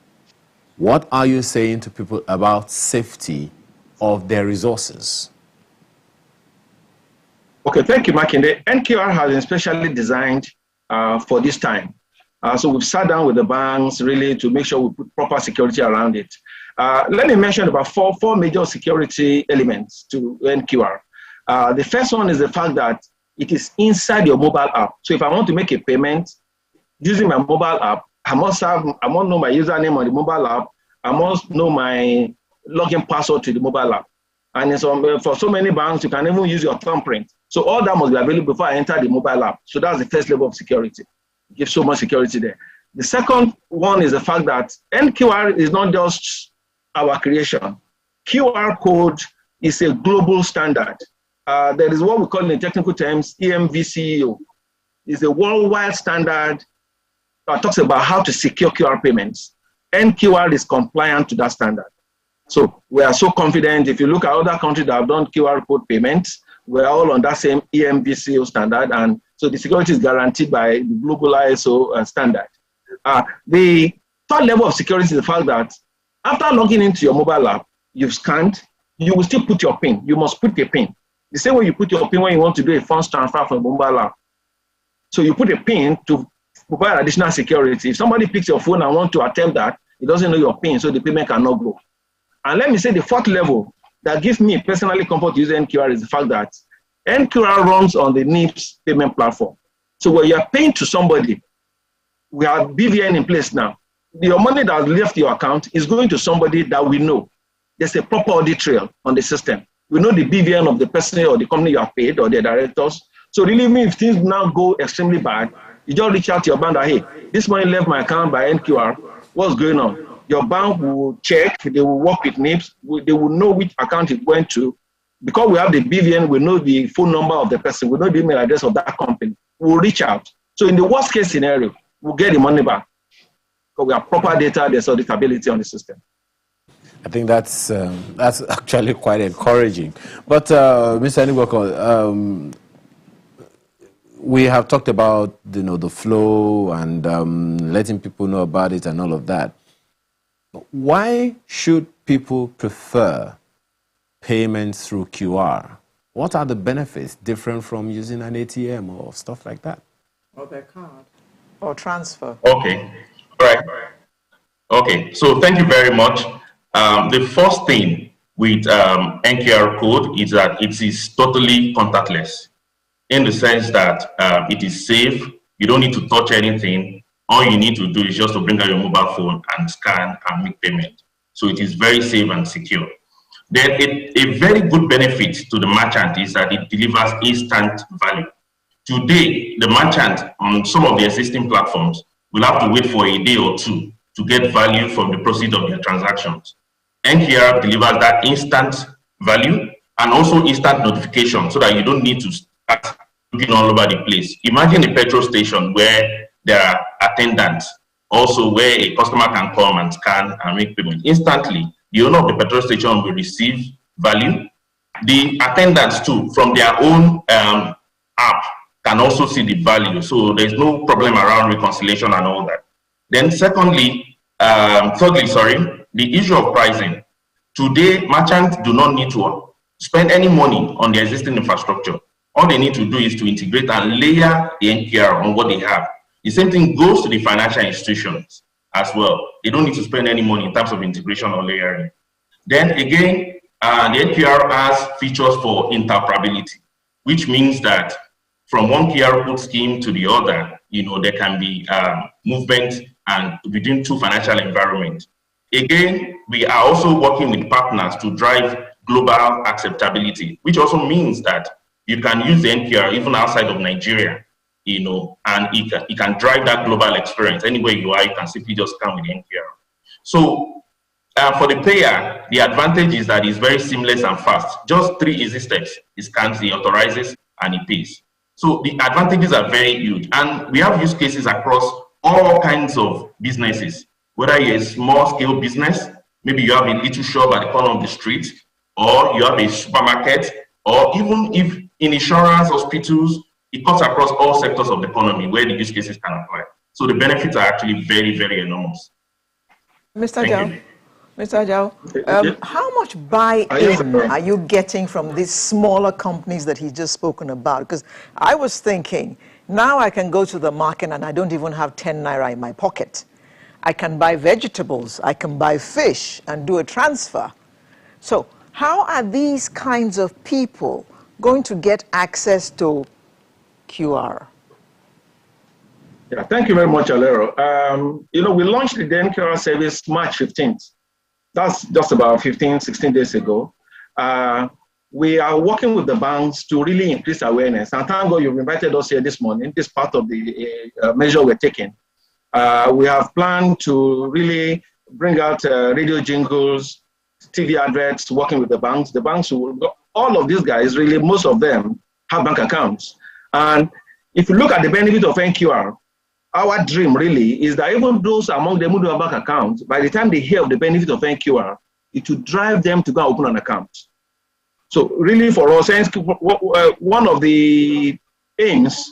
what are you saying to people about safety of their resources? Okay, thank you, Makinde. NQR has been specially designed for this time. So we've sat down with the banks really to make sure we put proper security around it. Let me mention about four major security elements to NQR. The first one is the fact that it is inside your mobile app. So if I want to make a payment using my mobile app, I must know my username on the mobile app. I must know my login password to the mobile app. And for so many banks, you can even use your thumbprint. So all that must be available before I enter the mobile app. So that's the first level of security. It gives so much security there. The second one is the fact that NQR is not just our creation. QR code is a global standard. There is what we call in technical terms EMVCEO. It's a worldwide standard that talks about how to secure QR payments. NQR is compliant to that standard. So we are so confident. If you look at other countries that have done QR code payments, we're all on that same EMVCO standard. And so the security is guaranteed by the global ISO standard. The third level of security is the fact that after logging into your mobile app, you've scanned, you will still put your PIN. You must put a PIN. The same way you put your PIN when you want to do a funds transfer from a mobile app. So you put a PIN to provide additional security. If somebody picks your phone and wants to attempt that, it doesn't know your PIN, so the payment cannot go. And let me say the fourth level that gives me personally comfort to use NQR is the fact that NQR runs on the NIPS payment platform. So when you're paying to somebody, we have BVN in place now. Your money that left your account is going to somebody that we know. There's a proper audit trail on the system. We know the BVN of the person or the company you have paid or the directors. So really, if things now go extremely bad, you just reach out to your bank that, hey, this money left my account by NQR. What's going on? Your bank will check, they will work with NIPS, they will know which account it went to. Because we have the BVN, we know the phone number of the person, we know the email address of that company. We'll reach out. So in the worst case scenario, we'll get the money back. Because we have proper data, there's auditability on the system. I think that's actually quite encouraging. But Mr. Aniboko, we have talked about the flow and letting people know about it and all of that. Why should people prefer payments through QR? What are the benefits different from using an ATM or stuff like that? Or their card. Or transfer. Okay. All right. Okay. So thank you very much. The first thing with NQR code is that it is totally contactless, in the sense that it is safe. You don't need to touch anything. All you need to do is just to bring out your mobile phone and scan and make payment. So it is very safe and secure. Then a very good benefit to the merchant is that it delivers instant value. Today, the merchant on some of the existing platforms will have to wait for a day or two to get value from the proceeds of their transactions. NQR delivers that instant value and also instant notification, so that you don't need to start looking all over the place. Imagine a petrol station where there are attendants, also where a customer can come and scan and make payment. Instantly, the owner of the petrol station will receive value. The attendants too, from their own app, can also see the value. So there's no problem around reconciliation and all that. Then thirdly, the issue of pricing. Today, merchants do not need to spend any money on their existing infrastructure. All they need to do is to integrate and layer the NQR on what they have. The same thing goes to the financial institutions as well. They don't need to spend any money in terms of integration or layering. Then again, the NQR has features for interoperability, which means that from one QR code scheme to the other, there can be movement and between two financial environments. Again, we are also working with partners to drive global acceptability, which also means that you can use the NQR even outside of Nigeria, and it can drive that global experience. Anywhere you are, you can simply just come with the NQR. So for the payer, the advantage is that it's very seamless and fast. Just 3 easy steps. He scans, he authorizes, and he pays. So the advantages are very huge. And we have use cases across all kinds of businesses, whether you're a small scale business, maybe you have a little shop at the corner of the street, or you have a supermarket, or even if in insurance, hospitals, it cuts across all sectors of the economy where the use cases can apply. So the benefits are actually very, very enormous. Mr. Ajao, how much buy-in are you getting from these smaller companies that he's just spoken about? Because I was thinking, now I can go to the market and I don't even have 10 naira in my pocket. I can buy vegetables, I can buy fish and do a transfer. So how are these kinds of people going to get access to QR? Yeah, thank you very much, Alero. We launched the NQR service March 15th. That's just about 15, 16 days ago. We are working with the banks to really increase awareness. And thank God you've invited us here this morning. This part of the measure we're taking. We have planned to really bring out radio jingles, TV adverts, working with the banks. The banks, all of these guys, really, most of them have bank accounts. And if you look at the benefit of NQR, our dream really is that even those among them who don't have bank accounts, by the time they hear of the benefit of NQR, it will drive them to go and open an account. So really for us, one of the aims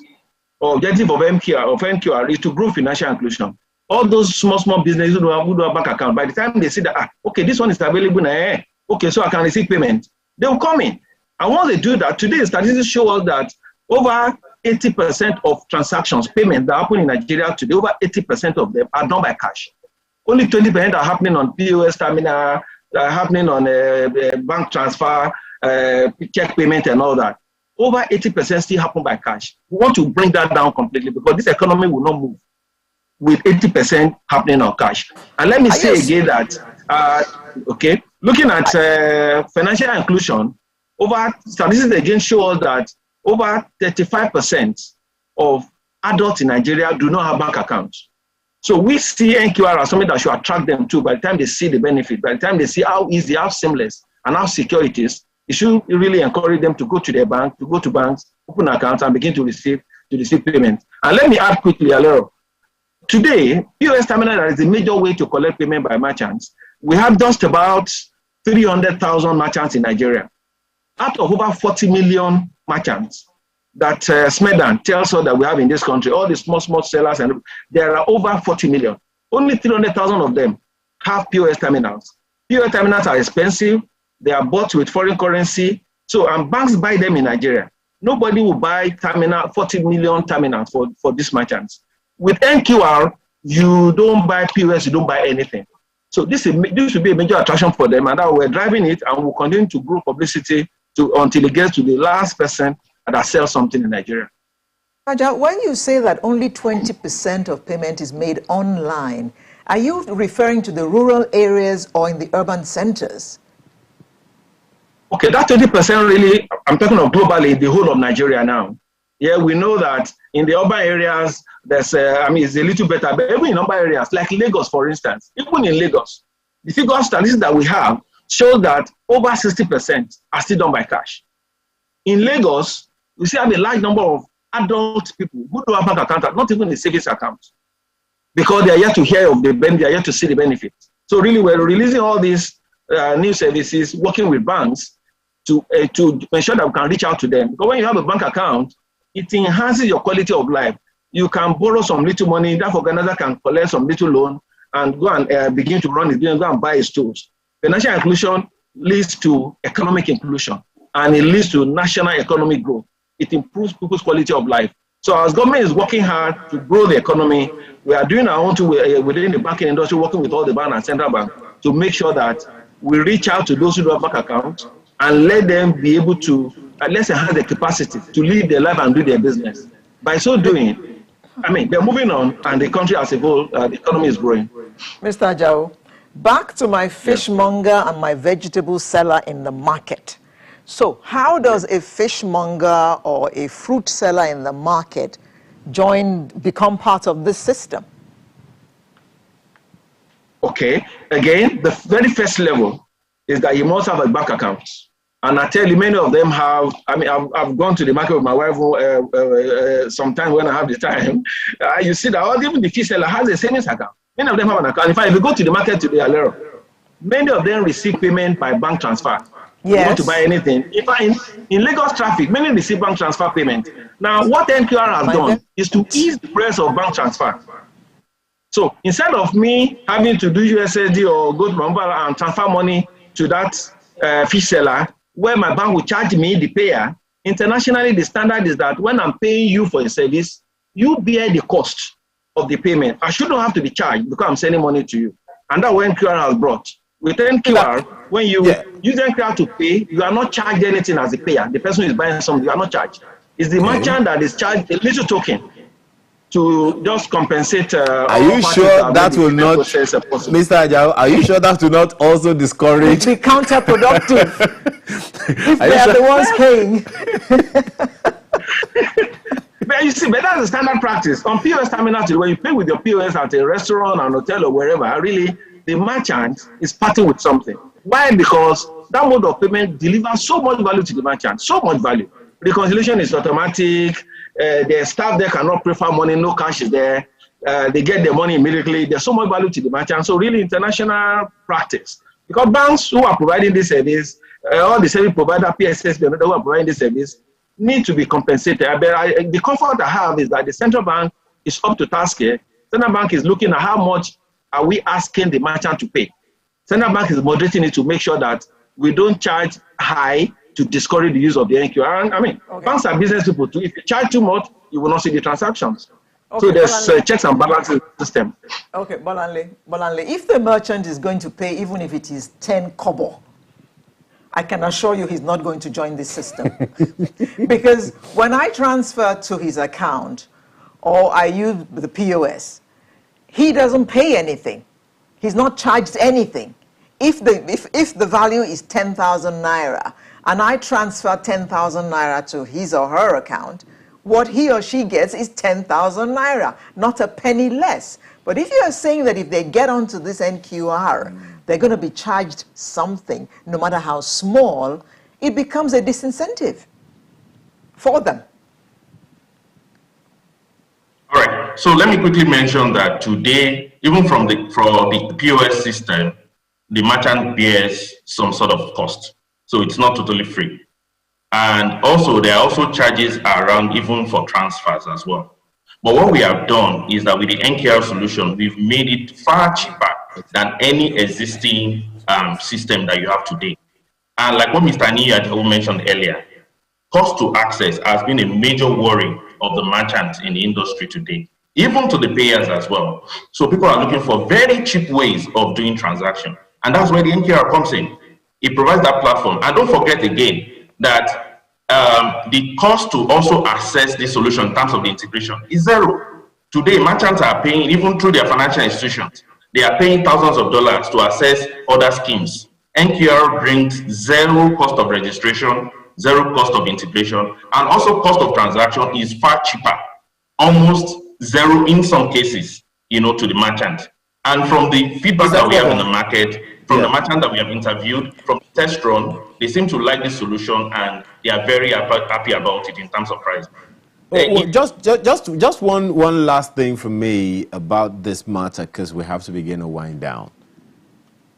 or objective of NQR is to grow financial inclusion. All those small businesses who don't have bank account, by the time they see that, okay, this one is available now, okay, so I can receive payment, they will come in. And once they do that, today statistics show us that over 80% of transactions, payments that happen in Nigeria today, over 80% of them are done by cash. Only 20% are happening on POS terminal, are happening on bank transfer, check payment and all that. Over 80% still happen by cash. We want to bring that down completely because this economy will not move with 80% happening on cash. And let me say again that, looking at financial inclusion, statistics again show us that over 35% of adults in Nigeria do not have bank accounts. So we see NQR as something that should attract them too. By the time they see the benefit, by the time they see how easy, how seamless, and how secure it is, it should really encourage them to go to their bank, to go to banks, open accounts, and begin to receive payment. And let me add quickly, Alero. Today, POS terminal is a major way to collect payment by merchants. We have just about 300,000 merchants in Nigeria. Out of over 40 million merchants that Smedan tells us that we have in this country, all the small sellers, and there are over 40 million. Only 300,000 of them have POS terminals. POS terminals are expensive. They are bought with foreign currency. So, and banks buy them in Nigeria. Nobody will buy 40 million terminals for these merchants. With NQR, you don't buy POS, you don't buy anything. So this should be a major attraction for them, and we're driving it, and we'll continue to grow publicity until it gets to the last person that sells something in Nigeria. Raja, when you say that only 20% of payment is made online, are you referring to the rural areas or in the urban centers? Okay, that 20% really, I'm talking of globally, the whole of Nigeria now. Yeah, we know that in the urban areas, there's, it's a little better, but even in urban areas, like Lagos, for instance, even in Lagos, the figure statistics that we have show that over 60% are still done by cash. In Lagos, we still have a large number of adult people who don't have bank accounts, not even a savings account, because they are yet to hear of the benefit, they are yet to see the benefits. So really, we're releasing all these new services, working with banks to ensure that we can reach out to them. Because when you have a bank account, it enhances your quality of life. You can borrow some little money, that organizer can collect some little loan and go and begin to run his business, go and buy his tools. Financial inclusion leads to economic inclusion, and it leads to national economic growth. It improves people's quality of life. So our government is working hard to grow the economy. We are doing our own within the banking industry, working with all the bank and central bank to make sure that we reach out to those who don't have bank accounts and let them be able to, let's enhance their capacity to live their life and do their business. By so doing, they're moving on, and the country as a whole, the economy is growing. Mr. Ajao, back to my fishmonger and my vegetable seller in the market. So how does a fishmonger or a fruit seller in the market become part of this system? Okay, again, the very first level is that you must have a bank account. And I tell you, many of them have, I've gone to the market with my wife sometimes when I have the time. You see that even the fish seller has a savings account. Many of them have an account. In fact, if you go to the market today, many of them receive payment by bank transfer. Yes. You want to buy anything. In Lagos traffic, many receive bank transfer payment. Now, what NQR has done is to ease the price of bank transfer. So instead of me having to do USSD or go to Mambala and transfer money to that fish seller, where my bank will charge me, the payer, internationally the standard is that when I'm paying you for a service, you bear the cost of the payment. I shouldn't have to be charged because I'm sending money to you. And that's what NQR has brought. With NQR, when you use NQR to pay, you are not charged anything as a payer. The person who is buying something, you are not charged. It's the merchant that is charged a little token to just compensate. Are you sure that will not, Mr. Ajao, are you sure that will not also discourage? Be counterproductive if they are the ones paying. But you see, but that's the standard practice. On POS terminals, when you pay with your POS at a restaurant, an hotel, or wherever, really, the merchant is parting with something. Why? Because that mode of payment delivers so much value to the merchant, so much value. Reconciliation is automatic. The staff there cannot prefer money, no cash is there. They get their money immediately. There's so much value to the merchant. So really international practice. Because banks who are providing this service, all the service provider, PSS, who are providing this service, need to be compensated. But the comfort I have is that the central bank is up to task here. Central bank is looking at how much are we asking the merchant to pay. Central bank is moderating it to make sure that we don't charge high to discourage the use of the NQR. Banks are business people too. If you charge too much, you will not see the transactions. Okay, so there's checks and balances system. Okay, Bolanle, if the merchant is going to pay, even if it is 10 kobo, I can assure you he's not going to join this system. Because when I transfer to his account or I use the POS, he doesn't pay anything. He's not charged anything. If the value is 10,000 naira and I transfer 10,000 naira to his or her account, what he or she gets is 10,000 naira, not a penny less. But if you are saying that if they get onto this NQR, they're going to be charged something, no matter how small, it becomes a disincentive for them. All right. So let me quickly mention that today, even for the POS system, the merchant bears some sort of cost. So it's not totally free. And also, there are also charges around even for transfers as well. But what we have done is that with the NKR solution, we've made it far cheaper than any existing system that you have today. And like what Mr. Niya mentioned earlier, cost to access has been a major worry of the merchants in the industry today, even to the payers as well. So people are looking for very cheap ways of doing transaction. And that's where the NKR comes in. It provides that platform. And don't forget again that the cost to also access this solution in terms of the integration is zero. Today, merchants are paying, even through their financial institutions, they are paying thousands of dollars to access other schemes. NKR brings zero cost of registration, zero cost of integration, and also cost of transaction is far cheaper, almost zero in some cases, you know, to the merchant. And from the feedback that we have in the market, from the merchant that we have interviewed, from the test run, they seem to like this solution and they are very happy about it in terms of price. Just one last thing from me about this matter, because we have to begin to wind down.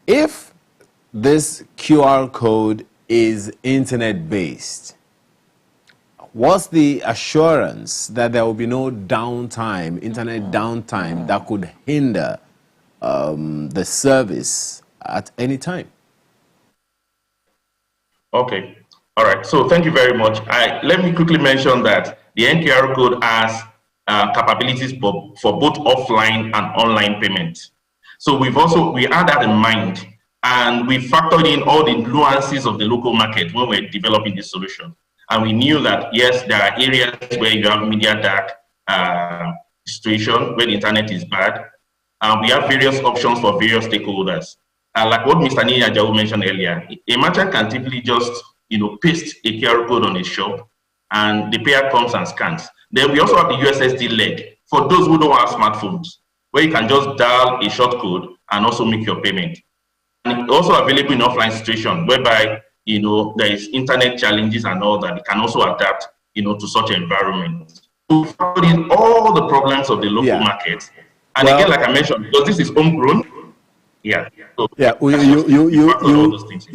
If this QR code is internet-based, what's the assurance that there will be no downtime, internet downtime, that could hinder the service at any time? Okay. All right. So thank you very much. Let me quickly mention that the NKR code has capabilities for both offline and online payments. So we had that in mind, and we factored in all the nuances of the local market when we're developing this solution. And we knew that, yes, there are areas where you have media dark situation, where the internet is bad. And we have various options for various stakeholders. Like what Mr. Niya mentioned earlier, a merchant can typically just, you know, paste a QR code on his shop, and the payer comes and scans. Then we also have the USSD leg for those who don't have smartphones, where you can just dial a short code and also make your payment. And it's also available in offline situation, whereby, you know, there is internet challenges and all that. It can also adapt, you know, to such environments. We factor in all the problems of the local market. And again, like I mentioned, because this is homegrown, you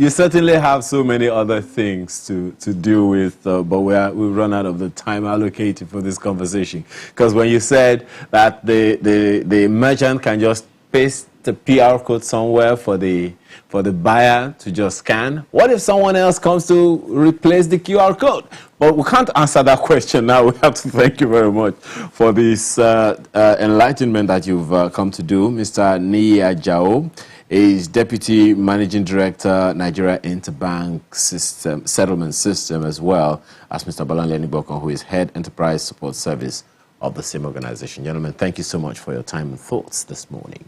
certainly have so many other things to deal with, but we've run out of the time allocated for this conversation. Because when you said that the merchant can just paste the PR code somewhere for the buyer to just scan, what if someone else comes to replace the QR code? But we can't answer that question now. We have to thank you very much for this enlightenment that you've come to do. Mr. Niya Jao is Deputy Managing Director, Nigeria Interbank System, Settlement System, as well as Mr. Balanle Nibokon, who is Head Enterprise Support Service of the same organization. Gentlemen, thank you so much for your time and thoughts this morning.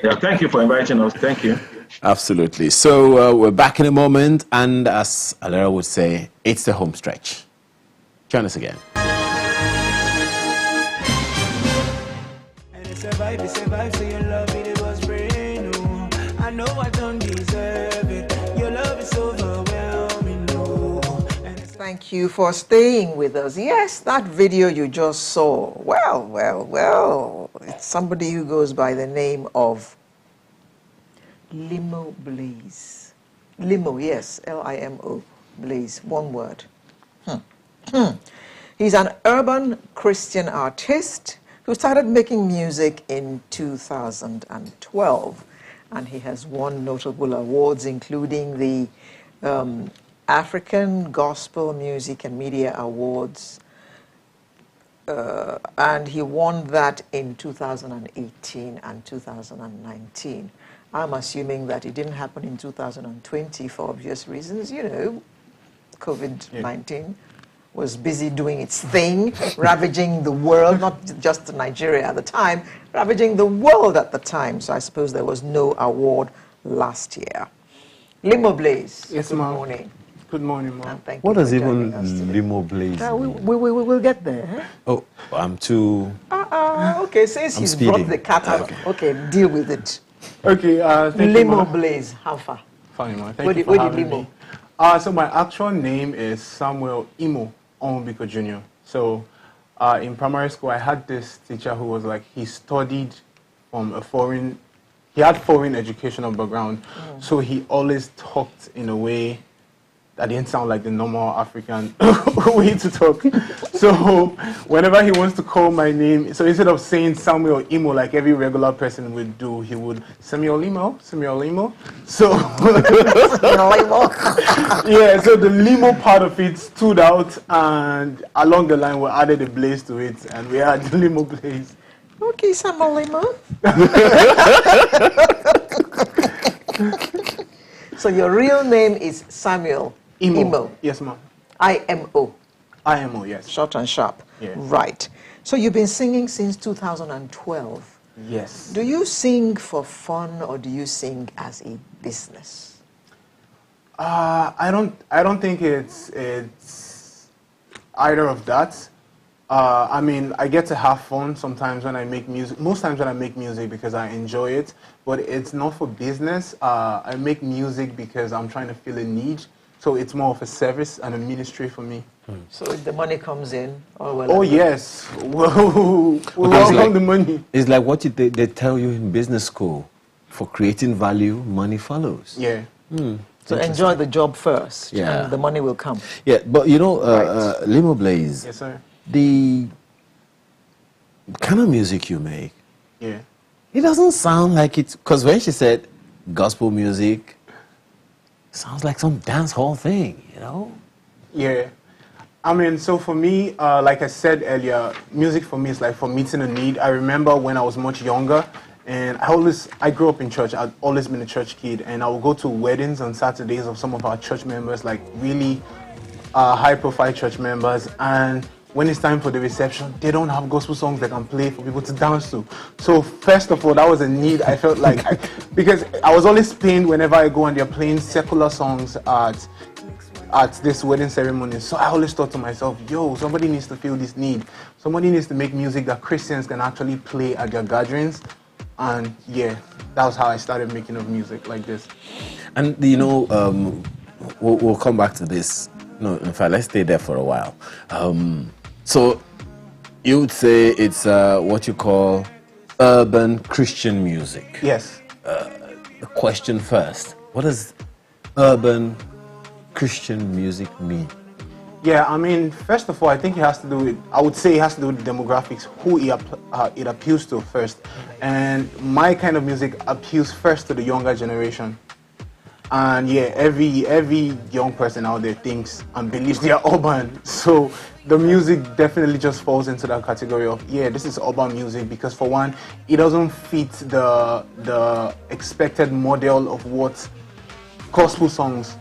Yeah, thank you for inviting us. Thank you. Absolutely. So we're back in a moment, and as Alera would say, it's the home stretch. Join us again. And it's a vibe, so your love it was brand new. I know I don't deserve it. Your love is overwhelming. Thank you for staying with us. Yes, that video you just saw. Well. It's somebody who goes by the name of Limo Blaze. Limo, yes, Limo Blaze, one word. He's an urban Christian artist who started making music in 2012, and he has won notable awards, including the African Gospel Music and Media Awards, and he won that in 2018 and 2019. I'm assuming that it didn't happen in 2020 for obvious reasons. You know, COVID-19 was busy doing its thing, ravaging the world, not just Nigeria at the time, ravaging the world at the time. So I suppose there was no award last year. Limo Blaze, yes, good morning. Good morning, Mom. What does even Limo Blaze mean? We'll get there. Oh, I'm too... Okay, since he's brought the cat out, okay, deal with it. Okay, thank Limo you, Blaze, how far? Fine, Mom. Thank you for having me. So my actual name is Samuel Imo Onwubiko Jr. So in primary school, I had this teacher who was like, he studied from a foreign... He had foreign educational background, so he always talked in a way That didn't sound like the normal African way to talk. So whenever he wants to call my name, so instead of saying Samuel Imo like every regular person would do, he would Samuel Limo. So yeah, so the Limo part of it stood out, and along the line we added a blaze to it, and we had the Limo Blaze. Okay, Samuel Limo. So your real name is Samuel Imo. Yes, ma'am. IMO. IMO, yes. Short and sharp. Yeah. Right. So you've been singing since 2012. Yes. Do you sing for fun or do you sing as a business? I don't think it's either of that. I mean, I get to have fun sometimes when I make music. Most times when I make music because I enjoy it, but it's not for business. I make music because I'm trying to fill a need. So it's more of a service and a ministry for me. So if the money comes in, oh yes, welcome the money. It's like what they tell you in business school: for creating value, money follows. Yeah. So enjoy the job first, Yeah. and the money will come. Yeah, but you know, Limo Blaze. Yes, sir. The kind of music you make, Yeah. it doesn't sound like it. Because when she said gospel music, sounds like some dance hall thing, you know? Yeah. I mean, so for me, like I said earlier, music for me is like for meeting a need. I remember when I was much younger, and I grew up in church. I've always been a church kid, and I would go to weddings on Saturdays of some of our church members, like really high-profile church members, and when it's time for the reception, they don't have gospel songs they can play for people to dance to. So first of all, that was a need I felt like, because I was always pained whenever I go and they're playing secular songs at this wedding ceremony. So I always thought to myself, yo, somebody needs to feel this need. Somebody needs to make music that Christians can actually play at their gatherings. And yeah, that was how I started making of music like this. And you know, we'll come back to this. No, in fact, let's stay there for a while. So you would say it's what you call urban Christian music. Yes. The question first, what does urban Christian music mean? Yeah, I mean, first of all, I think it has to do with, I would say it has to do with the demographics, who it appeals to first. And my kind of music appeals first to the younger generation. And yeah, every young person out there thinks and believes they are urban. So the music definitely just falls into that category of, yeah, this is urban music, because for one, it doesn't fit the expected model of what gospel songs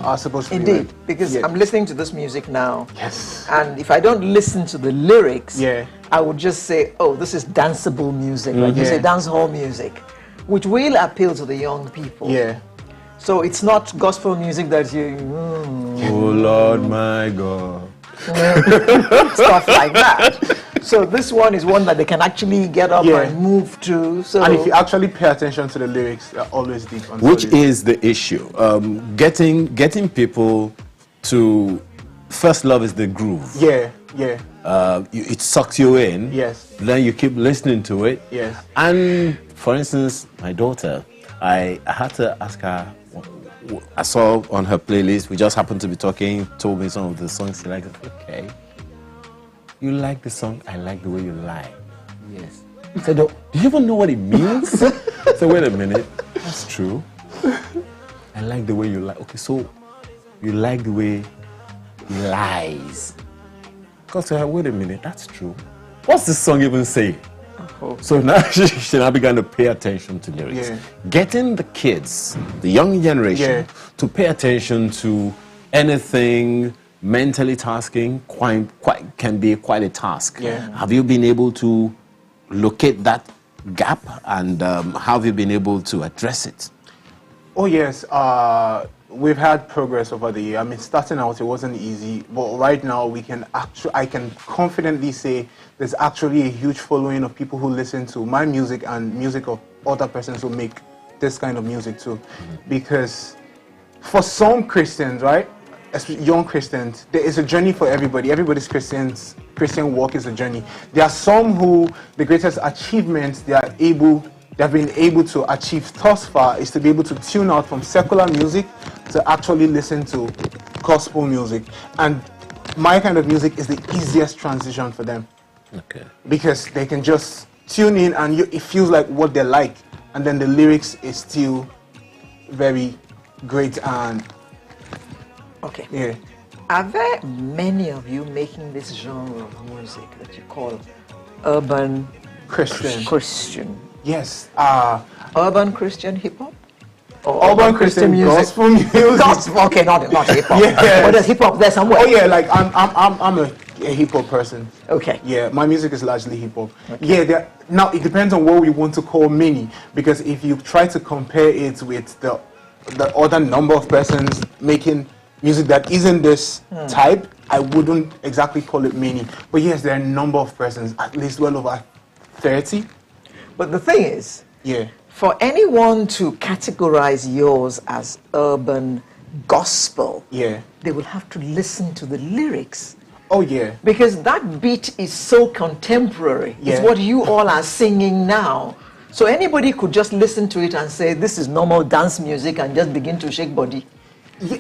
are supposed to be. Indeed, because I'm listening to this music now. Yes. And if I don't listen to the lyrics, yeah, I would just say, oh, this is danceable music, like you say, dance hall music, which will appeal to the young people. Yeah. So it's not gospel music that you... Oh, Lord, my God. Stuff like that. So this one is one that they can actually get up and move to. So and if you actually pay attention to the lyrics, they're always deep. Which is the issue. Getting people to... First love is the groove. Yeah, yeah. It sucks you in. Yes. Then you keep listening to it. Yes. And for instance, my daughter, I had to ask her, I saw on her playlist, we just happened to be talking, told me some of the songs she likes. Okay. You like the song, I like the way you lie. Yes. I said, do you even know what it means? So wait a minute, that's true. I like the way you lie. Okay, so you like the way he lies. Because wait a minute, that's true. What's this song even say? So now she now began to pay attention to lyrics. Yeah. Getting the kids, the young generation, to pay attention to anything mentally tasking can be quite a task. Yeah. Have you been able to locate that gap, and how have you been able to address it? Oh yes, we've had progress over the year. I mean, starting out it wasn't easy, but right now I can confidently say there's actually a huge following of people who listen to my music and music of other persons who make this kind of music too. Because for some Christians, right, especially young Christians, there is a journey for everybody. Everybody's Christian walk is a journey. There are some who the greatest achievements they have been able to achieve thus far is to be able to tune out from secular music to actually listen to gospel music, and my kind of music is the easiest transition for them. Okay. Because they can just tune in and it feels like what they like, and then the lyrics is still very great. And okay, yeah. Are there many of you making this genre of music that you call urban Christian? Yes. Urban Christian hip hop? Urban Christian music. Gospel music. Gospel, okay, not hip hop. Yes. But there's hip hop there somewhere. Oh yeah, like I'm a hip hop person. Okay. Yeah, my music is largely hip hop. Okay. Yeah, now it depends on what we want to call many, because if you try to compare it with the other number of persons making music that isn't this type, I wouldn't exactly call it many. But yes, there are a number of persons, at least well over 30. But the thing is, for anyone to categorize yours as urban gospel, they will have to listen to the lyrics. Oh yeah. Because that beat is so contemporary. It's what you all are singing now. So anybody could just listen to it and say, this is normal dance music, and just begin to shake body.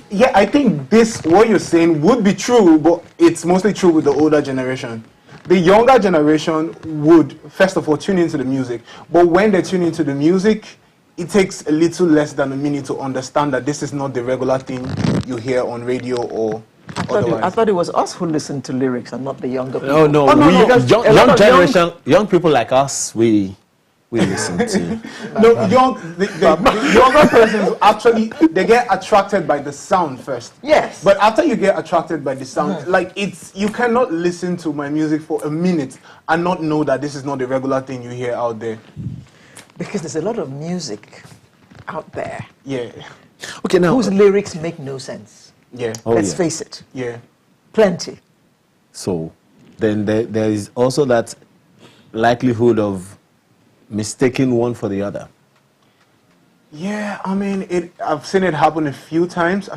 Yeah, I think what you're saying would be true, but it's mostly true with the older generation. The younger generation would, first of all, tune into the music. But when they tune into the music, it takes a little less than a minute to understand that this is not the regular thing you hear on radio or otherwise. I thought it was us who listened to lyrics and not the younger people. No. Young generation, young people like us, we listen to. No, the younger persons actually, they get attracted by the sound first. Yes. But after you get attracted by the sound, like you cannot listen to my music for a minute and not know that this is not the regular thing you hear out there. Because there's a lot of music out there. Yeah. Okay, now whose lyrics make no sense. Yeah. Let's face it. Yeah. Plenty. So then there is also that likelihood of mistaking one for the other. Yeah, I mean, I've seen it happen a few times.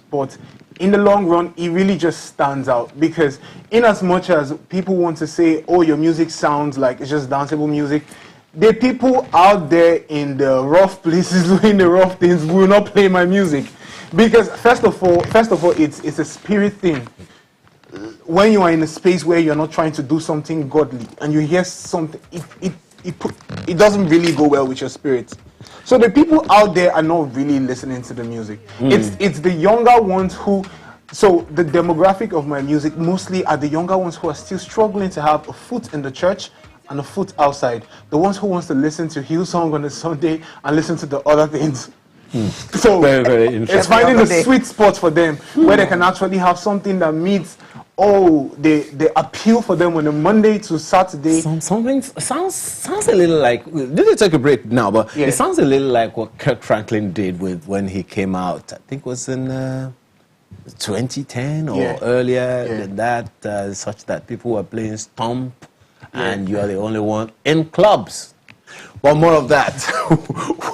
But in the long run, it really just stands out, because in as much as people want to say, oh, your music sounds like it's just danceable music, the people out there in the rough places doing the rough things will not play my music. Because first of all, it's a spirit thing. When you are in a space where you're not trying to do something godly and you hear something, it doesn't really go well with your spirit. So the people out there are not really listening to the music. It's the younger ones who, so the demographic of my music mostly are the younger ones who are still struggling to have a foot in the church and a foot outside. The ones who wants to listen to Hillsong on a Sunday and listen to the other things. So very, very interesting. It's finding the sweet spot for them where they can actually have something that meets the appeal for them on a Monday to Saturday. Something sounds a little like, did take a break now, but it sounds a little like what Kirk Franklin did when he came out. I think it was in 2010 or earlier than that, such that people were playing Stomp and you are the only one in clubs. Well, more of that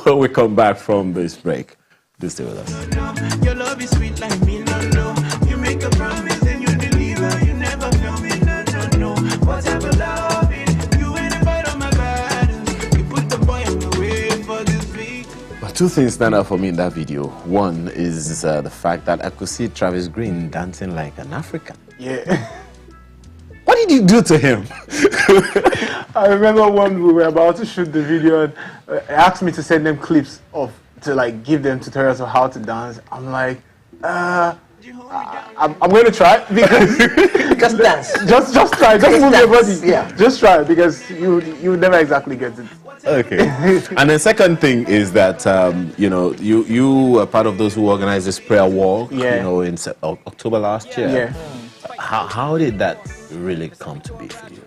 when we come back from this break. Do stay with us. Your love is sweet like me, no. You make a promise and you deliver. You never fail me, no. Whatever loving, you ain't a fight on my battles. You put the boy on the way for this week. But two things stand out for me in that video. One is the fact that I could see Travis Green dancing like an African. Yeah. What did you do to him? I remember when we were about to shoot the video and asked me to send them clips to like give them tutorials of how to dance. I'm like, I'm going to try, because just dance. Just try. Just move your body. Yeah. Just try, because you never exactly get it. Okay. And the second thing is that you are part of those who organized this prayer walk. In October last year. Yeah. How did that really come to be for you?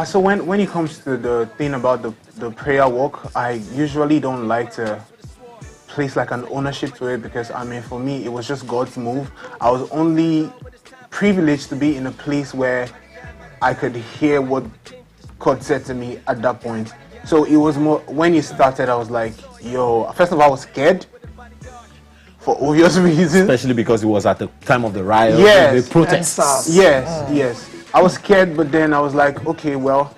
So when it comes to the thing about the prayer walk, I usually don't like to place like an ownership to it, because I mean, for me, it was just God's move. I was only privileged to be in a place where I could hear what God said to me at that point. So it was more, when it started, I was like, yo, first of all, I was scared. For obvious reasons. Especially because it was at the time of the riot, yes, the protests. Yes. I was scared, but then I was like, okay, well,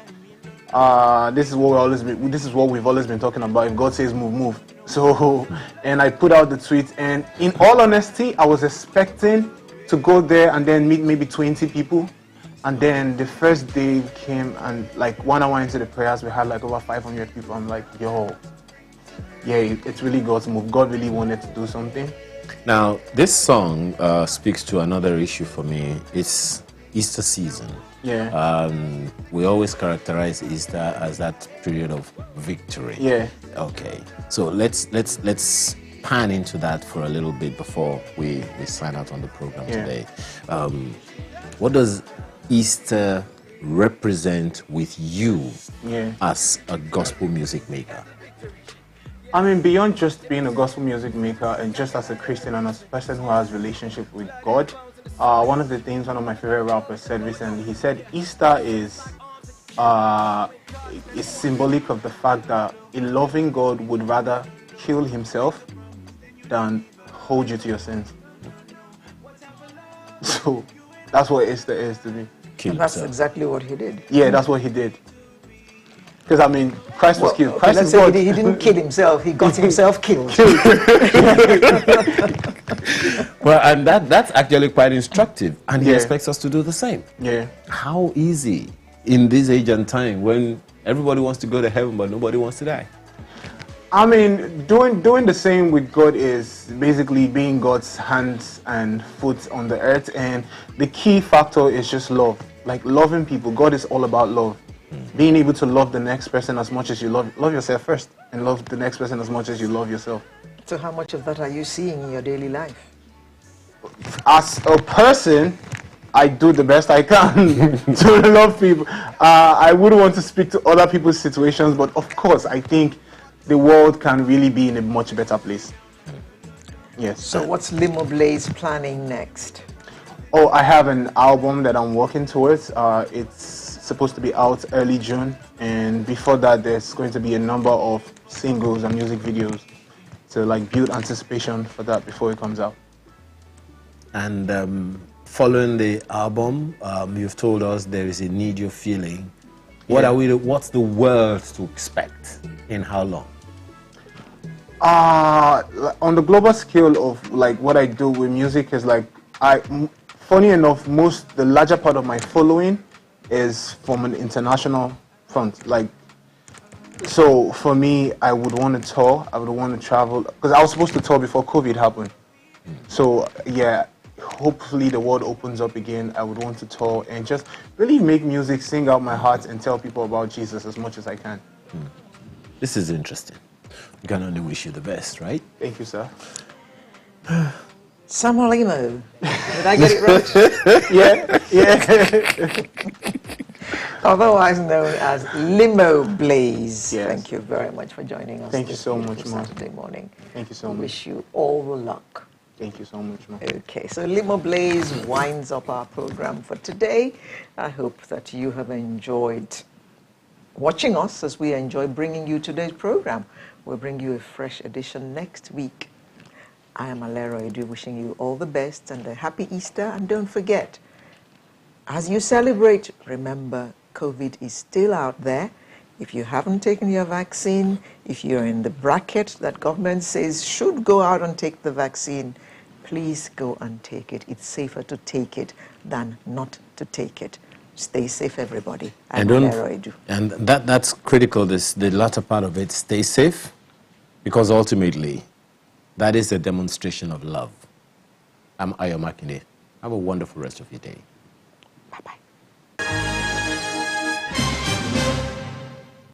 this is what we've always been talking about. If God says move, move. So, and I put out the tweet, and in all honesty, I was expecting to go there and then meet maybe 20 people. And then the first day came, and like 1 hour into the prayers, we had like over 500 people. I'm like, yo, yeah, it's really God's move. God really wanted to do something. Now, this song speaks to another issue for me. It's Easter season. Yeah. We always characterize Easter as that period of victory. Yeah. Okay. So let's pan into that for a little bit before we sign out on the program today. What does Easter represent with you as a gospel music maker? I mean, beyond just being a gospel music maker and just as a Christian and as a person who has a relationship with God, one of the things one of my favorite rappers said recently, he said Easter is symbolic of the fact that a loving God would rather kill himself than hold you to your sins. So that's what Easter is to me. And that's exactly what he did. Yeah, that's what he did. Because, I mean, Christ was killed. Christ let's is say God. he didn't kill himself, he got himself killed. Well, and that's actually quite instructive, and he Yeah. expects us to do the same. Yeah. How easy in this age and time when everybody wants to go to heaven but nobody wants to die? I mean, doing the same with God is basically being God's hands and foot on the earth, and the key factor is just love. Like loving people. God is all about love. Being able to love the next person as much as you love yourself first, and love the next person as much as you love yourself. So how much of that are you seeing in your daily life? As a person, I do the best I can to love people. I wouldn't want to speak to other people's situations, but of course, I think the world can really be in a much better place. Yes. So what's Limo Blaze planning next? Oh, I have an album that I'm working towards. It's supposed to be out early June, and before that, there's going to be a number of singles and music videos to like build anticipation for that before it comes out. And following the album, you've told us there is a need you're feeling. What's the world to expect in how long? On the global scale of like what I do with music is like funny enough, the larger part of my following is from an international front. Like, so for me, I would want to tour. I would want to travel because I was supposed to tour before COVID happened. So yeah, hopefully the world opens up again. I would want to tour and just really make music, sing out my heart, and tell people about Jesus as much as I can. This is interesting. We can only wish you the best, right? Thank you, sir. Samuel Limo. Did I get it right? Yeah. Otherwise known as Limo Blaze. Yes. Thank you very much for joining us. Thank you this so beautiful much, Ma. Saturday morning. Thank you so We much. wish you all the luck. Thank you so much, Ma. Okay, so Limo Blaze winds up our program for today. I hope that you have enjoyed watching us as we enjoy bringing you today's program. We'll bring you a fresh edition next week. I am Alero Edu, wishing you all the best and a happy Easter. And don't forget, as you celebrate, remember COVID is still out there. If you haven't taken your vaccine, if you're in the bracket that government says should go out and take the vaccine, please go and take it. It's safer to take it than not to take it. Stay safe, everybody. I'm Alero Edu. And that's critical, the latter part of it. Stay safe, because ultimately, that is a demonstration of love. I'm Ayo Makinde. Have a wonderful rest of your day.